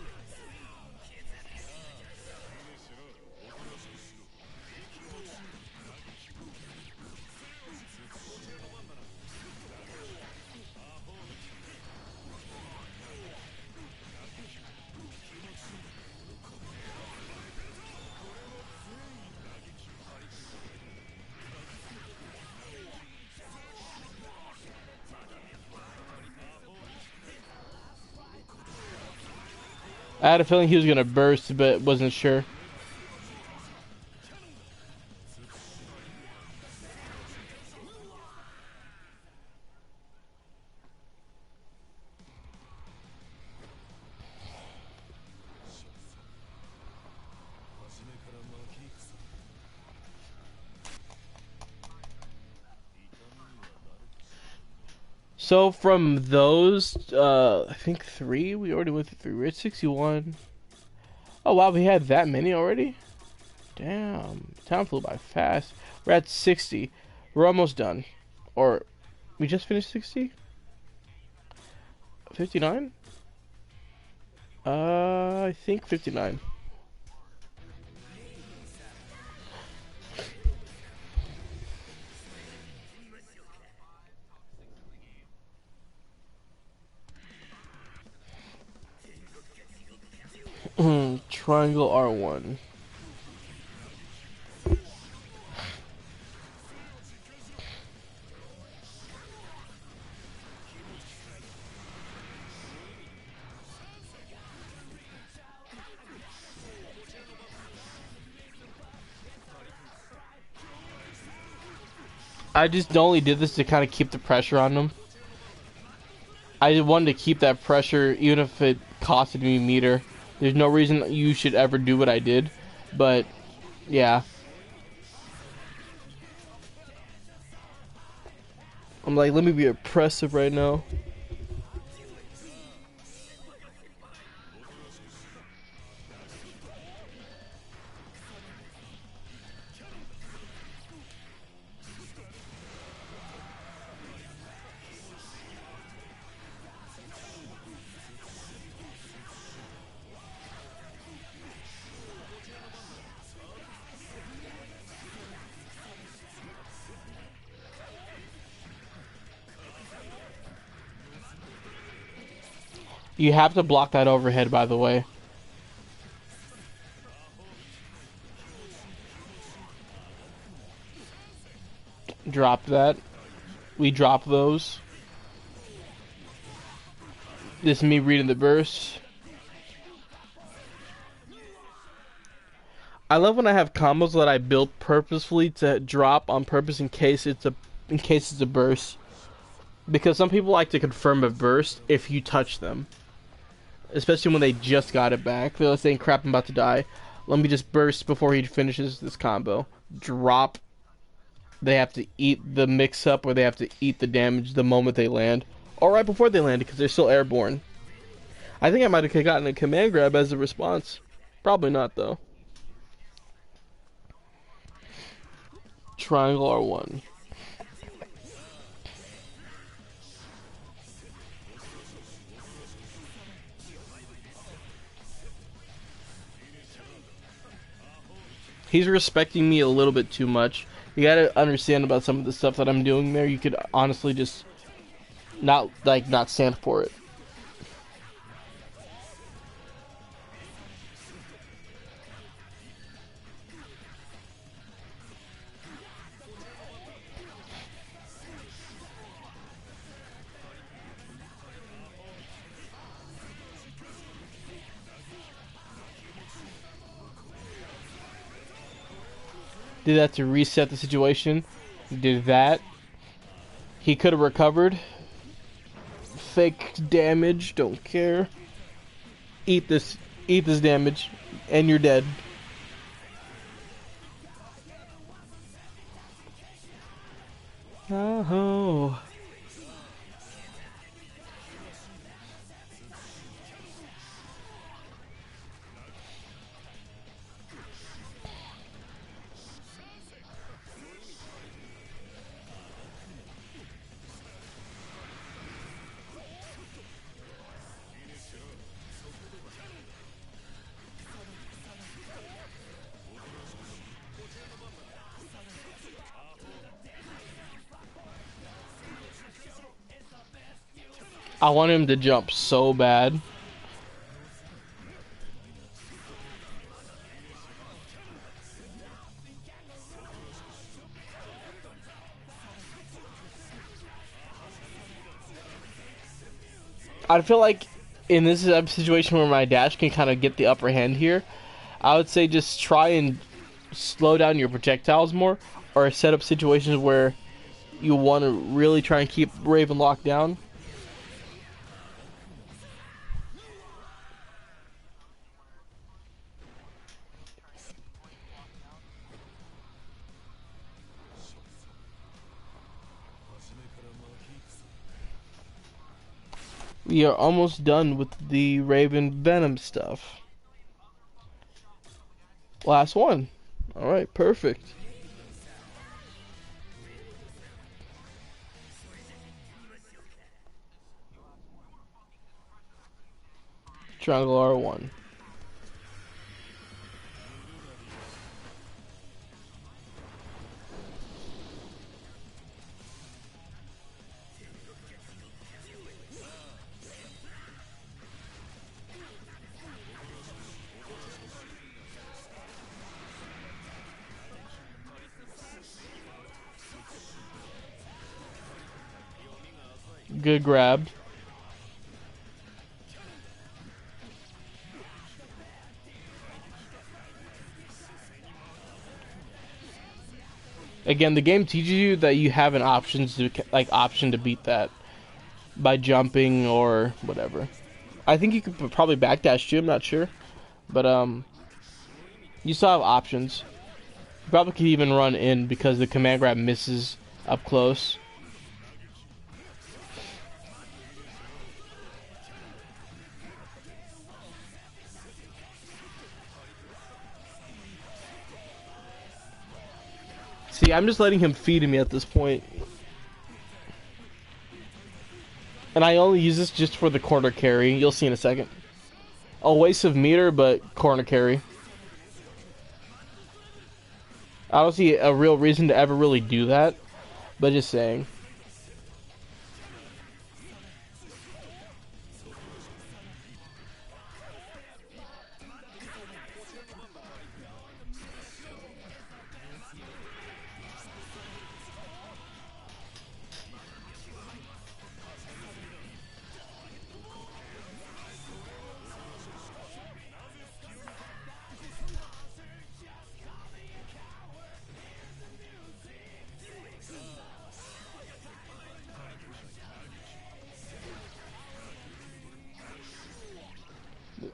I had a feeling he was gonna burst, but wasn't sure. So from those, I think 3. We already went through 3. We're at 61. Oh wow, we had that many already? Damn, time flew by fast. We're at 60. We're almost done. Or, we just finished 60? 59? I think 59. Triangle R1. I just only did this to kind of keep the pressure on them. I wanted to keep that pressure even if it costed me meter. There's no reason you should ever do what I did, but yeah. I'm like, let me be oppressive right now. You have to block that overhead, by the way. Drop that. We drop those. This is me reading the burst. I love when I have combos that I built purposefully to drop on purpose in case it's a burst. Because some people like to confirm a burst if you touch them. Especially when they just got it back. They're saying, crap, I'm about to die. Let me just burst before he finishes this combo. Drop. They have to eat the mix-up, or they have to eat the damage the moment they land. Or right before they land, because they're still airborne. I think I might have gotten a command grab as a response. Probably not, though. Triangle R1. He's respecting me a little bit too much. You gotta understand about some of the stuff that I'm doing there. You could honestly just not stand for it. Did that to reset the situation. Did that. He could have recovered. Fake damage, don't care. Eat this damage, and you're dead. Oh. I want him to jump so bad. I feel like in this situation where my dash can kind of get the upper hand here, I would say just try and slow down your projectiles more, or set up situations where you want to really try and keep Raven locked down. We are almost done with the Raven Venom stuff. Last one. Alright, perfect. Triangle R1. Good grab. Again, the game teaches you that you have an option to beat that by jumping or whatever. I think you could probably backdash too. I'm not sure, but you still have options. You probably could even run in because the command grab misses up close. See, I'm just letting him feed me at this point. And I only use this just for the corner carry. You'll see in a second. A waste of meter, but corner carry. I don't see a real reason to ever really do that, but just saying.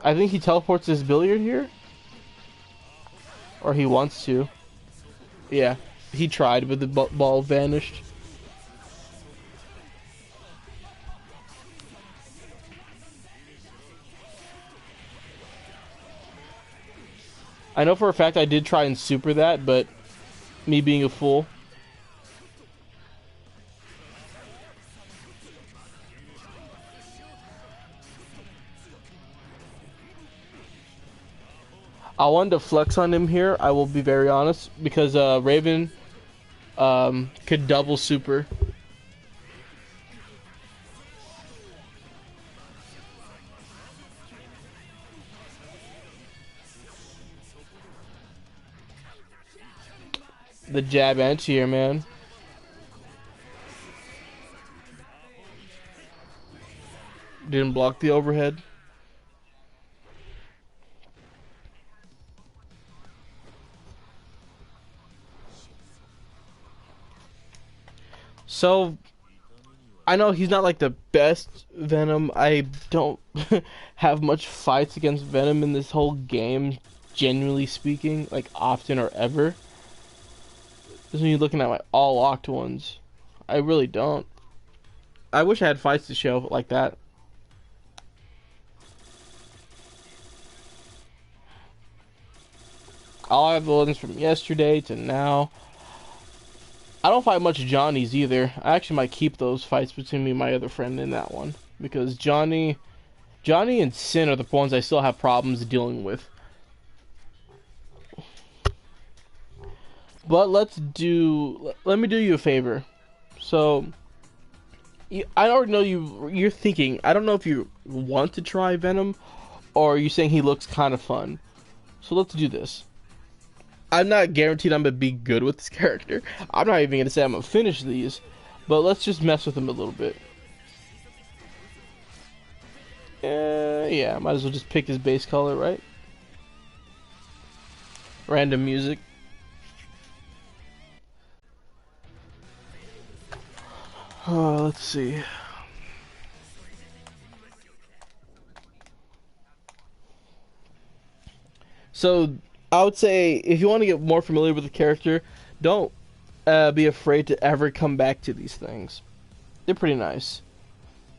I think he teleports his billiard here. Or he wants to. Yeah, he tried, but the ball vanished. I know for a fact I did try and super that, but me being a fool. I wanted to flex on him here, I will be very honest, because Raven could double super. The jab anti-air, man. Didn't block the overhead. So, I know he's not like the best Venom. I don't have much fights against Venom in this whole game, genuinely speaking, like often or ever. This is when you're looking at my all locked ones. I really don't. I wish I had fights to show like that. I'll have the ones from yesterday to now. I don't fight much Johnnies either. I actually might keep those fights between me and my other friend in that one. Because Johnny and Sin are the ones I still have problems dealing with. But let me do you a favor. So, I already know you're thinking, I don't know if you want to try Venom, or you're saying he looks kind of fun. So let's do this. I'm not guaranteed I'm going to be good with this character. I'm not even going to say I'm going to finish these, but let's just mess with him a little bit. Yeah, might as well just pick his base color, right? Random music. Let's see. So, I would say, if you want to get more familiar with the character, don't be afraid to ever come back to these things. They're pretty nice.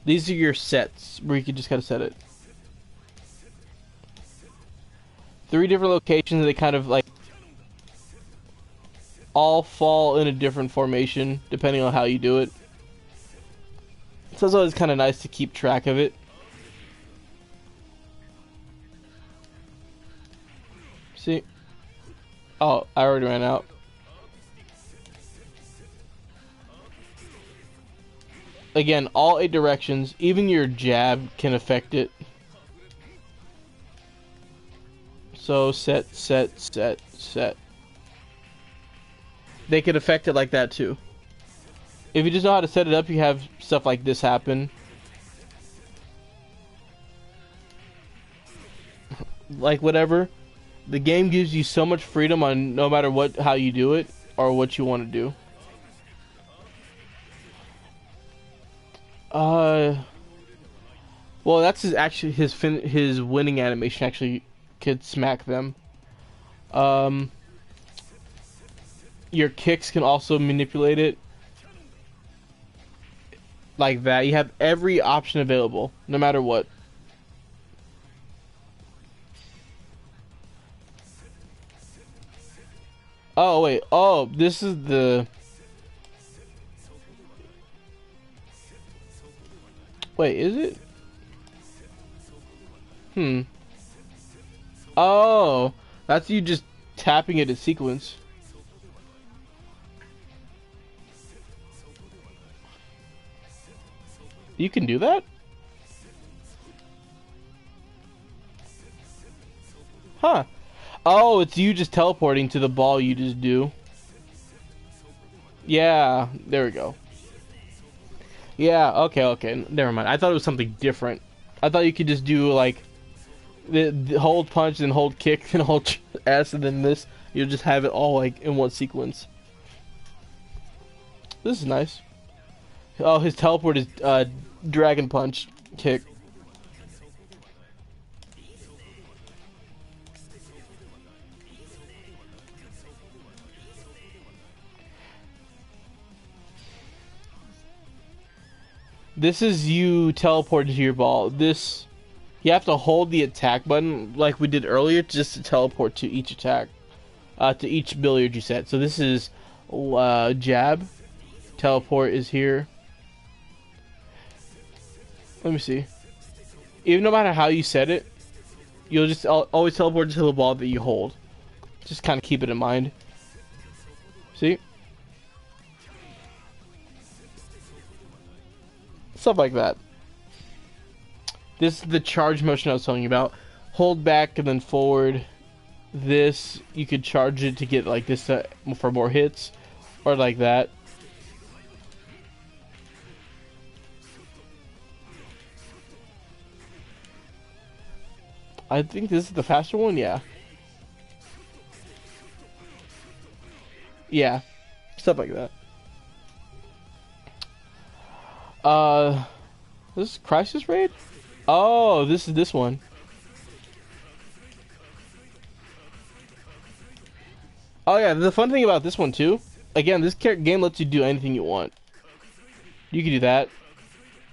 These are your sets, where you can just kind of set it. 3 different locations, they kind of, like, all fall in a different formation, depending on how you do it. So it's always kind of nice to keep track of it. See? Oh, I already ran out. Again, all 8 directions, even your jab can affect it. So, set. They could affect it like that too. If you just know how to set it up, you have stuff like this happen. Like whatever. The game gives you so much freedom on no matter how you do it or what you want to do. Well, that's his winning animation. Actually, could smack them. Your kicks can also manipulate it. Like that. You have every option available, no matter what. Oh, wait. Oh, this is the... Wait, is it? Oh, that's you just tapping it in sequence. You can do that? Huh. Oh, it's you just teleporting to the ball you just do. Yeah, there we go. Yeah, okay, never mind. I thought it was something different. I thought you could just do, like, the hold punch, then hold kick, then hold S, and then this. You'll just have it all, like, in one sequence. This is nice. Oh, his teleport is, Dragon Punch kick. This is you teleporting to your ball. This, you have to hold the attack button like we did earlier just to teleport to each attack, to each billiard you set. So this is jab. Teleport is here. Let me see. Even no matter how you set it, you'll just always teleport to the ball that you hold. Just kind of keep it in mind. See? Stuff like that. This is the charge motion I was telling you about. Hold back and then forward. This, you could charge it to get like this for more hits. Or like that. I think this is the faster one, yeah. Yeah. Stuff like that. This is Crisis Raid? Oh, this is this one. Oh yeah, the fun thing about this one too, again, this game lets you do anything you want. You can do that.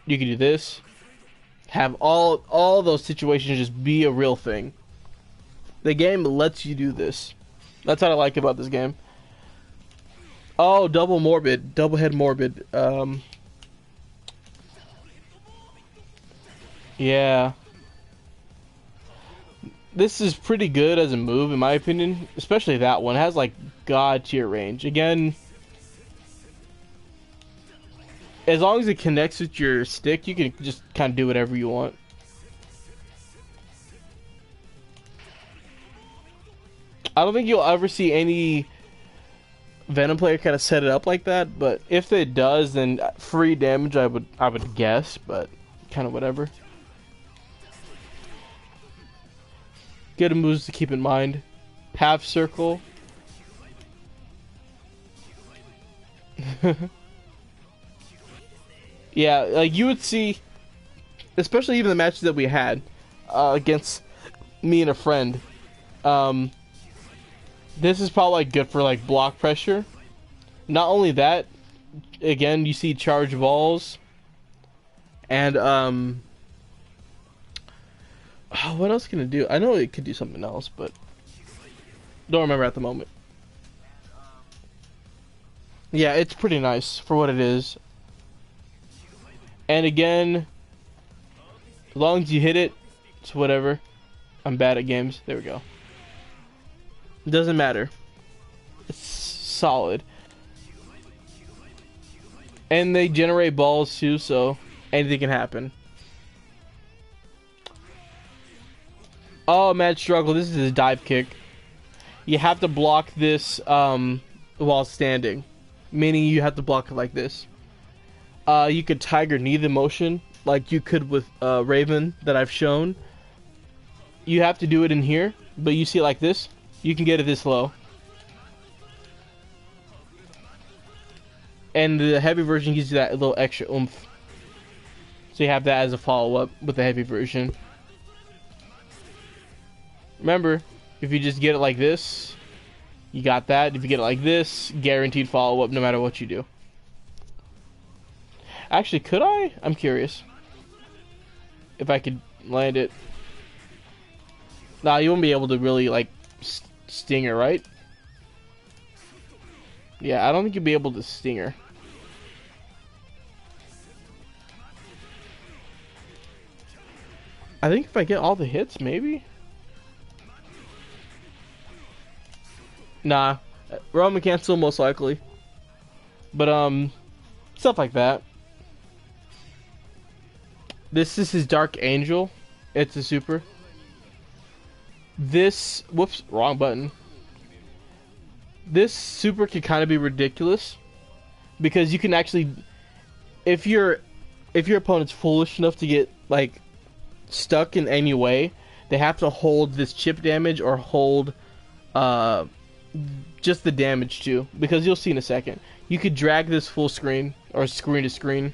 You can do this. Have all those situations just be a real thing. The game lets you do this. That's what I like about this game. Oh, double head morbid. Yeah. This is pretty good as a move, in my opinion. Especially that one. It has, like, god tier range. Again, as long as it connects with your stick, you can just kind of do whatever you want. I don't think you'll ever see any Venom player kind of set it up like that, but if it does, then free damage I would guess, but kind of whatever. Good moves to keep in mind. Half circle. Yeah, like you would see, especially even the matches that we had against me and a friend. This is probably like good for like block pressure. Not only that, again you see charge balls, and oh, what else can it do? I know it could do something else, but don't remember at the moment. Yeah, it's pretty nice for what it is. And again, as long as you hit it, it's whatever. I'm bad at games. There we go. It doesn't matter. It's solid. And they generate balls too, so anything can happen. Oh, mad struggle. This is a dive kick. You have to block this while standing. Meaning you have to block it like this. You could tiger knee the motion like you could with Raven that I've shown. You have to do it in here, but you see it like this. You can get it this low. And the heavy version gives you that little extra oomph. So you have that as a follow-up with the heavy version. Remember, if you just get it like this, you got that. If you get it like this, guaranteed follow-up no matter what you do. Actually, could I? I'm curious. If I could land it. Nah, you won't be able to really, like, sting her, right? Yeah, I don't think you'll be able to sting her. I think if I get all the hits, maybe? Nah. Roman cancel, most likely. But, stuff like that. This is his Dark Angel. It's a super. This... Whoops, wrong button. This super can kind of be ridiculous. Because you can actually... If your opponent's foolish enough to get, like, stuck in any way, they have to hold this chip damage or hold just the damage too. Because you'll see in a second. You could drag this full screen or screen to screen.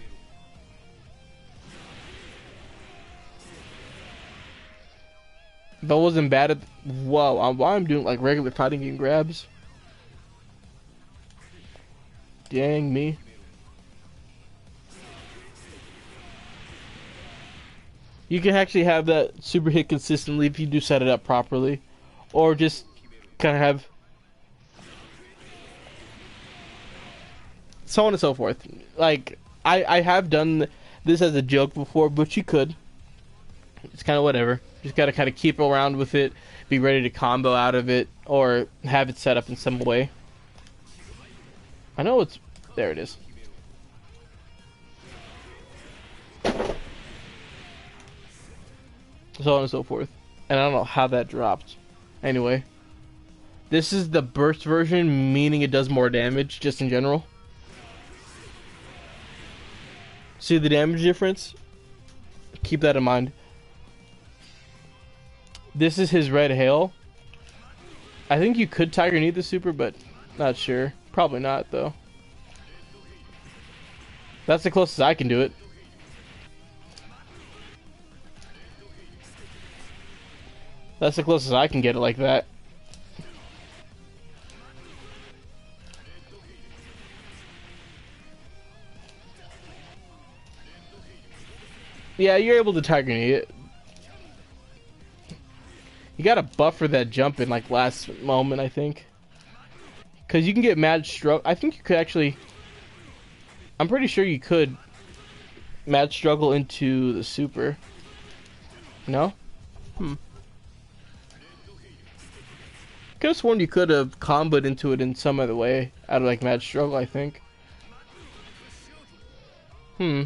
If I wasn't bad at... Whoa, why I'm doing like regular fighting game grabs. Dang me. You can actually have that super hit consistently if you do set it up properly. Or just kind of have... so on and so forth. Like, I have done this as a joke before, but you could. It's kind of whatever. Just gotta kind of keep around with it, be ready to combo out of it, or have it set up in some way. I know it's... there it is. So on and so forth. And I don't know how that dropped. Anyway. This is the burst version, meaning it does more damage, just in general. See the damage difference? Keep that in mind. This is his Red Hail. I think you could Tiger Knee the super, but not sure. Probably not, though. That's the closest I can do it. That's the closest I can get it like that. Yeah, you're able to Tiger Knee it. You gotta buffer that jump in like last moment, I think. Because you can get mad stroke. I think you could actually. I'm pretty sure you could mad struggle into the super. No? Hmm. Could have sworn you could have comboed into it in some other way. Out of like mad struggle, I think. Hmm.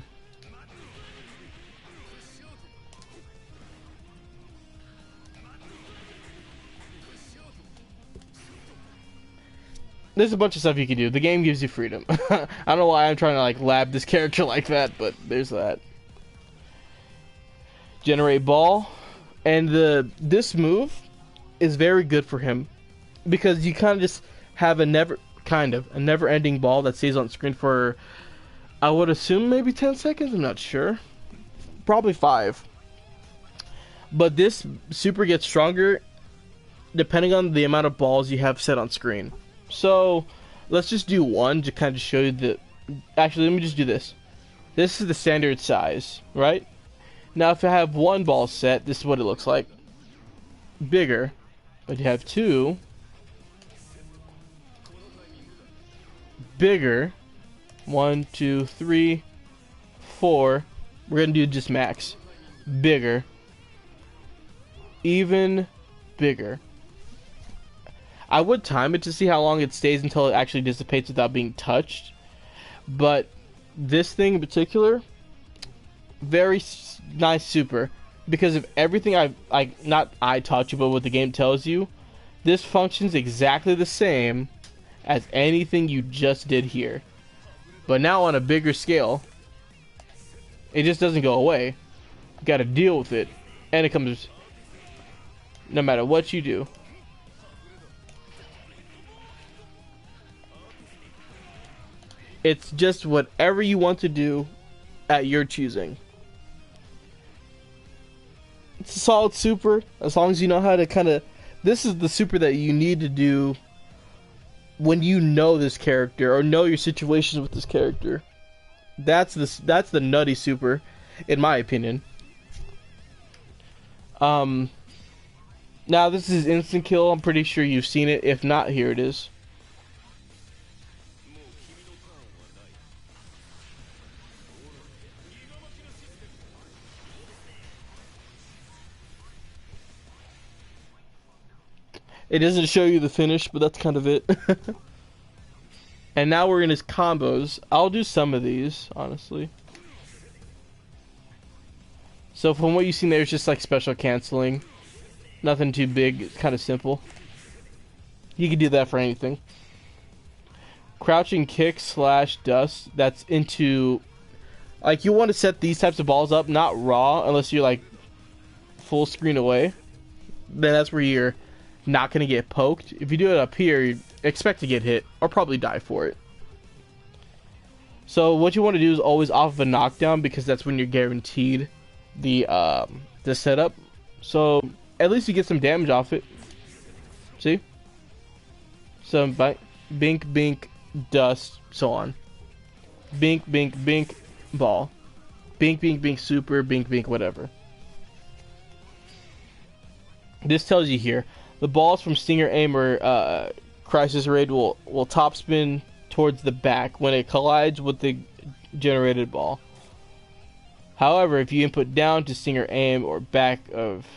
There's a bunch of stuff you can do. The game gives you freedom. I don't know why I'm trying to like lab this character like that, but there's that. Generate ball, and this move is very good for him because you kind of just have a never-ending ball that stays on screen for, I would assume, maybe 10 seconds. I'm not sure, probably 5. But this super gets stronger depending on the amount of balls you have set on screen. So let's just do one to kind of show you the. Actually, let me just do this. This is the standard size, right? Now, if I have one ball set, this is what it looks like. Bigger. But you have two. Bigger. 1, 2, 3, 4. We're going to do just max. Bigger. Even bigger. I would time it to see how long it stays until it actually dissipates without being touched. But this thing in particular, very nice super, because of everything I taught you, but what the game tells you, this functions exactly the same as anything you just did here, but now on a bigger scale. It just doesn't go away. You got to deal with it, and it comes no matter what you do. It's just whatever you want to do at your choosing. It's a solid super, as long as you know how to kind of. This is the super that you need to do when you know this character or know your situations with this character. That's the nutty super, in my opinion. Now this is instant kill. I'm pretty sure you've seen it. If not, here it is. It doesn't show you the finish, but that's kind of it. And now we're in his combos. I'll do some of these, honestly. So from what you've seen there, it's just like special canceling. Nothing too big, it's kind of simple. You can do that for anything. Crouching kick / dust, that's into... Like, you want to set these types of balls up, not raw, unless you're like full screen away. Then that's where you're not going to get poked. If you do it up here, you expect to get hit or probably die for it. So what you want to do is always off of a knockdown, because that's when you're guaranteed the setup. So at least you get some damage off it. See? Some bink, bink, dust, so on. Bink, bink, bink, ball. Bink, bink, bink, super, bink, bink, whatever. This tells you here, the balls from Stinger Aim or Crisis Raid will topspin towards the back when it collides with the generated ball. However, if you input down to Stinger Aim or back of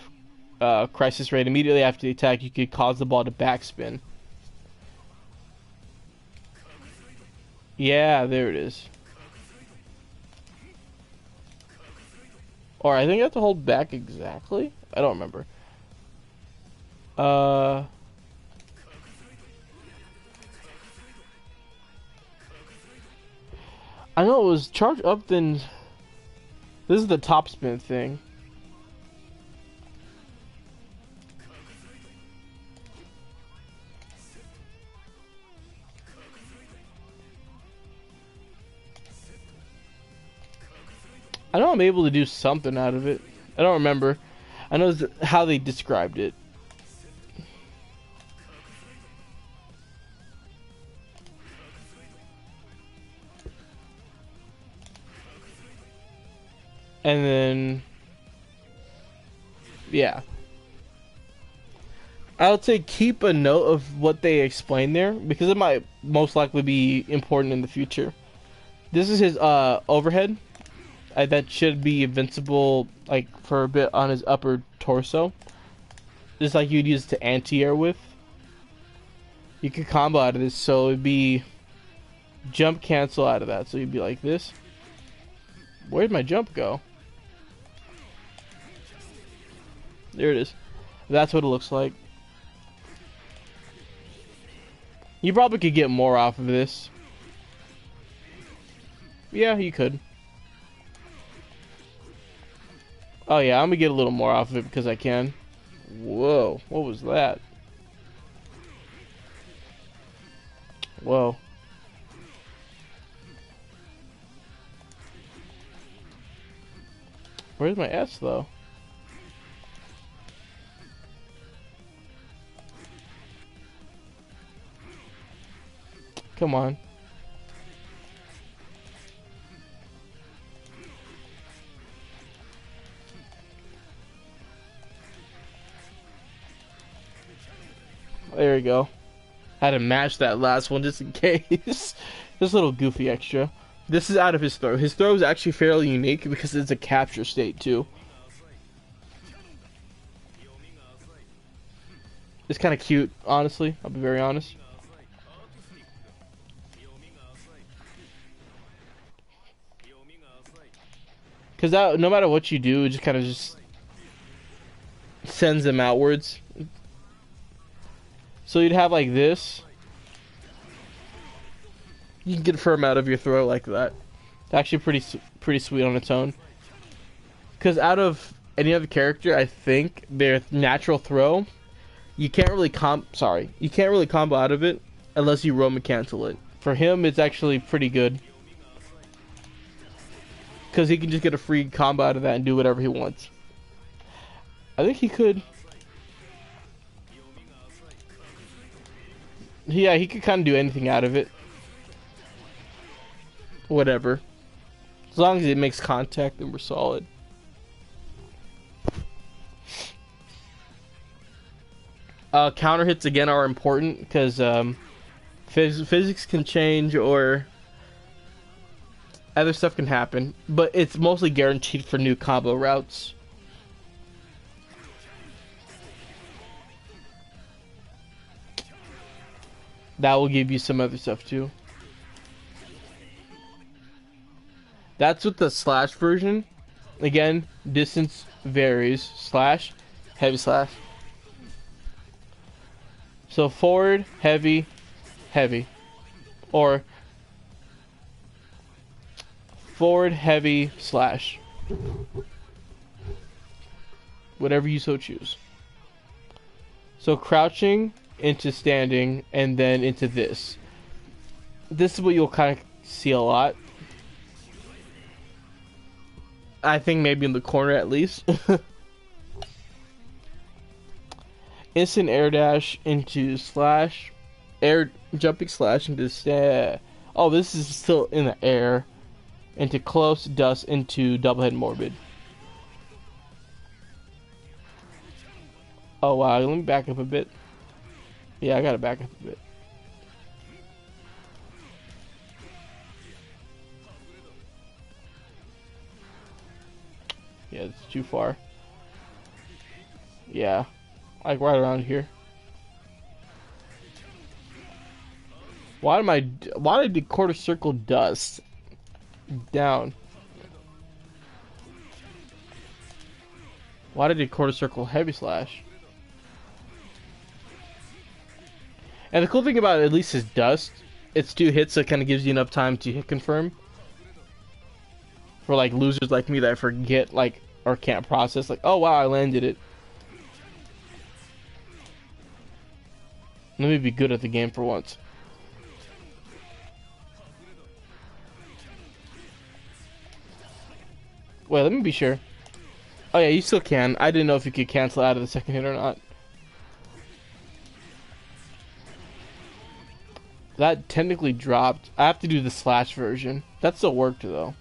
Crisis Raid immediately after the attack, you could cause the ball to backspin. Yeah, there it is. Or I think I have to hold back exactly. I don't remember. I know it was charge up, then this is the top spin thing. I know I'm able to do something out of it. I don't remember. I know how they described it. And then, yeah. I would say keep a note of what they explain there because it might most likely be important in the future. This is his overhead. That should be invincible like for a bit on his upper torso. Just like you'd use to anti-air with. You could combo out of this, so it'd be jump cancel out of that. So you'd be like this. Where'd my jump go? There it is. That's what it looks like. You probably could get more off of this. Yeah, you could. Oh yeah, I'm gonna get a little more off of it because I can. Whoa, what was that? Whoa. Where's my S though? Come on. There we go. Had to match that last one just in case. Just a little goofy extra. This is out of his throw. His throw is actually fairly unique because it's a capture state too. It's kind of cute, honestly. I'll be very honest. Because that, no matter what you do, it just kind of just sends them outwards. So you'd have like this. You can confirm out of your throw like that. It's actually pretty sweet on its own. Because out of any other character, I think their natural throw, you can't really combo out of it unless you Roman cancel it. For him, it's actually pretty good. Because he can just get a free combo out of that and do whatever he wants. I think he could. Yeah, he could kind of do anything out of it. Whatever. As long as it makes contact, then we're solid. Counter hits again are important because physics can change or other stuff can happen, but it's mostly guaranteed for new combo routes. That will give you some other stuff too. That's with the slash version. Again, distance varies. Slash, heavy slash. So forward, heavy, heavy. Or forward, heavy, slash. Whatever you so choose. So crouching into standing and then into this. This is what you'll kind of see a lot. I think maybe in the corner at least. Instant air dash into slash. Air jumping slash into oh, this is still in the air. Into close, dust, into double head morbid. Oh wow, let me back up a bit. Yeah, I gotta back up a bit. Yeah, it's too far. Yeah, like right around here. Why did the quarter circle dust down? Why did the quarter circle heavy slash? And the cool thing about at least his dust, it's 2 hits, so it kind of gives you enough time to hit confirm. For like losers like me that forget like or can't process like, oh wow, I landed it. Let me be good at the game for once. Wait, let me be sure. Oh yeah, you still can. I didn't know if you could cancel out of the second hit or not. That technically dropped. I have to do the slash version. That still worked though.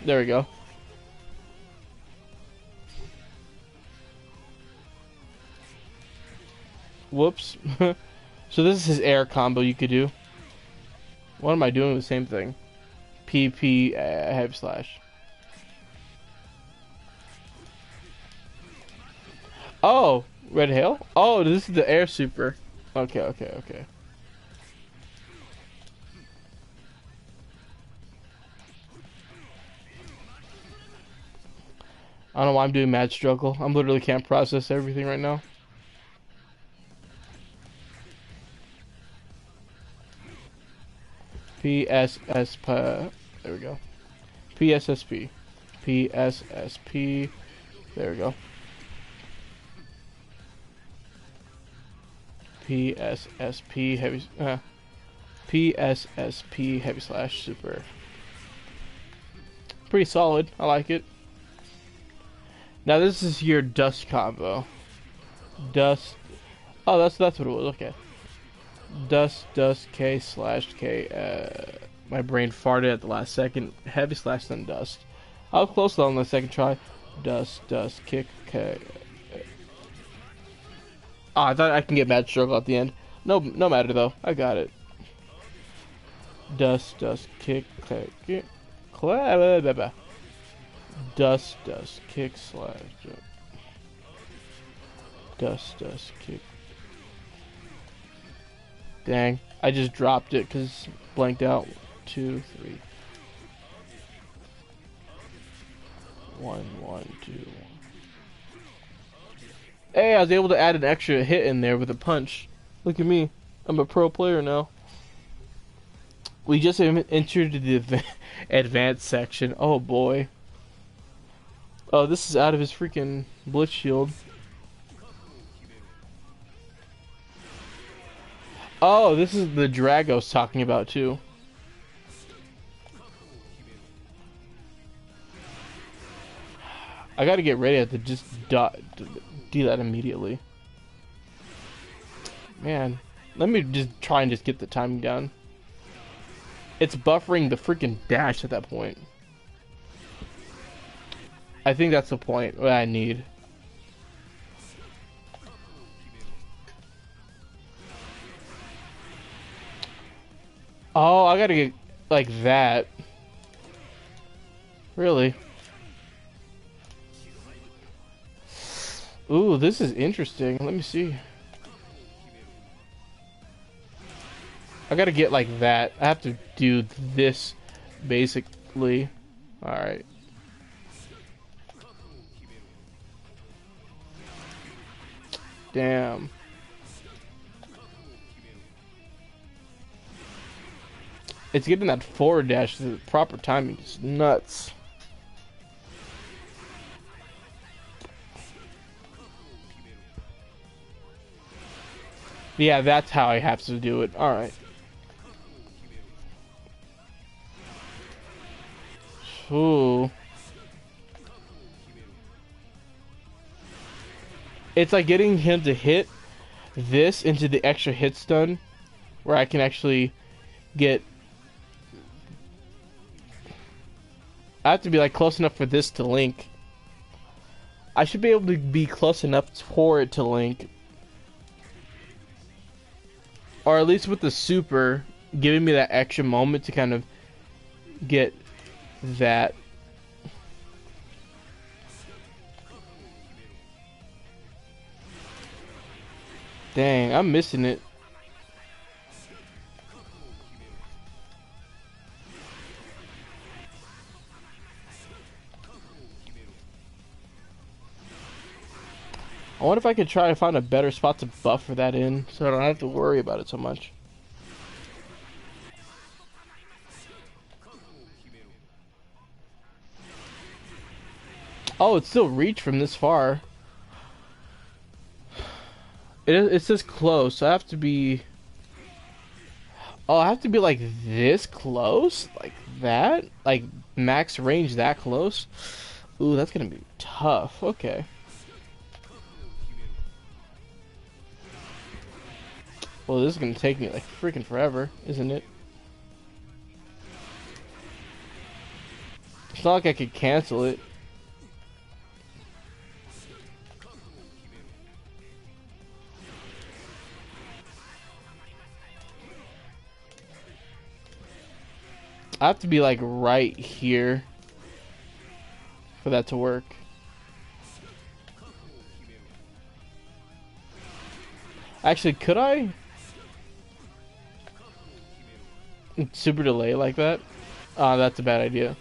There we go. Whoops. So this is his air combo you could do. What am I doing with the same thing? PP heavy slash. Oh, red hail? Oh, this is the air super. Okay, okay, okay. I don't know why I'm doing mad struggle. I'm literally can't process everything right now. PSSP. There we go. PSSP. PSSP. There we go. PSSP heavy. PSSP heavy slash super. Pretty solid. I like it. Now this is your dust combo. Dust. Oh, that's what it was. Okay. Dust K slash K. My brain farted at the last second. Heavy slash then dust. I was close though on the second try. Dust kick K. Oh, I thought I can get mad struggle at the end. No matter though. I got it. Dust kick K. Dust kick slash. Dust kick. Dang, I just dropped it because blanked out. 2, 3. 1, 1, 2. Hey, I was able to add an extra hit in there with a punch. Look at me. I'm a pro player now. We just entered the advanced section. Oh boy. Oh, this is out of his freaking blitz shield. Oh, this is the drag I was talking about too. I gotta get ready to just do that immediately. Man, let me just try and just get the timing down. It's buffering the freaking dash at that point. I think that's the point what I need. Oh, I gotta get like that. Really? Ooh, this is interesting. Let me see. I gotta get like that. I have to do this basically. Alright. Damn. It's getting that forward dash to the proper timing. It's nuts. Yeah, that's how I have to do it. Alright. Ooh. It's like getting him to hit this into the extra hit stun where I can actually get... I have to be like close enough for this to link. I should be able to be close enough for it to link. Or at least with the super, giving me that extra moment to kind of get that. Dang, I'm missing it. I wonder if I could try to find a better spot to buffer that in so I don't have to worry about it so much. Oh, it's still reach from this far. It says close, so I have to be... Oh, I have to be like this close? Like that? Like max range that close? Ooh, that's gonna be tough. Okay. Well, this is gonna take me like freaking forever, isn't it? It's not like I could cancel it. I have to be like right here for that to work. Actually, could I super delay like that? That's a bad idea.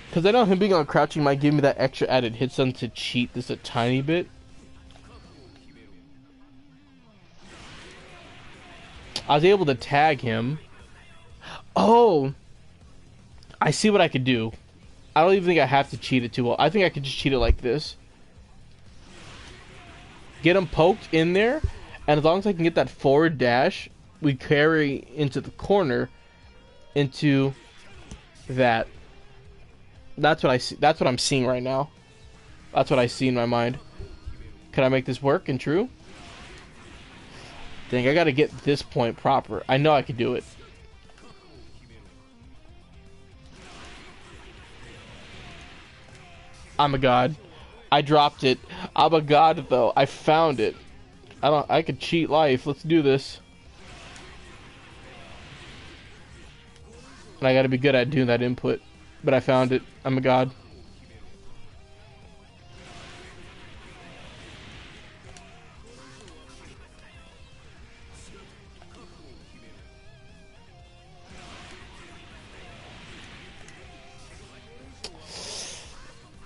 Because I know him being on crouching might give me that extra added hit stun to cheat this a tiny bit. I was able to tag him. Oh! I see what I could do. I don't even think I have to cheat it too well. I think I could just cheat it like this. Get him poked in there, and as long as I can get that forward dash, we carry into the corner into that. That's what I see. That's what I'm seeing right now. That's what I see in my mind. Can I make this work and true? Dang, I gotta get this point proper. I know I could do it. I'm a god. I dropped it. I'm a god though. I found it. I could cheat life. Let's do this. And I gotta be good at doing that input. But I found it. I'm a god.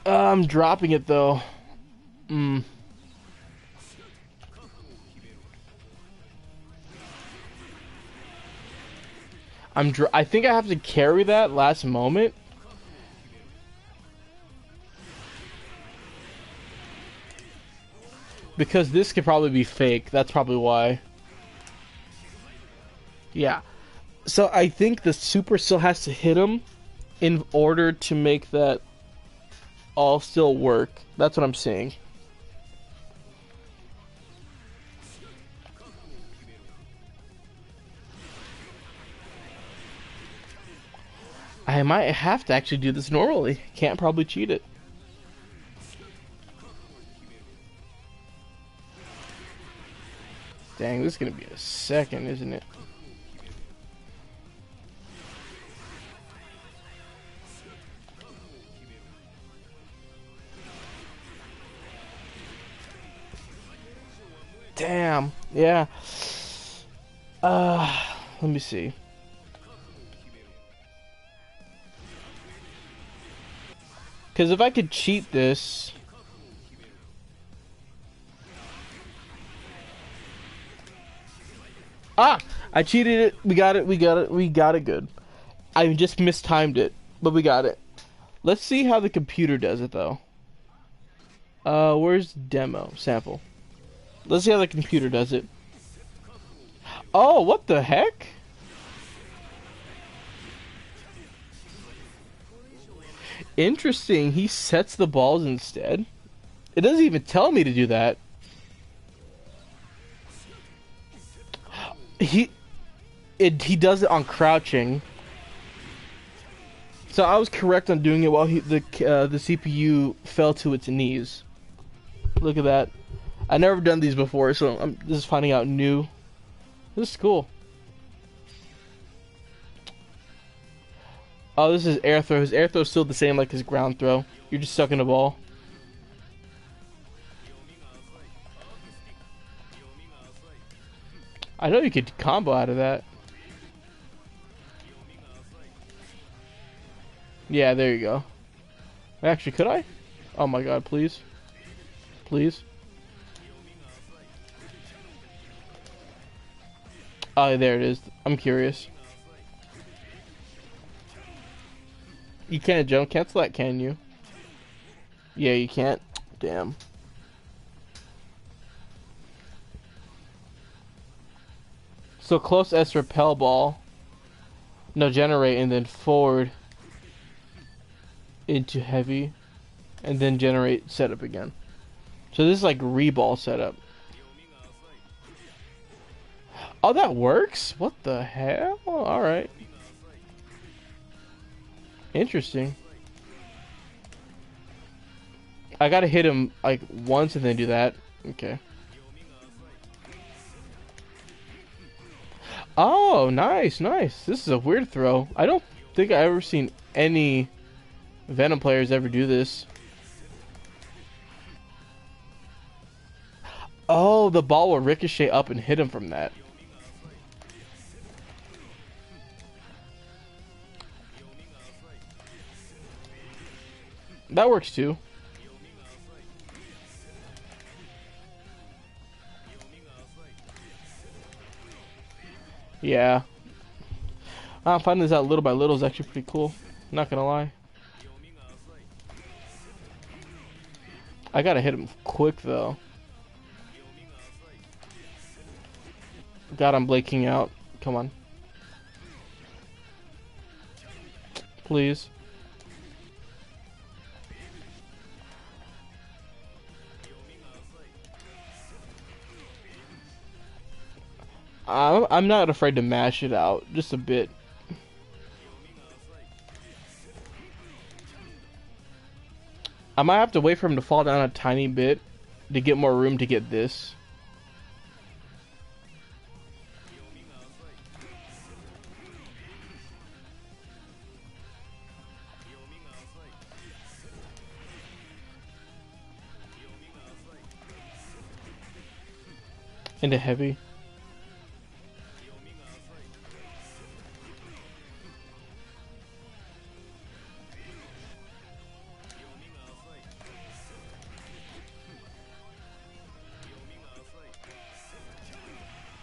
I'm dropping it though. I think I have to carry that last moment. Because this could probably be fake. That's probably why. Yeah. So I think the super still has to hit him in order to make that all still work. That's what I'm saying. I might have to actually do this normally. Can't probably cheat it. Dang, this is gonna be a second, isn't it? Damn. Yeah. Let me see. Because if I could cheat this... I cheated it. We got it. We got it good. I just mistimed it, but we got it. Let's see how the computer does it, though. Where's demo? Sample. Let's see how the computer does it. Oh, what the heck? Interesting. He sets the balls instead. It doesn't even tell me to do that. He does it on crouching. So I was correct on doing it while the CPU fell to its knees. Look at that. I never done these before, so I'm just finding out new. This is cool. Oh, this is air throw. His air throw is still the same like his ground throw. You're just sucking the ball. I know you could combo out of that. Yeah, there you go. Actually, could I? Oh my god, please. Please. Oh, there it is. I'm curious. You can't jump cancel that, can you? Yeah, you can't. Damn. So close S repel ball. No, generate and then forward into heavy and then generate setup again. So this is like reball setup. Oh, that works? What the hell? Alright. Interesting. I gotta hit him like once and then do that. Okay. Oh, nice, nice. This is a weird throw. I don't think I've ever seen any Venom players ever do this. Oh, the ball will ricochet up and hit him from that. That works too. Yeah. I'm finding this out little by little is actually pretty cool. Not gonna lie. I gotta hit him quick though. God, I'm blanking out. Come on. Please. I'm not afraid to mash it out. Just a bit. I might have to wait for him to fall down a tiny bit to get more room to get this. Into heavy.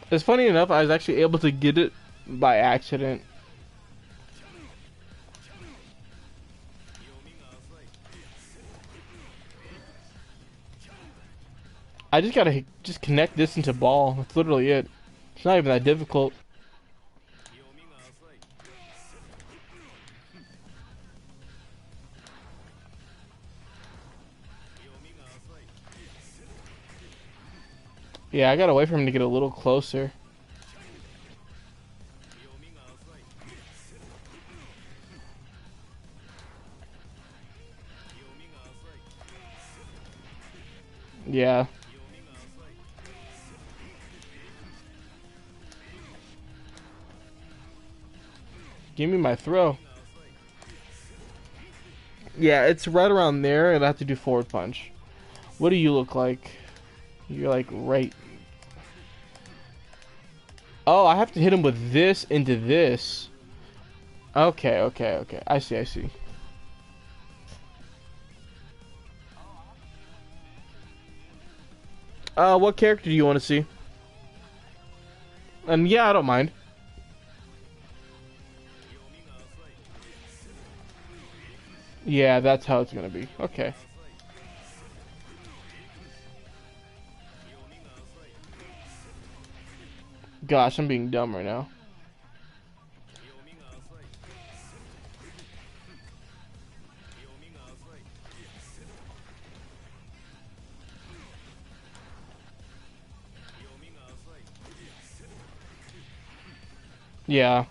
It's funny enough, I was actually able to get it by accident. I just gotta just connect this into ball. That's literally it. It's not even that difficult. Yeah, I gotta wait for him to get a little closer. Yeah. Give me my throw. Yeah, it's right around there, and I have to do forward punch. What do you look like? You're like right. Oh, I have to hit him with this into this. Okay, okay, okay. I see, I see. What character do you want to see? And yeah, I don't mind. Yeah, that's how it's gonna be. Okay. Gosh, I'm being dumb right now. Yeah.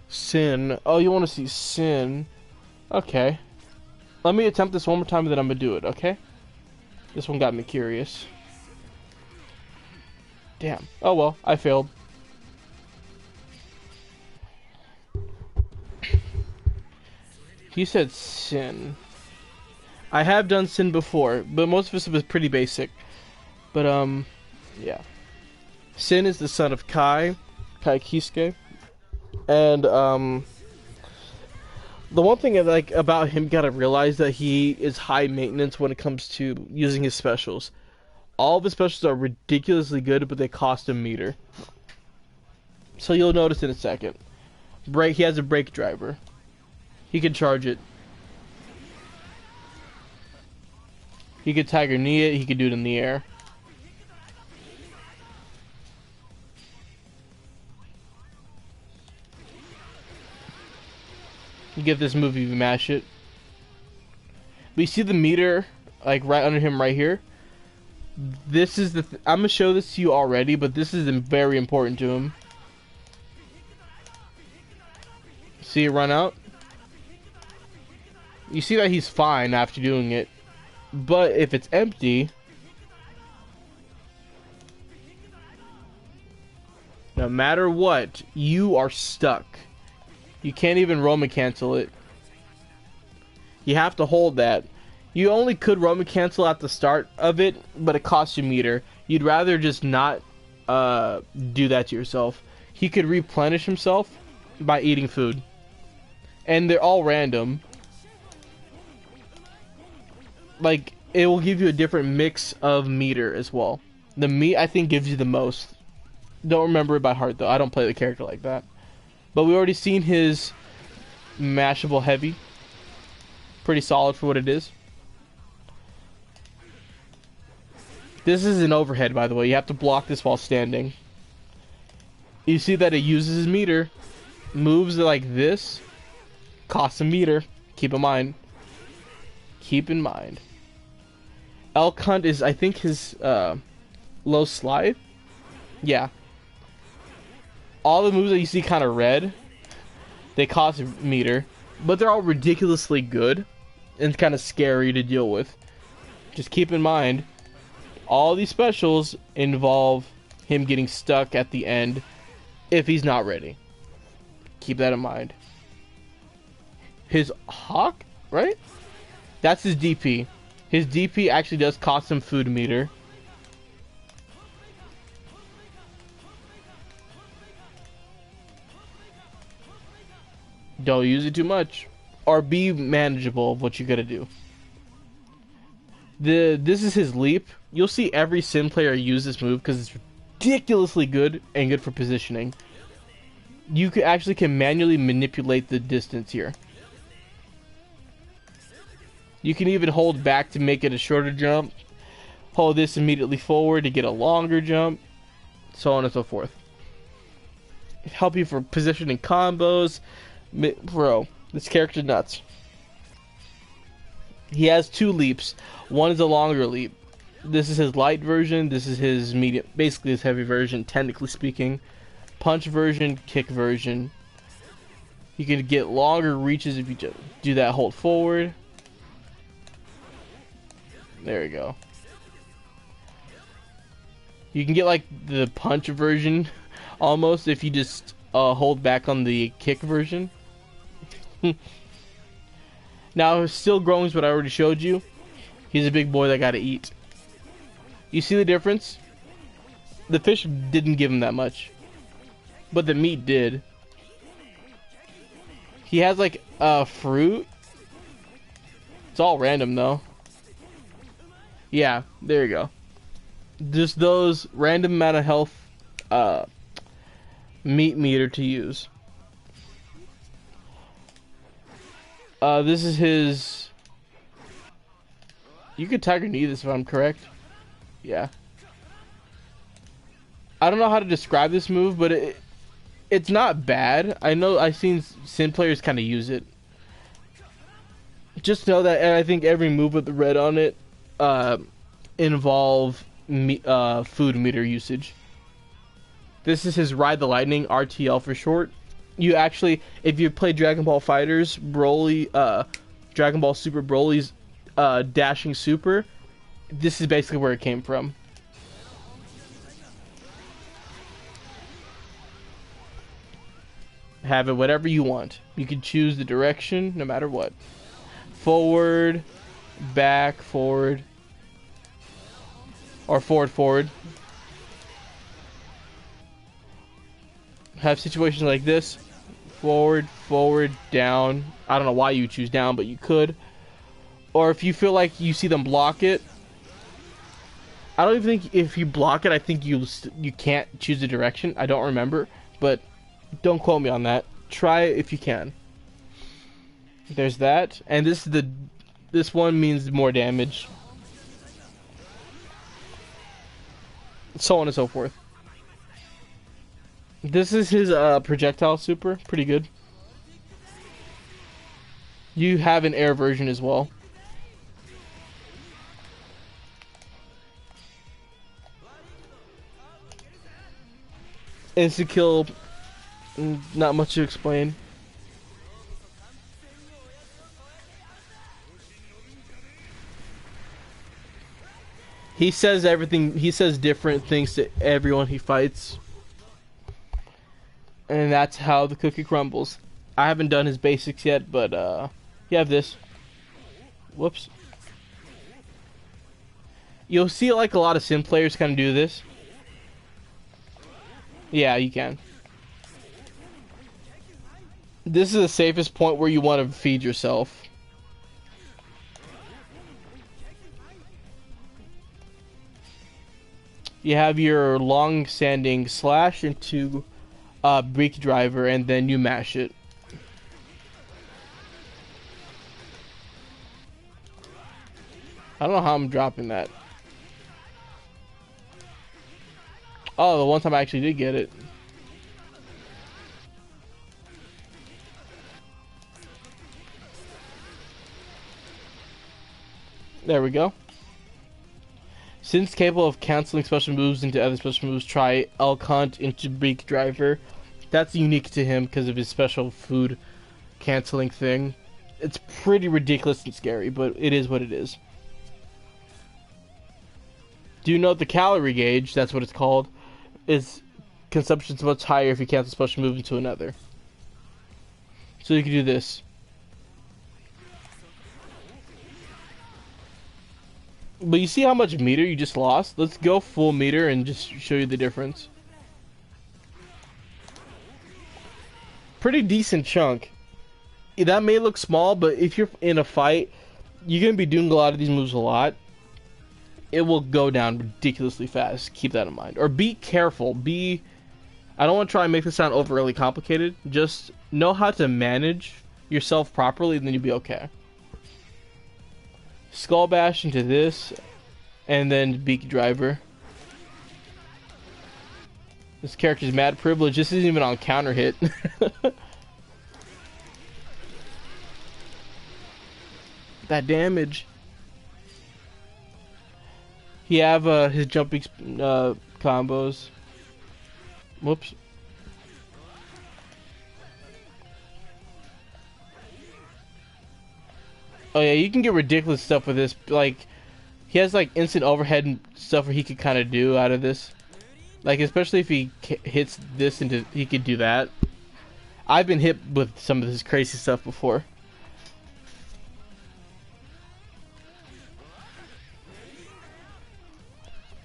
Sin. Oh, you want to see Sin? Okay. Let me attempt this one more time, and then I'm gonna do it. Okay. This one got me curious. Damn. Oh well, I failed. He said Sin. I have done Sin before, but most of this was pretty basic. But yeah. Sin is the son of Kai Kisuke, and the one thing I like about him, you gotta realize that he is high maintenance when it comes to using his specials. All of his specials are ridiculously good, but they cost a meter. So you'll notice in a second. He has a brake driver. He can charge it. He could Tiger Knee it. He could do it in the air. You get this move if you mash it. But you see the meter like right under him right here. This is I'm gonna show this to you already, but this is very important to him. See it run out? You see that he's fine after doing it, but if it's empty, no matter what, you are stuck. You can't even Roman cancel it. You have to hold that. You only could Roman cancel at the start of it, but it costs you meter. You'd rather just not do that to yourself. He could replenish himself by eating food. And they're all random. Like, it will give you a different mix of meter as well. The meat, I think, gives you the most. Don't remember it by heart, though. I don't play the character like that. But we already seen his mashable heavy. Pretty solid for what it is. This is an overhead, by the way. You have to block this while standing. You see that it uses his meter. Moves like this. Costs a meter. Keep in mind. Keep in mind. Elk Hunt is, I think, his low slide. Yeah. All the moves that you see kind of red, they cost meter. But they're all ridiculously good. And kind of scary to deal with. Just keep in mind, all these specials involve him getting stuck at the end if he's not ready. Keep that in mind. His Hawk, right? That's his DP. His DP actually does cost him food meter. Don't use it too much. Or be manageable of what you gotta do. This is his leap. You'll see every Sim player use this move because it's ridiculously good and good for positioning. You can manually manipulate the distance here. You can even hold back to make it a shorter jump. Hold this immediately forward to get a longer jump. So on and so forth. It help you for positioning combos. Bro, this character's nuts. He has two leaps. One is a longer leap. This is his light version. This is his medium, basically his heavy version, technically speaking. Punch version, kick version. You can get longer reaches if you just do that. Hold forward. There you go. You can get like the punch version almost if you just hold back on the kick version. Now, still growing is what I already showed you. He's a big boy that gotta eat. You see the difference? The fish didn't give him that much, but the meat did. He has like a fruit. It's all random though. Yeah, there you go. Just those random amount of health meat meter to use. This is his... You could Tiger Knee this if I'm correct. Yeah. I don't know how to describe this move, but it's not bad. I know I've seen Sim players kind of use it. Just know that I think every move with the red on it involve food meter usage. This is his Ride the Lightning, RTL for short. You actually, if you play Dragon Ball Fighters, Broly, Dragon Ball Super Broly's dashing super, this is basically where it came from. Have it whatever you want. You can choose the direction no matter what. Forward, back, forward, or forward, forward. Have situations like this. Forward, forward, down. I don't know why you choose down, but you could. Or if you feel like you see them block it. I don't even think if you block it, I think you can't choose the direction. I don't remember, but don't quote me on that. Try it if you can. There's that, and this one means more damage. So on and so forth. This is his projectile super, pretty good. You have an air version as well. Instant kill, not much to explain. He says everything, he says different things to everyone he fights. And that's how the cookie crumbles. I haven't done his basics yet, but you have this. Whoops. You'll see like a lot of sim players kind of do this. Yeah, you can. This is the safest point where you want to feed yourself. You have your long-standing slash into break driver, and then you mash it. I don't know how I'm dropping that. Oh, the one time I actually did get it. There we go. Since capable of canceling special moves into other special moves, try Elk Hunt into Break Driver. That's unique to him because of his special food canceling thing. It's pretty ridiculous and scary, but it is what it is. Do you note the calorie gauge, that's what it's called, is consumption's much higher if you cancel special move into another. So you can do this. But you see how much meter you just lost? Let's go full meter and just show you the difference. Pretty decent chunk. That may look small, but if you're in a fight, you're going to be doing a lot of these moves a lot. It will go down ridiculously fast. Keep that in mind. Or be careful. I don't want to try and make this sound overly complicated. Just know how to manage yourself properly, and then you'll be okay. Skull bash into this, and then beak driver. This character's mad privilege. This isn't even on counter hit. That damage. He have his jumping combos. Whoops. Oh yeah, you can get ridiculous stuff with this. Like, he has like instant overhead and stuff where he could kind of do out of this. Like, especially if he hits this into, he could do that. I've been hit with some of this crazy stuff before.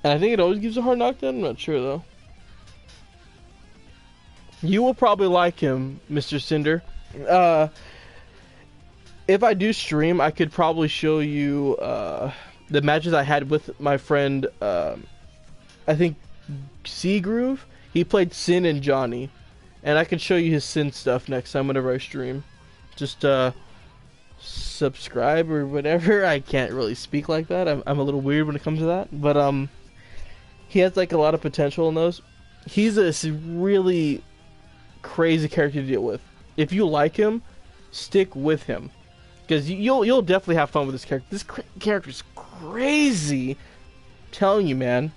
And I think it always gives a hard knockdown. I'm not sure though. You will probably like him, Mr. Cinder. If I do stream, I could probably show you the matches I had with my friend, I think Seagroove. He played Sin and Johnny. And I could show you his Sin stuff next time whenever I stream. Just subscribe or whatever. I can't really speak like that. I'm a little weird when it comes to that. But he has like a lot of potential in those. He's a really crazy character to deal with. If you like him, stick with him. Because you'll definitely have fun with this character. This character's crazy. I'm telling you, man.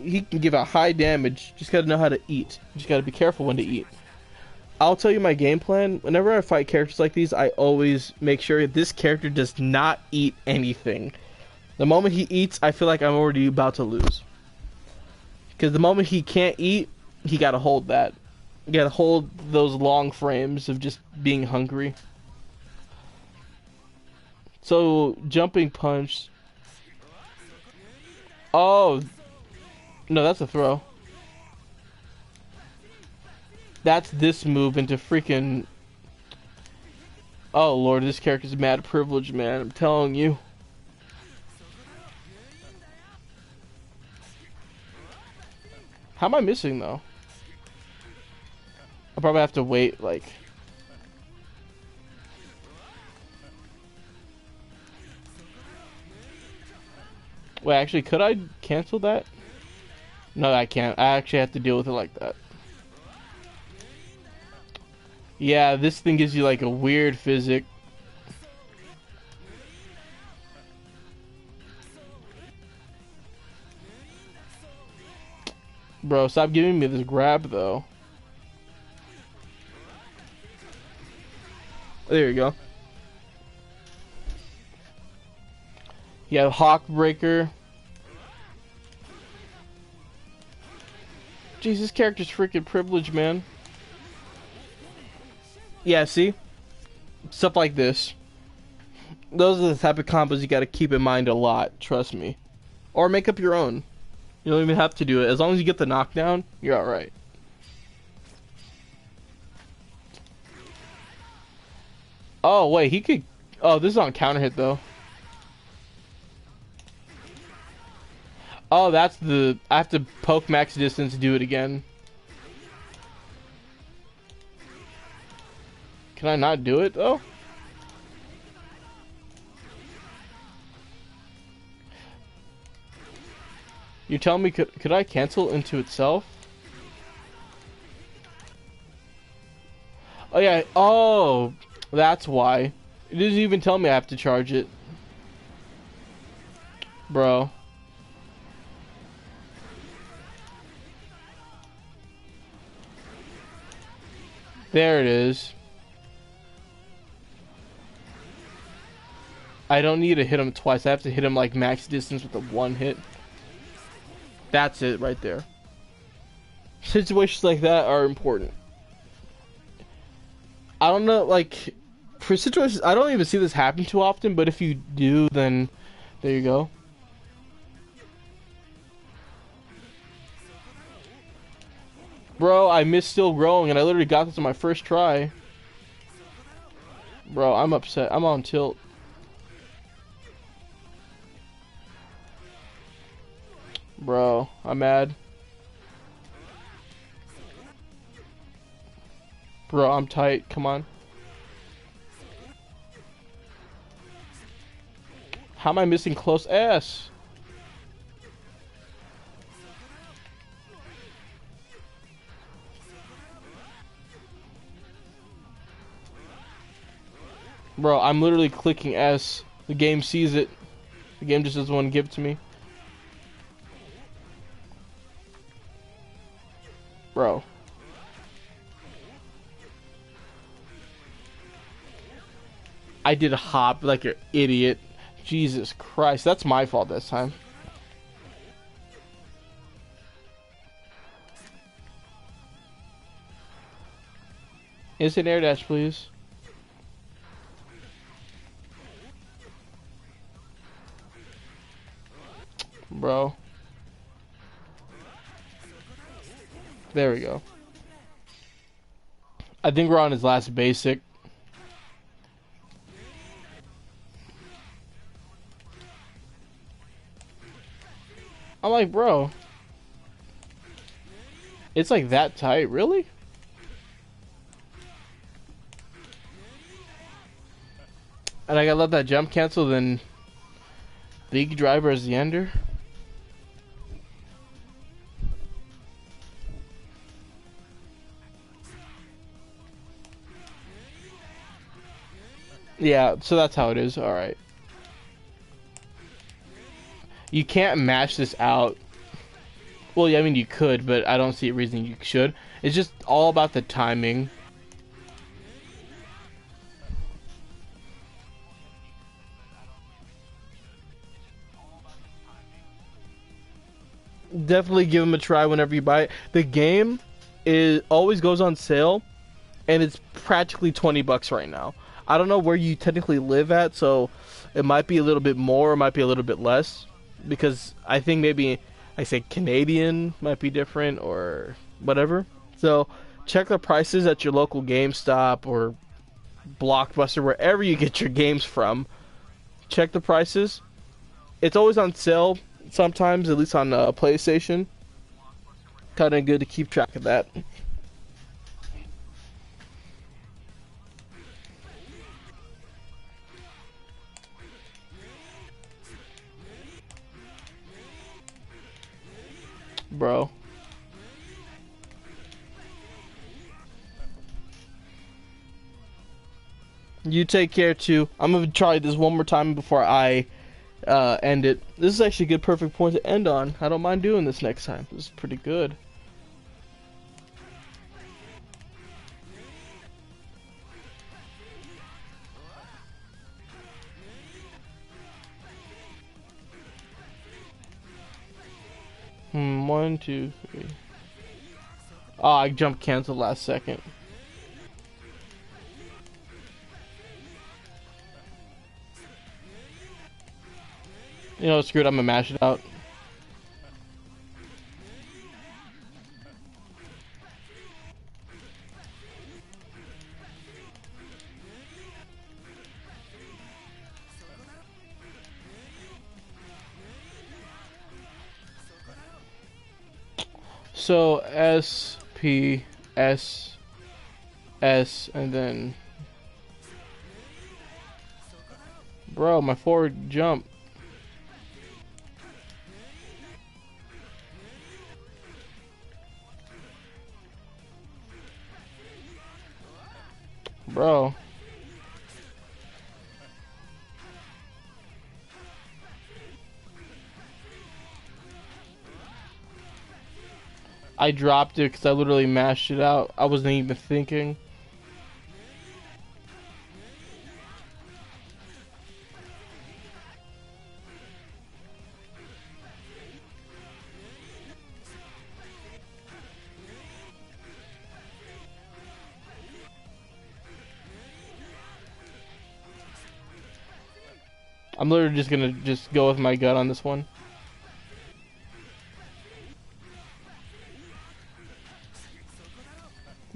He can give out high damage. Just gotta know how to eat. Just gotta be careful when to eat. I'll tell you my game plan. Whenever I fight characters like these, I always make sure this character does not eat anything. The moment he eats, I feel like I'm already about to lose. Because the moment he can't eat, he gotta hold that. You gotta hold those long frames of just being hungry. So, jumping punch. Oh. No, that's a throw. That's this move into freaking... Oh, Lord, this character's mad privilege, man. I'm telling you. How am I missing, though? I'll probably have to wait, like... Wait, actually, could I cancel that? No, I can't. I actually have to deal with it like that. Yeah, this thing gives you like a weird physic. Bro, stop giving me this grab, though. There you go. You have Hawkbreaker. Jeez, this character's freaking privileged, man. Yeah, see? Stuff like this. Those are the type of combos you gotta keep in mind a lot, trust me. Or make up your own. You don't even have to do it. As long as you get the knockdown, you're alright. Oh, wait, he could... Oh, this is on counter hit, though. Oh, that's the... I have to poke max distance to do it again. Can I not do it, though? You tell me, could I cancel into itself? Oh, yeah. Oh, that's why. It doesn't even tell me I have to charge it. Bro. There it is. I don't need to hit him twice. I have to hit him like max distance with a one hit. That's it right there. Situations like that are important. I don't know, like, for situations, I don't even see this happen too often, but if you do, then there you go. Bro, I missed Still Growing, and I literally got this on my first try. Bro, I'm upset. I'm on tilt. Bro, I'm mad. Bro, I'm tight. Come on. How am I missing close S? Bro, I'm literally clicking S. The game sees it. The game just doesn't want to give it to me. Bro. I did a hop like an idiot. Jesus Christ, that's my fault this time. Instant air dash, please. Bro. There we go. I think we're on his last basic. I'm like, bro. It's like that tight, really? And I gotta let that jump cancel, then League Driver as the ender. Yeah, so that's how it is. Alright. You can't match this out. Well, yeah, I mean, you could, but I don't see a reason you should. It's just all about the timing. Definitely give them a try whenever you buy it. The game always goes on sale, and it's practically 20 bucks right now. I don't know where you technically live at, so it might be a little bit more, it might be a little bit less, because I think maybe I say Canadian might be different or whatever. So check the prices at your local GameStop or Blockbuster, wherever you get your games from. Check the prices. It's always on sale sometimes, at least on PlayStation. Kind of good to keep track of that. Bro. You take care too. I'm gonna try this one more time before I end it. This is actually a good perfect point to end on. I don't mind doing this next time. This is pretty good. 1, 2, 3. Oh, I jump canceled last second. You know, screw it, I'm gonna mash it out. So S P S S and then, bro, my forward jump. Bro. I dropped it because I literally mashed it out. I wasn't even thinking. I'm literally just gonna go with my gut on this one.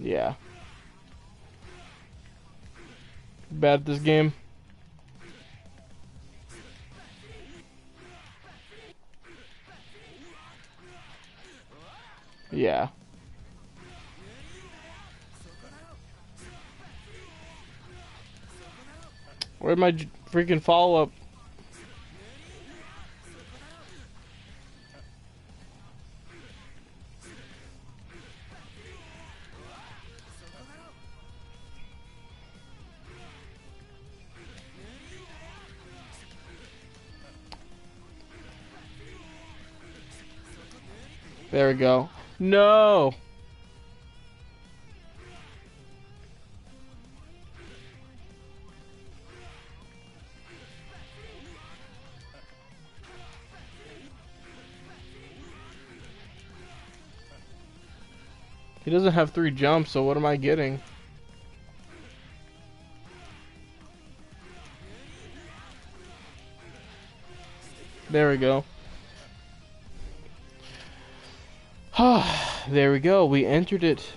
Yeah. Bad at this game. Yeah. Where'd my freaking follow-up? There we go. No! He doesn't have 3 jumps, so what am I getting? There we go. There we go. We entered it.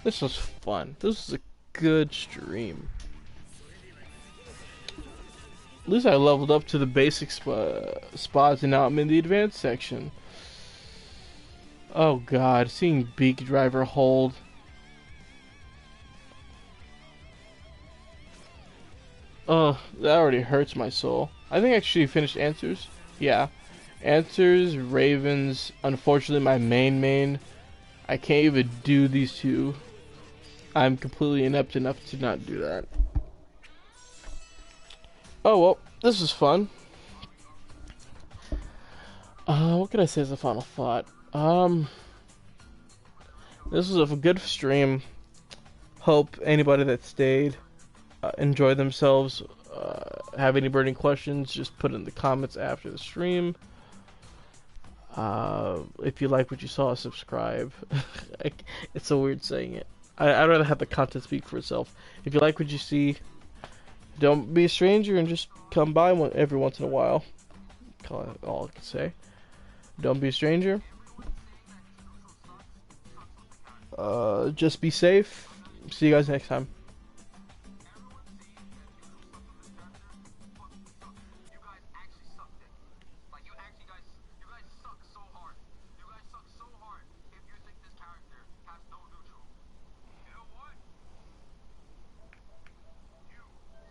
This was fun. This was a good stream. At least I leveled up to the basic spots and now I'm in the advanced section. Oh god, seeing Beak Driver hold. Oh, that already hurts my soul. I think I actually finished Answers. Yeah. Answers, Ravens, unfortunately my main. I can't even do these two. I'm completely inept enough to not do that. Oh well, this was fun. What can I say as a final thought? This was a good stream. Hope anybody that stayed enjoyed themselves. Have any burning questions, just put in the comments after the stream. If you like what you saw, subscribe. It's so weird saying it. I'd rather have the content speak for itself. If you like what you see, don't be a stranger and just come by every once in a while. All I can say. Don't be a stranger. Just be safe. See you guys next time.